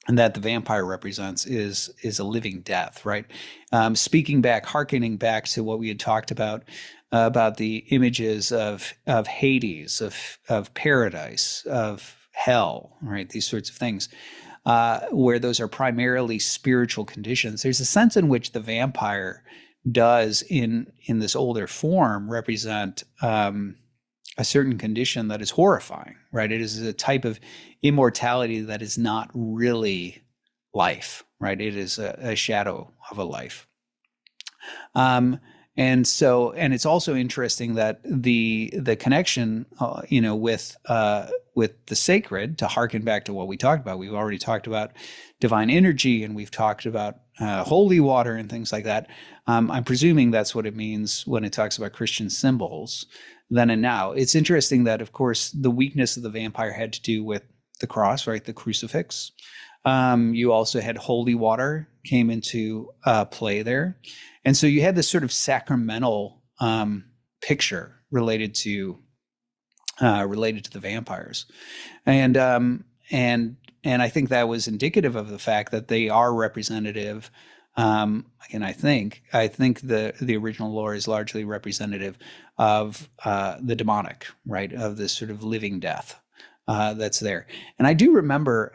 that the vampire represents is a living death, right? Hearkening back to what we had talked about the images of Hades, of paradise, of hell, right? These sorts of things, where those are primarily spiritual conditions. There's a sense in which the vampire does, in this older form, represent a certain condition that is horrifying, right? It is a type of immortality that is not really life, right? It is a shadow of a life. And it's also interesting that the connection, with the sacred, to harken back to what we talked about. We've already talked about divine energy, and we've talked about holy water and things like that. I'm presuming that's what it means when it talks about Christian symbols then and now. It's interesting that, of course, the weakness of the vampire had to do with the cross, right? The crucifix. You also had holy water came into play there. And so you had this sort of sacramental picture related to the vampires. And I think that was indicative of the fact that they are representative. And I think the original lore is largely representative of the demonic, right? Of this sort of living death that's there. And I do remember,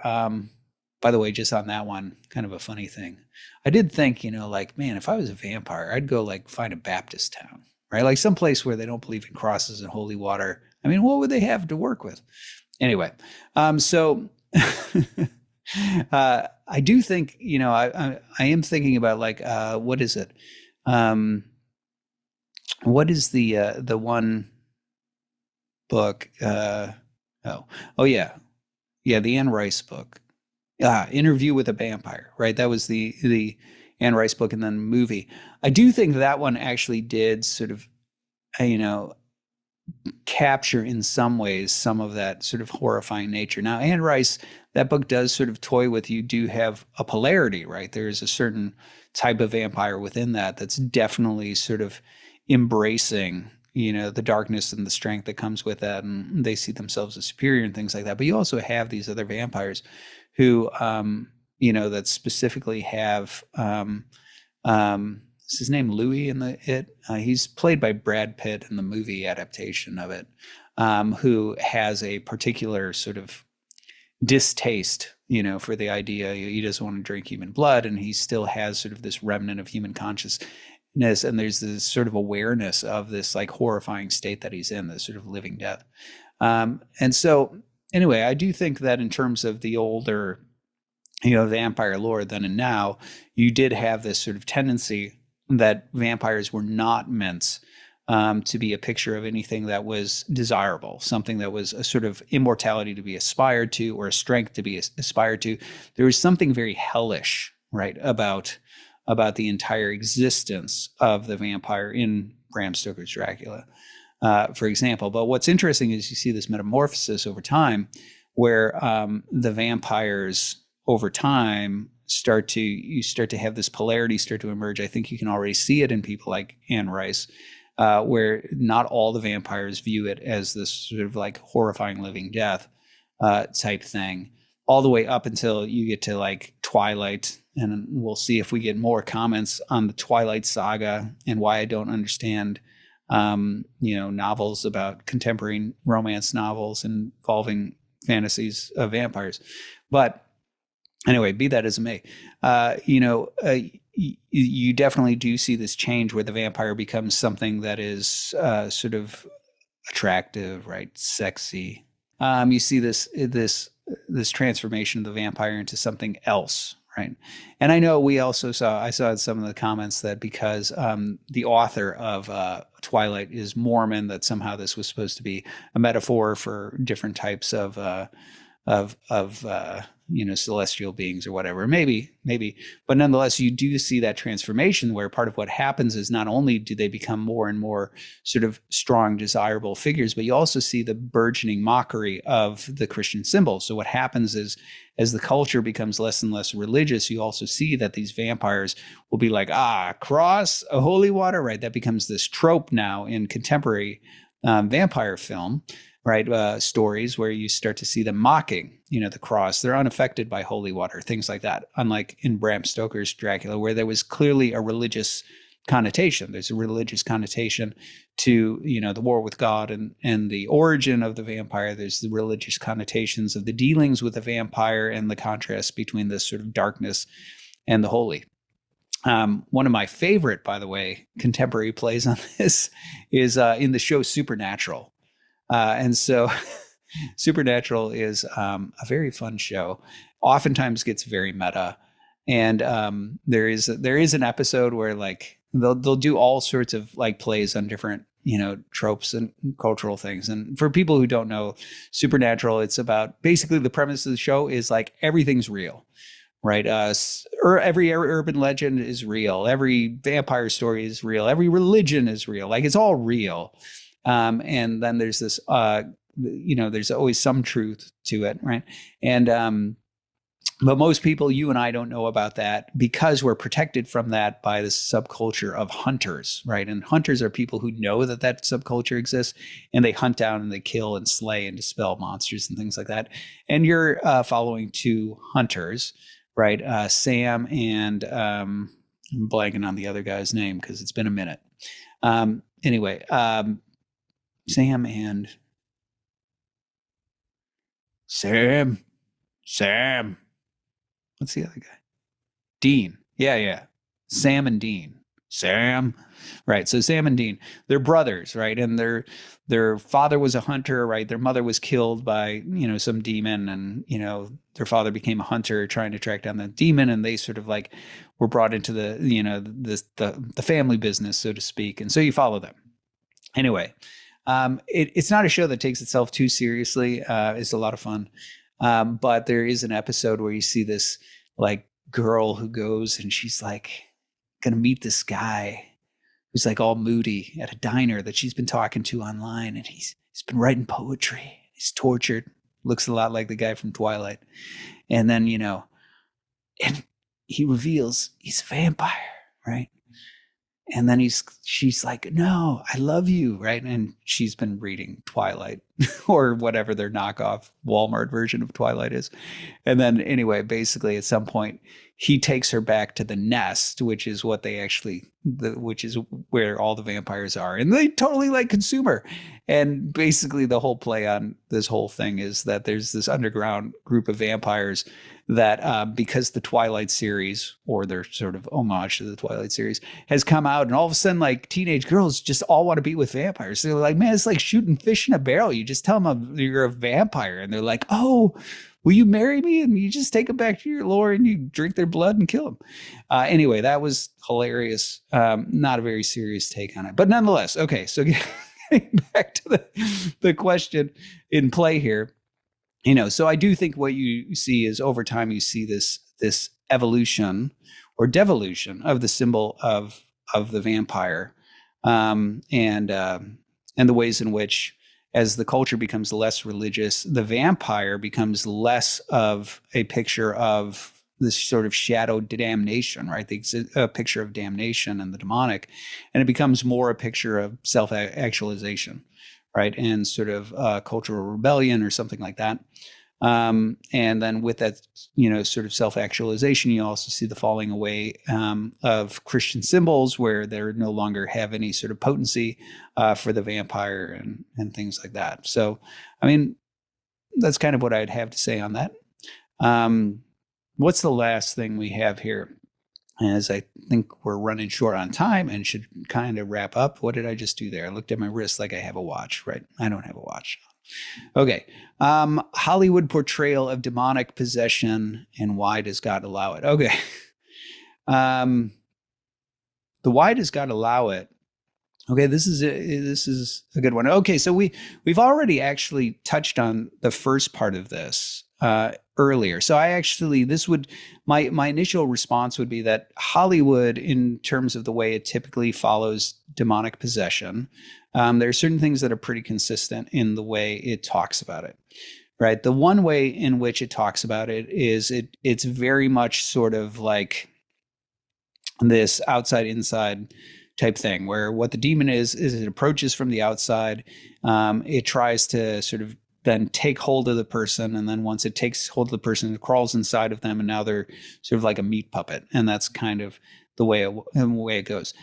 by the way, just on that one, kind of a funny thing. I did think, man, if I was a vampire, I'd go like find a Baptist town, right? Like some place where they don't believe in crosses and holy water. I mean, what would they have to work with? Anyway, so I do think, I am thinking about like, what is it? What is the one book? The Anne Rice book, Interview with a Vampire, right? That was the Anne Rice book, and then movie. I do think that one actually did sort of, capture in some ways some of that sort of horrifying nature. Now, Anne Rice, that book does sort of toy with, you do have a polarity, right? There is a certain type of vampire within that's definitely sort of embracing, the darkness and the strength that comes with that, and they see themselves as superior and things like that. But you also have these other vampires who, that specifically have, is his name Louis in he's played by Brad Pitt in the movie adaptation of it, who has a particular sort of distaste, for the idea. He doesn't want to drink human blood, and he still has sort of this remnant of human consciousness and there's this sort of awareness of this like horrifying state that he's in, this sort of living death. And so anyway, I do think that in terms of the older, vampire lore then and now, you did have this sort of tendency that vampires were not meant to be a picture of anything that was desirable, something that was a sort of immortality to be aspired to, or a strength to be aspired to. There was something very hellish, right, about the entire existence of the vampire in Bram Stoker's Dracula, for example. But what's interesting is you see this metamorphosis over time, where the vampires over time start to have this polarity start to emerge. I think you can already see it in people like Anne Rice, where not all the vampires view it as this sort of like horrifying living death type thing, all the way up until you get to like Twilight. And we'll see if we get more comments on the Twilight saga and why I don't understand, novels about contemporary romance novels involving fantasies of vampires. But anyway, be that as it may, you definitely do see this change where the vampire becomes something that is sort of attractive, right? Sexy. You see this transformation of the vampire into something else, right? And I know I saw in some of the comments that because the author of Twilight is Mormon, that somehow this was supposed to be a metaphor for different types of celestial beings or whatever. Maybe, but nonetheless, you do see that transformation where part of what happens is not only do they become more and more sort of strong, desirable figures, but you also see the burgeoning mockery of the Christian symbols. So what happens is, as the culture becomes less and less religious, you also see that these vampires will be like, cross, a holy water, right? That becomes this trope now in contemporary vampire film, right? Stories where you start to see them mocking, the cross. They're unaffected by holy water, things like that. Unlike in Bram Stoker's Dracula, where there was clearly a religious connotation. There's a religious connotation to, the war with God and the origin of the vampire. There's the religious connotations of the dealings with the vampire and the contrast between this sort of darkness and the holy. One of my favorite, by the way, contemporary plays on this is in the show Supernatural. And so Supernatural is a very fun show, oftentimes gets very meta. And there is an episode where like they'll do all sorts of like plays on different, tropes and cultural things. And for people who don't know Supernatural, it's about basically the premise of the show is like everything's real. Right. Every urban legend is real. Every vampire story is real. Every religion is real. Like it's all real. And then there's this, there's always some truth to it. Right. And, but most people, you and I, don't know about that because we're protected from that by this subculture of hunters. Right. And hunters are people who know that subculture exists, and they hunt down and they kill and slay and dispel monsters and things like that. And you're following two hunters. Right. Sam and I'm blanking on the other guy's name because it's been a minute. Anyway, Sam and Sam. What's the other guy? Dean. Yeah. Sam and Dean. Sam. Right. So Sam and Dean, they're brothers, right? And their father was a hunter, right? Their mother was killed by, some demon, and, their father became a hunter trying to track down the demon, and they sort of like were brought into the, the family business, so to speak. And so you follow them. Anyway, it's not a show that takes itself too seriously. It's a lot of fun. But there is an episode where you see this like girl who goes and she's like going to meet this guy who's like all moody at a diner that she's been talking to online. And he's been writing poetry. He's tortured. Looks a lot like the guy from Twilight. And then, and he reveals he's a vampire, right? And then she's like, no, I love you, right? And she's been reading Twilight or whatever their knockoff Walmart version of Twilight is. And then anyway, basically at some point he takes her back to the nest, which is what they actually, which is where all the vampires are. And they totally like consume her. And basically the whole play on this whole thing is that there's this underground group of vampires that because the Twilight series, or their sort of homage to the Twilight series, has come out, and all of a sudden, like, teenage girls just all want to be with vampires. They're like, man, it's like shooting fish in a barrel. You just tell them you're a vampire, and they're like, oh, will you marry me? And you just take them back to your lore and you drink their blood and kill them. Anyway, that was hilarious. Not a very serious take on it, but nonetheless, okay. So getting back to the question in play here. So I do think what you see is over time you see this evolution or devolution of the symbol of the vampire, and the ways in which, as the culture becomes less religious, the vampire becomes less of a picture of this sort of shadow damnation, right? A picture of damnation and the demonic, and it becomes more a picture of self-actualization. Right. And sort of cultural rebellion or something like that. And then with that, sort of self-actualization, you also see the falling away of Christian symbols where they no longer have any sort of potency for the vampire and things like that. So, I mean, that's kind of what I'd have to say on that. What's the last thing we have here? As I think we're running short on time and should kind of wrap up. What did I just do there? I looked at my wrist like I have a watch, right? I don't have a watch. Okay. Hollywood portrayal of demonic possession, and why does God allow it? Okay. The why does God allow it? Okay, this is a good one. Okay, so we've already actually touched on the first part of this earlier. So my initial response would be that Hollywood, in terms of the way it typically follows demonic possession, there are certain things that are pretty consistent in the way it talks about it, right? The one way in which it talks about it is it's very much sort of like this outside inside type thing, where what the demon is it approaches from the outside. It tries to sort of then take hold of the person. And then once it takes hold of the person, it crawls inside of them. And now they're sort of like a meat puppet. And that's kind of the way it goes.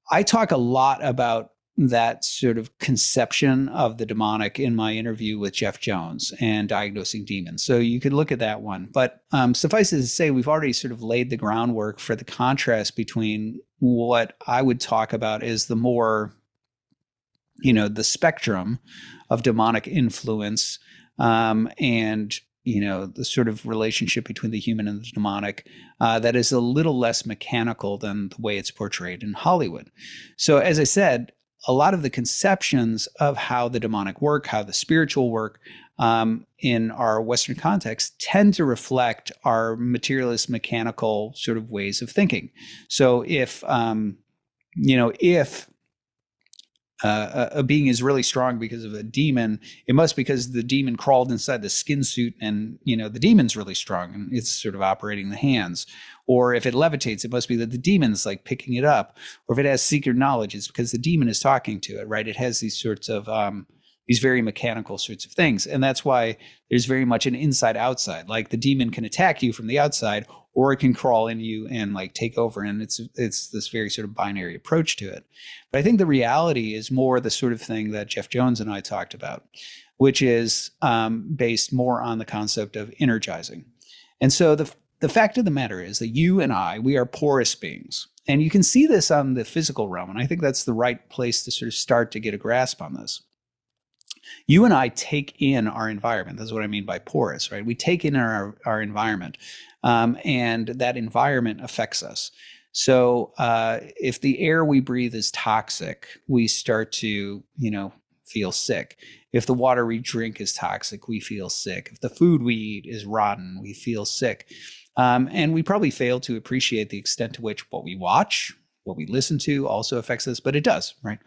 I talk a lot about that sort of conception of the demonic in my interview with Jeff Jones and Diagnosing Demons. So you could look at that one. But suffice it to say, we've already sort of laid the groundwork for the contrast between what I would talk about as the more, the spectrum of demonic influence, and the sort of relationship between the human and the demonic that is a little less mechanical than the way it's portrayed in Hollywood. So as I said, a lot of the conceptions of how the demonic work, how the spiritual work in our Western context tend to reflect our materialist, mechanical sort of ways of thinking. So if a being is really strong because of a demon, it must be because the demon crawled inside the skin suit and, the demon's really strong and it's sort of operating the hands. Or if it levitates, it must be that the demon's like picking it up. Or if it has secret knowledge, it's because the demon is talking to it, right? It has these sorts of, these very mechanical sorts of things. And that's why there's very much an inside outside, like the demon can attack you from the outside, or it can crawl in you and like take over. And it's this very sort of binary approach to it. But I think the reality is more the sort of thing that Jeff Jones and I talked about, which is based more on the concept of energizing. And so the fact of the matter is that you and I, we are porous beings. And you can see this on the physical realm. And I think that's the right place to sort of start to get a grasp on this. You and I take in our environment. That's what I mean by porous, right? We take in our environment, and that environment affects us. So if the air we breathe is toxic, we start to, feel sick. If the water we drink is toxic, we feel sick. If the food we eat is rotten, we feel sick. And we probably fail to appreciate the extent to which what we watch, What we listen to also affects us, but it does, right?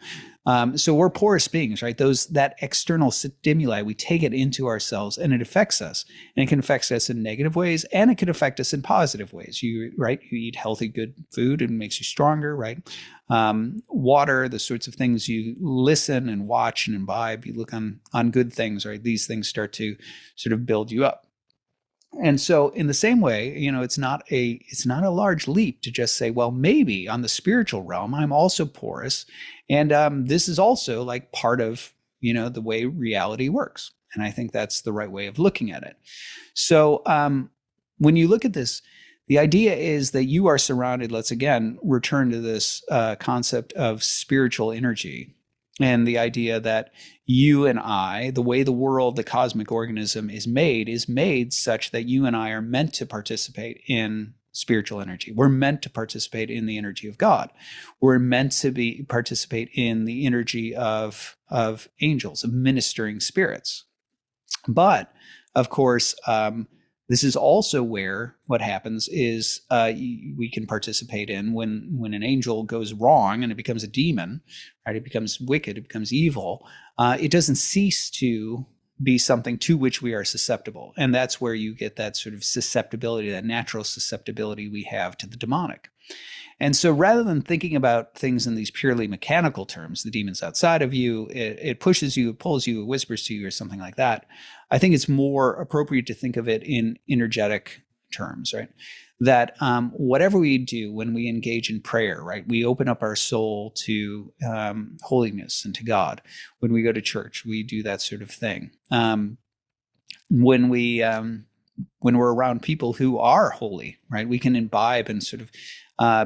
So we're porous beings, right? That external stimuli, we take it into ourselves and it affects us. And it can affect us in negative ways and it can affect us in positive ways. You eat healthy, good food and it makes you stronger, right? Water, the sorts of things you listen and watch and imbibe, you look on good things, right? These things start to sort of build you up. And so in the same way, it's not a large leap to just say, well, maybe on the spiritual realm, I'm also porous. And this is also like part of, the way reality works. And I think that's the right way of looking at it. So when you look at this, the idea is that you are surrounded, let's again return to this concept of spiritual energy. And the idea that you and I, the way the world, the cosmic organism is made such that you and I are meant to participate in spiritual energy. We're meant to participate in the energy of God. We're meant to participate in the energy of angels, of ministering spirits. But of course, this is also where what happens is we can participate in when an angel goes wrong and it becomes a demon, right? It becomes wicked, it becomes evil. It doesn't cease to be something to which we are susceptible. And that's where you get that sort of susceptibility, that natural susceptibility we have to the demonic. And so rather than thinking about things in these purely mechanical terms, the demon's outside of you, it pushes you, it pulls you, it whispers to you or something like that, I think it's more appropriate to think of it in energetic terms, right? That whatever we do when we engage in prayer, right, we open up our soul to holiness and to God. When we go to church, we do that sort of thing. When we're around people who are holy, right, we can imbibe and sort of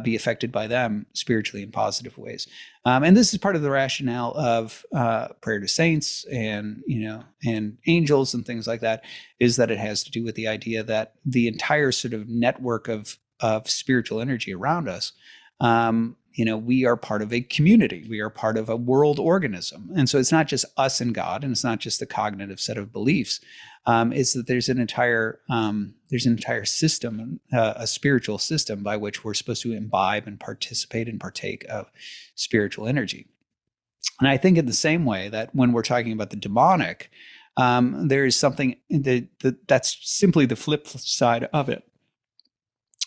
be affected by them spiritually in positive ways. And this is part of the rationale of prayer to saints and angels and things like that, is that it has to do with the idea that the entire sort of network of spiritual energy around us, we are part of a community. We are part of a world organism. And so it's not just us and God, and it's not just the cognitive set of beliefs. It's that there's an entire system, a spiritual system by which we're supposed to imbibe and participate and partake of spiritual energy. And I think in the same way that when we're talking about the demonic, there is something that's simply the flip side of it.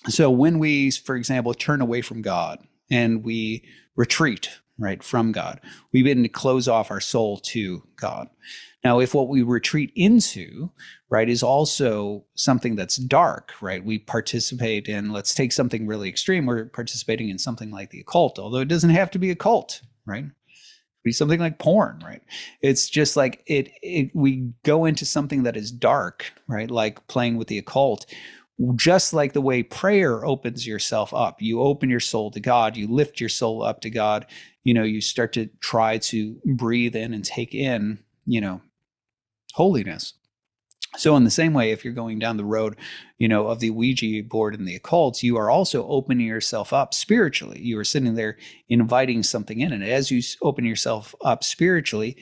So when we, for example, turn away from God and we retreat, right, from God, we begin to close off our soul to God. Now, if what we retreat into, right, is also something that's dark, right, we participate in, let's take something really extreme, we're participating in something like the occult, although it doesn't have to be occult, right? It could be something like porn, right? It's just like we go into something that is dark, right, like playing with the occult. Just like the way prayer opens yourself up, you open your soul to God, you lift your soul up to God, you start to try to breathe in and take in, holiness. So in the same way, if you're going down the road, of the Ouija board and the occult, you are also opening yourself up spiritually. You are sitting there inviting something in. And as you open yourself up spiritually,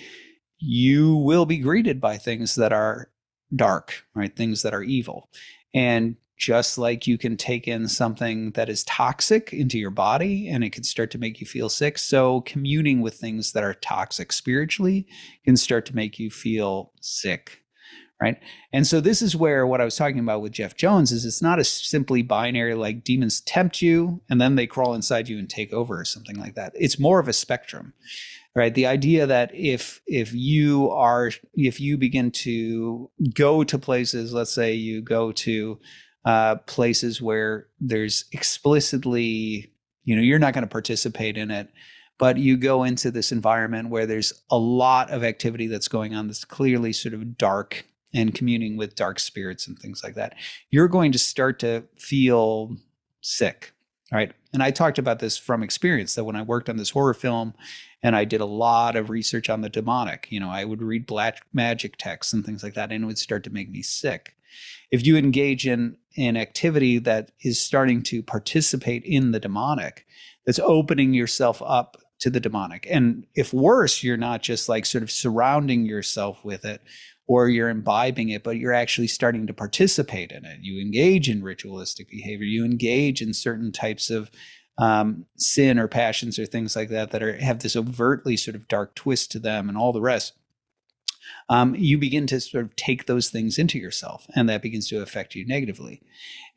you will be greeted by things that are dark, right? Things that are evil. And just like you can take in something that is toxic into your body and it can start to make you feel sick, so communing with things that are toxic spiritually can start to make you feel sick, right? And so this is where what I was talking about with Jeff Jones is it's not a simply binary, like demons tempt you and then they crawl inside you and take over or something like that. It's more of a spectrum, right? The idea that if you begin to go to places, let's say you go to places where there's explicitly, you're not going to participate in it, but you go into this environment where there's a lot of activity that's going on that's clearly sort of dark and communing with dark spirits and things like that, you're going to start to feel sick, right? And I talked about this from experience, that when I worked on this horror film and I did a lot of research on the demonic, I would read black magic texts and things like that, and it would start to make me sick. If you engage in activity that is starting to participate in the demonic, that's opening yourself up to the demonic. And if worse, you're not just like sort of surrounding yourself with it or you're imbibing it, but you're actually starting to participate in it. You engage in ritualistic behavior. You engage in certain types of sin or passions or things like that have this overtly sort of dark twist to them and all the rest, you begin to sort of take those things into yourself, and that begins to affect you negatively.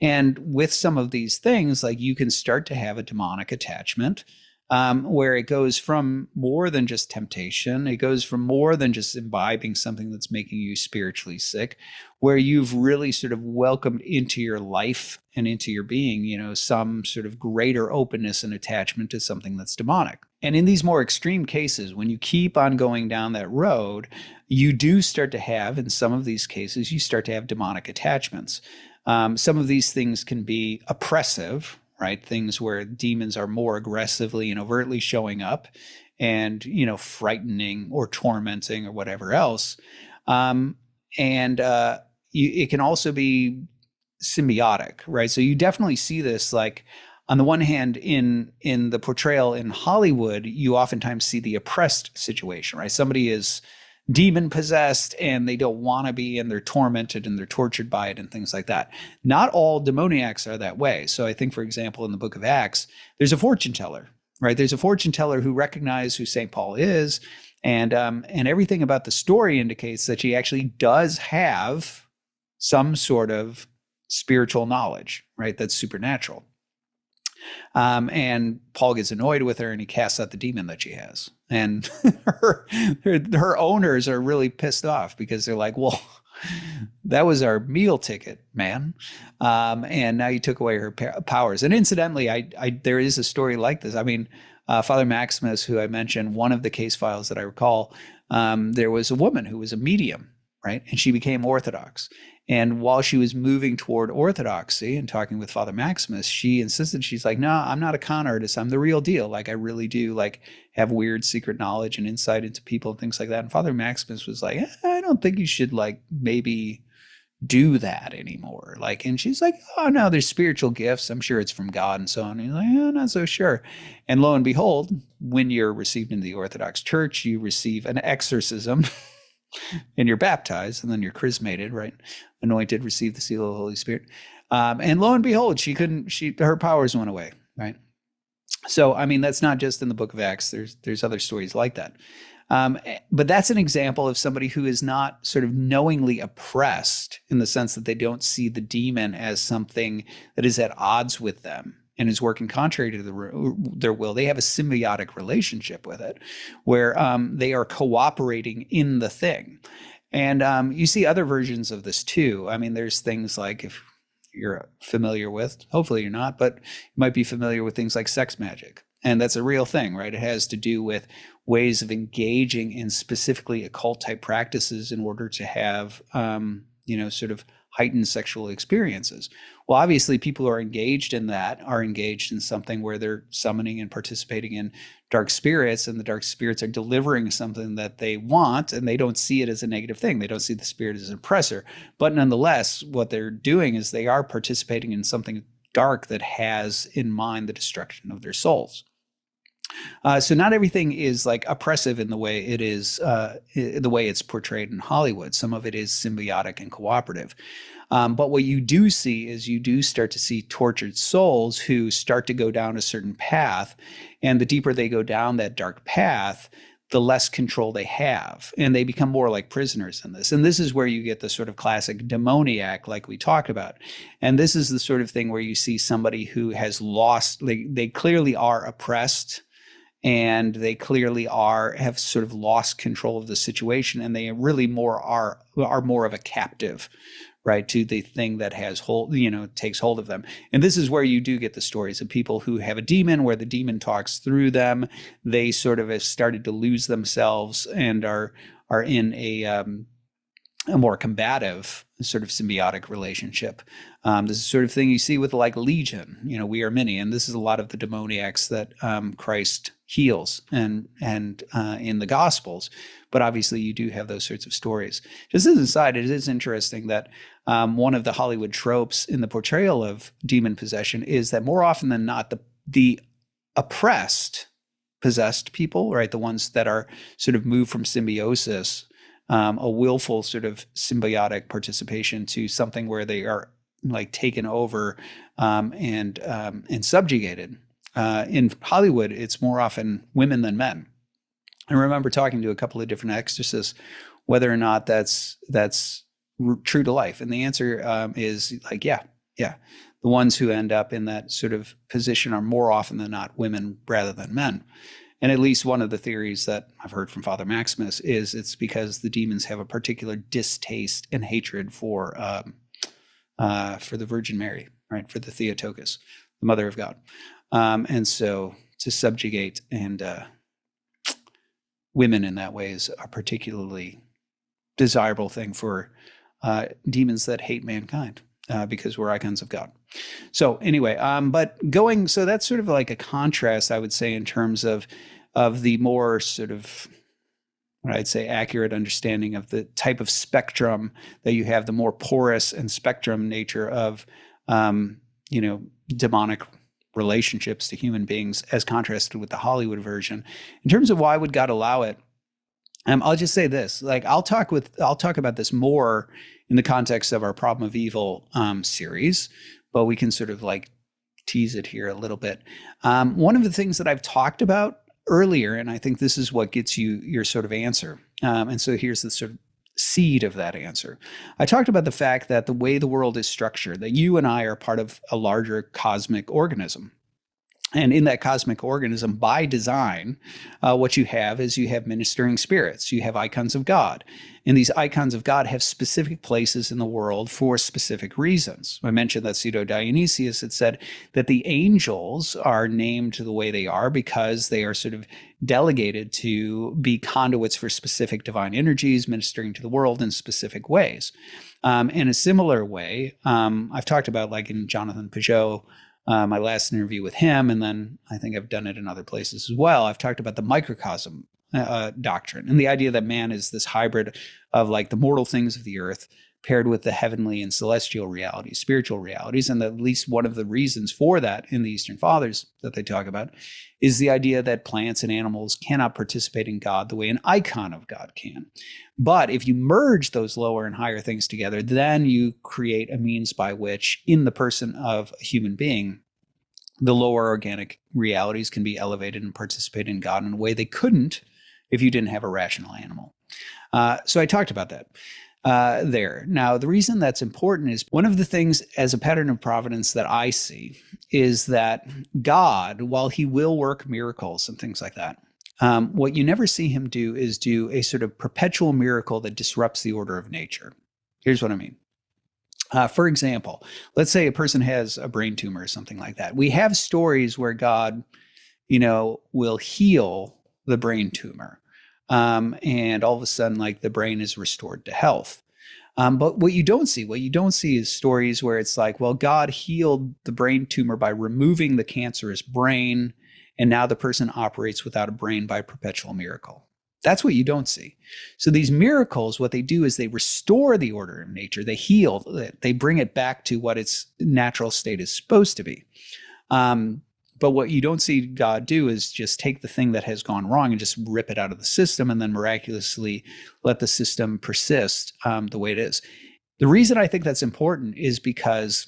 And with some of these things, like you can start to have a demonic attachment, where it goes from more than just temptation. It goes from more than just imbibing something that's making you spiritually sick, where you've really sort of welcomed into your life and into your being, some sort of greater openness and attachment to something that's demonic. And in these more extreme cases, when you keep on going down that road, you do start to have, in some of these cases, you start to have demonic attachments. Some of these things can be oppressive, right? Things where demons are more aggressively and overtly showing up and, frightening or tormenting or whatever else. It can also be symbiotic, right? So you definitely see this, like, on the one hand, in the portrayal in Hollywood, you oftentimes see the oppressed situation, right? Somebody is demon possessed and they don't want to be, and they're tormented and they're tortured by it and things like that. Not all demoniacs are that way. So I think, for example, in the book of Acts, there's a fortune teller, right? There's a fortune teller who recognizes who St. Paul is. And everything about the story indicates that she actually does have some sort of spiritual knowledge, right? That's supernatural. And Paul gets annoyed with her and he casts out the demon that she has. And her owners are really pissed off because they're like, well, that was our meal ticket, man. And now you took away her powers. And incidentally, there is a story like this. I mean, Father Maximus, who I mentioned, one of the case files that I recall, there was a woman who was a medium, right? And she became Orthodox. And while she was moving toward orthodoxy and talking with Father Maximus, she insisted, she's like, no, I'm not a con artist. I'm the real deal. Like, I really do have weird secret knowledge and insight into people and things like that. And Father Maximus was like, I don't think you should maybe do that anymore. And she's like, oh no, there's spiritual gifts. I'm sure it's from God and so on. And he's like, oh, not so sure. And lo and behold, when you're received into the Orthodox Church, you receive an exorcism and you're baptized, and then you're chrismated, right? Anointed, receive the seal of the Holy Spirit. And lo and behold, her powers went away, right? So, I mean, that's not just in the book of Acts. There's other stories like that. But that's an example of somebody who is not sort of knowingly oppressed, in the sense that they don't see the demon as something that is at odds with them and is working contrary to their will. They have a symbiotic relationship with it, where they are cooperating in the thing. And you see other versions of this too. I mean, there's things like, if you're familiar with, hopefully you're not, but you might be familiar with things like sex magic. And that's a real thing, right? It has to do with ways of engaging in specifically occult type practices in order to have, sort of heightened sexual experiences. Well, obviously people who are engaged in that are engaged in something where they're summoning and participating in dark spirits, and the dark spirits are delivering something that they want, and they don't see it as a negative thing. They don't see the spirit as an oppressor. But nonetheless, what they're doing is they are participating in something dark that has in mind the destruction of their souls. So not everything is oppressive in the way it is, the way it's portrayed in Hollywood. Some of it is symbiotic and cooperative. But what you do see is you do start to see tortured souls who start to go down a certain path. And the deeper they go down that dark path, the less control they have. And they become more like prisoners in this. And this is where you get the sort of classic demoniac, like we talked about. And this is the sort of thing where you see somebody who has lost, they clearly are oppressed, and they clearly have sort of lost control of the situation, and they really are more of a captive, right, to the thing that has takes hold of them. And this is where you do get the stories of people who have a demon, where the demon talks through them. They sort of have started to lose themselves and are in a more combative sort of symbiotic relationship. This is the sort of thing you see with Legion, we are many. And this is a lot of the demoniacs that Christ heals and in the Gospels. But obviously you do have those sorts of stories. Just as an aside, it is interesting that one of the Hollywood tropes in the portrayal of demon possession is that more often than not, the oppressed, possessed people, right, the ones that are sort of moved from symbiosis, a willful sort of symbiotic participation, to something where they are taken over and subjugated. in Hollywood, it's more often women than men. I remember talking to a couple of different exorcists whether or not that's true to life, and the answer is like, yeah. The ones who end up in that sort of position are more often than not women rather than men. And at least one of the theories that I've heard from Father Maximus is it's because the demons have a particular distaste and hatred for the Virgin Mary, right? For the Theotokos, the Mother of God. And so to subjugate and women in that way is a particularly desirable thing for demons that hate mankind. Because we're icons of God. So anyway, so that's sort of like a contrast, I would say, in terms of the more sort of, what I'd say, accurate understanding of the type of spectrum that you have, the more porous and spectrum nature of, demonic relationships to human beings as contrasted with the Hollywood version. In terms of why would God allow it, I'll just say this, like I'll talk about this more in the context of our Problem of Evil series, but we can sort of like tease it here a little bit. One of the things that I've talked about earlier, and I think this is what gets you your sort of answer. And so here's the sort of seed of that answer. I talked about the fact that the way the world is structured, that you and I are part of a larger cosmic organism. And in that cosmic organism, by design, what you have is you have ministering spirits. You have icons of God. And these icons of God have specific places in the world for specific reasons. I mentioned that Pseudo-Dionysius had said that the angels are named the way they are because they are sort of delegated to be conduits for specific divine energies, ministering to the world in specific ways. In a similar way, I've talked about, like in Jonathan Peugeot, my last interview with him, and then I think I've done it in other places as well. I've talked about the microcosm doctrine and the idea that man is this hybrid of like the mortal things of the earth paired with the heavenly and celestial realities, spiritual realities. And at least one of the reasons for that in the Eastern Fathers that they talk about is the idea that plants and animals cannot participate in God the way an icon of God can. But if you merge those lower and higher things together, then you create a means by which, in the person of a human being, the lower organic realities can be elevated and participate in God in a way they couldn't if you didn't have a rational animal. So I talked about that there. Now, the reason that's important is one of the things as a pattern of providence that I see is that God, while he will work miracles and things like that, what you never see him do is do a sort of perpetual miracle that disrupts the order of nature. Here's what I mean. For example, let's say a person has a brain tumor or something like that. We have stories where God, will heal the brain tumor. And all of a sudden, like the brain is restored to health. But what you don't see is stories where it's like, well, God healed the brain tumor by removing the cancerous brain, and now the person operates without a brain by perpetual miracle. That's what you don't see. So these miracles, what they do is they restore the order of nature. They heal, they bring it back to what its natural state is supposed to be. But what you don't see God do is just take the thing that has gone wrong and just rip it out of the system and then miraculously let the system persist the way it is. The reason I think that's important is because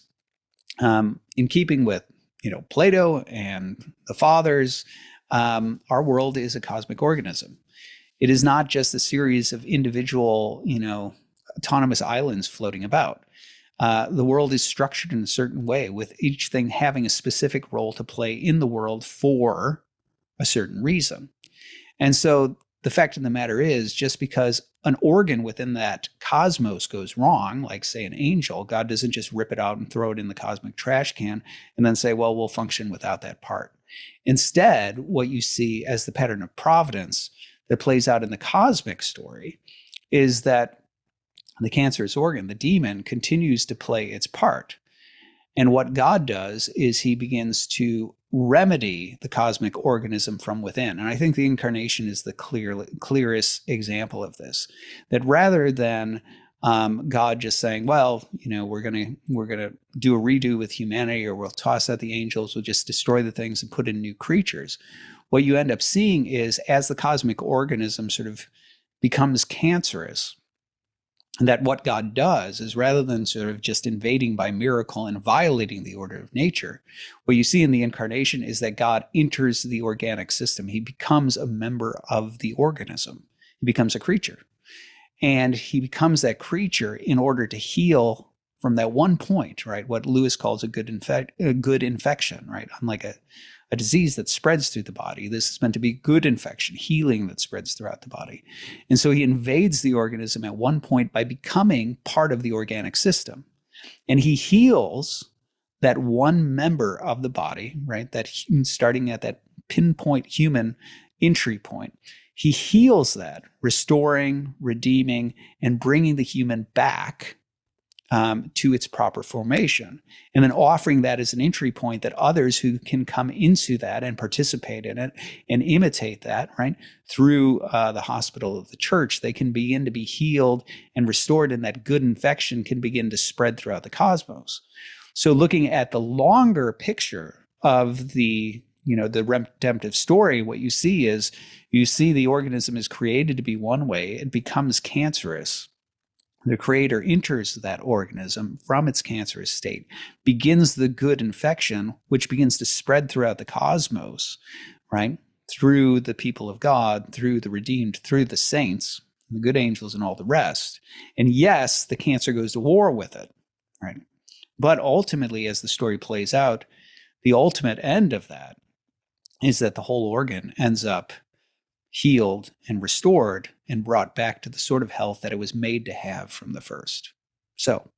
in keeping with, Plato and the fathers, our world is a cosmic organism. It is not just a series of individual, autonomous islands floating about. The world is structured in a certain way, with each thing having a specific role to play in the world for a certain reason. And so the fact of the matter is, just because an organ within that cosmos goes wrong, like say an angel, God doesn't just rip it out and throw it in the cosmic trash can and then say, well, we'll function without that part. Instead, what you see as the pattern of providence that plays out in the cosmic story is that the cancerous organ, the demon, continues to play its part. And what God does is he begins to remedy the cosmic organism from within. And I think the incarnation is the clearest example of this. That rather than God just saying, well, we're gonna do a redo with humanity, or we'll toss out the angels, we'll just destroy the things and put in new creatures. What you end up seeing is, as the cosmic organism sort of becomes cancerous, And that what God does is, rather than sort of just invading by miracle and violating the order of nature, what you see in the incarnation is that God enters the organic system. He becomes a member of the organism. He becomes a creature. And he becomes that creature in order to heal from that one point, right? What Lewis calls a good infection, right? Unlike a disease that spreads through the body, this is meant to be good infection, healing that spreads throughout the body. And so he invades the organism at one point by becoming part of the organic system. And he heals that one member of the body, right? That starting at that pinpoint human entry point. He heals that, restoring, redeeming, and bringing the human back to its proper formation, and then offering that as an entry point that others who can come into that and participate in it and imitate that, right, through the hospital of the church, they can begin to be healed and restored, and that good infection can begin to spread throughout the cosmos. So looking at the longer picture of the redemptive story, what you see is the organism is created to be one way. It becomes cancerous. The creator enters that organism from its cancerous state, begins the good infection, which begins to spread throughout the cosmos, right? Through the people of God, through the redeemed, through the saints, the good angels, and all the rest. And yes, the cancer goes to war with it, right? But ultimately, as the story plays out, the ultimate end of that is that the whole organ ends up healed and restored and brought back to the sort of health that it was made to have from the first. So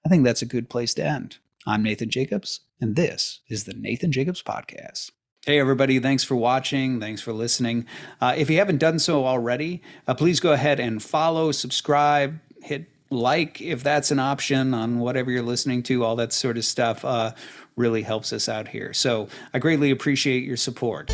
I think that's a good place to end. I'm Nathan Jacobs, and this is the Nathan Jacobs Podcast. Hey, everybody. Thanks for watching. Thanks for listening. If you haven't done so already, please go ahead and follow, subscribe, hit like if that's an option on whatever you're listening to. All that sort of stuff really helps us out here. So I greatly appreciate your support.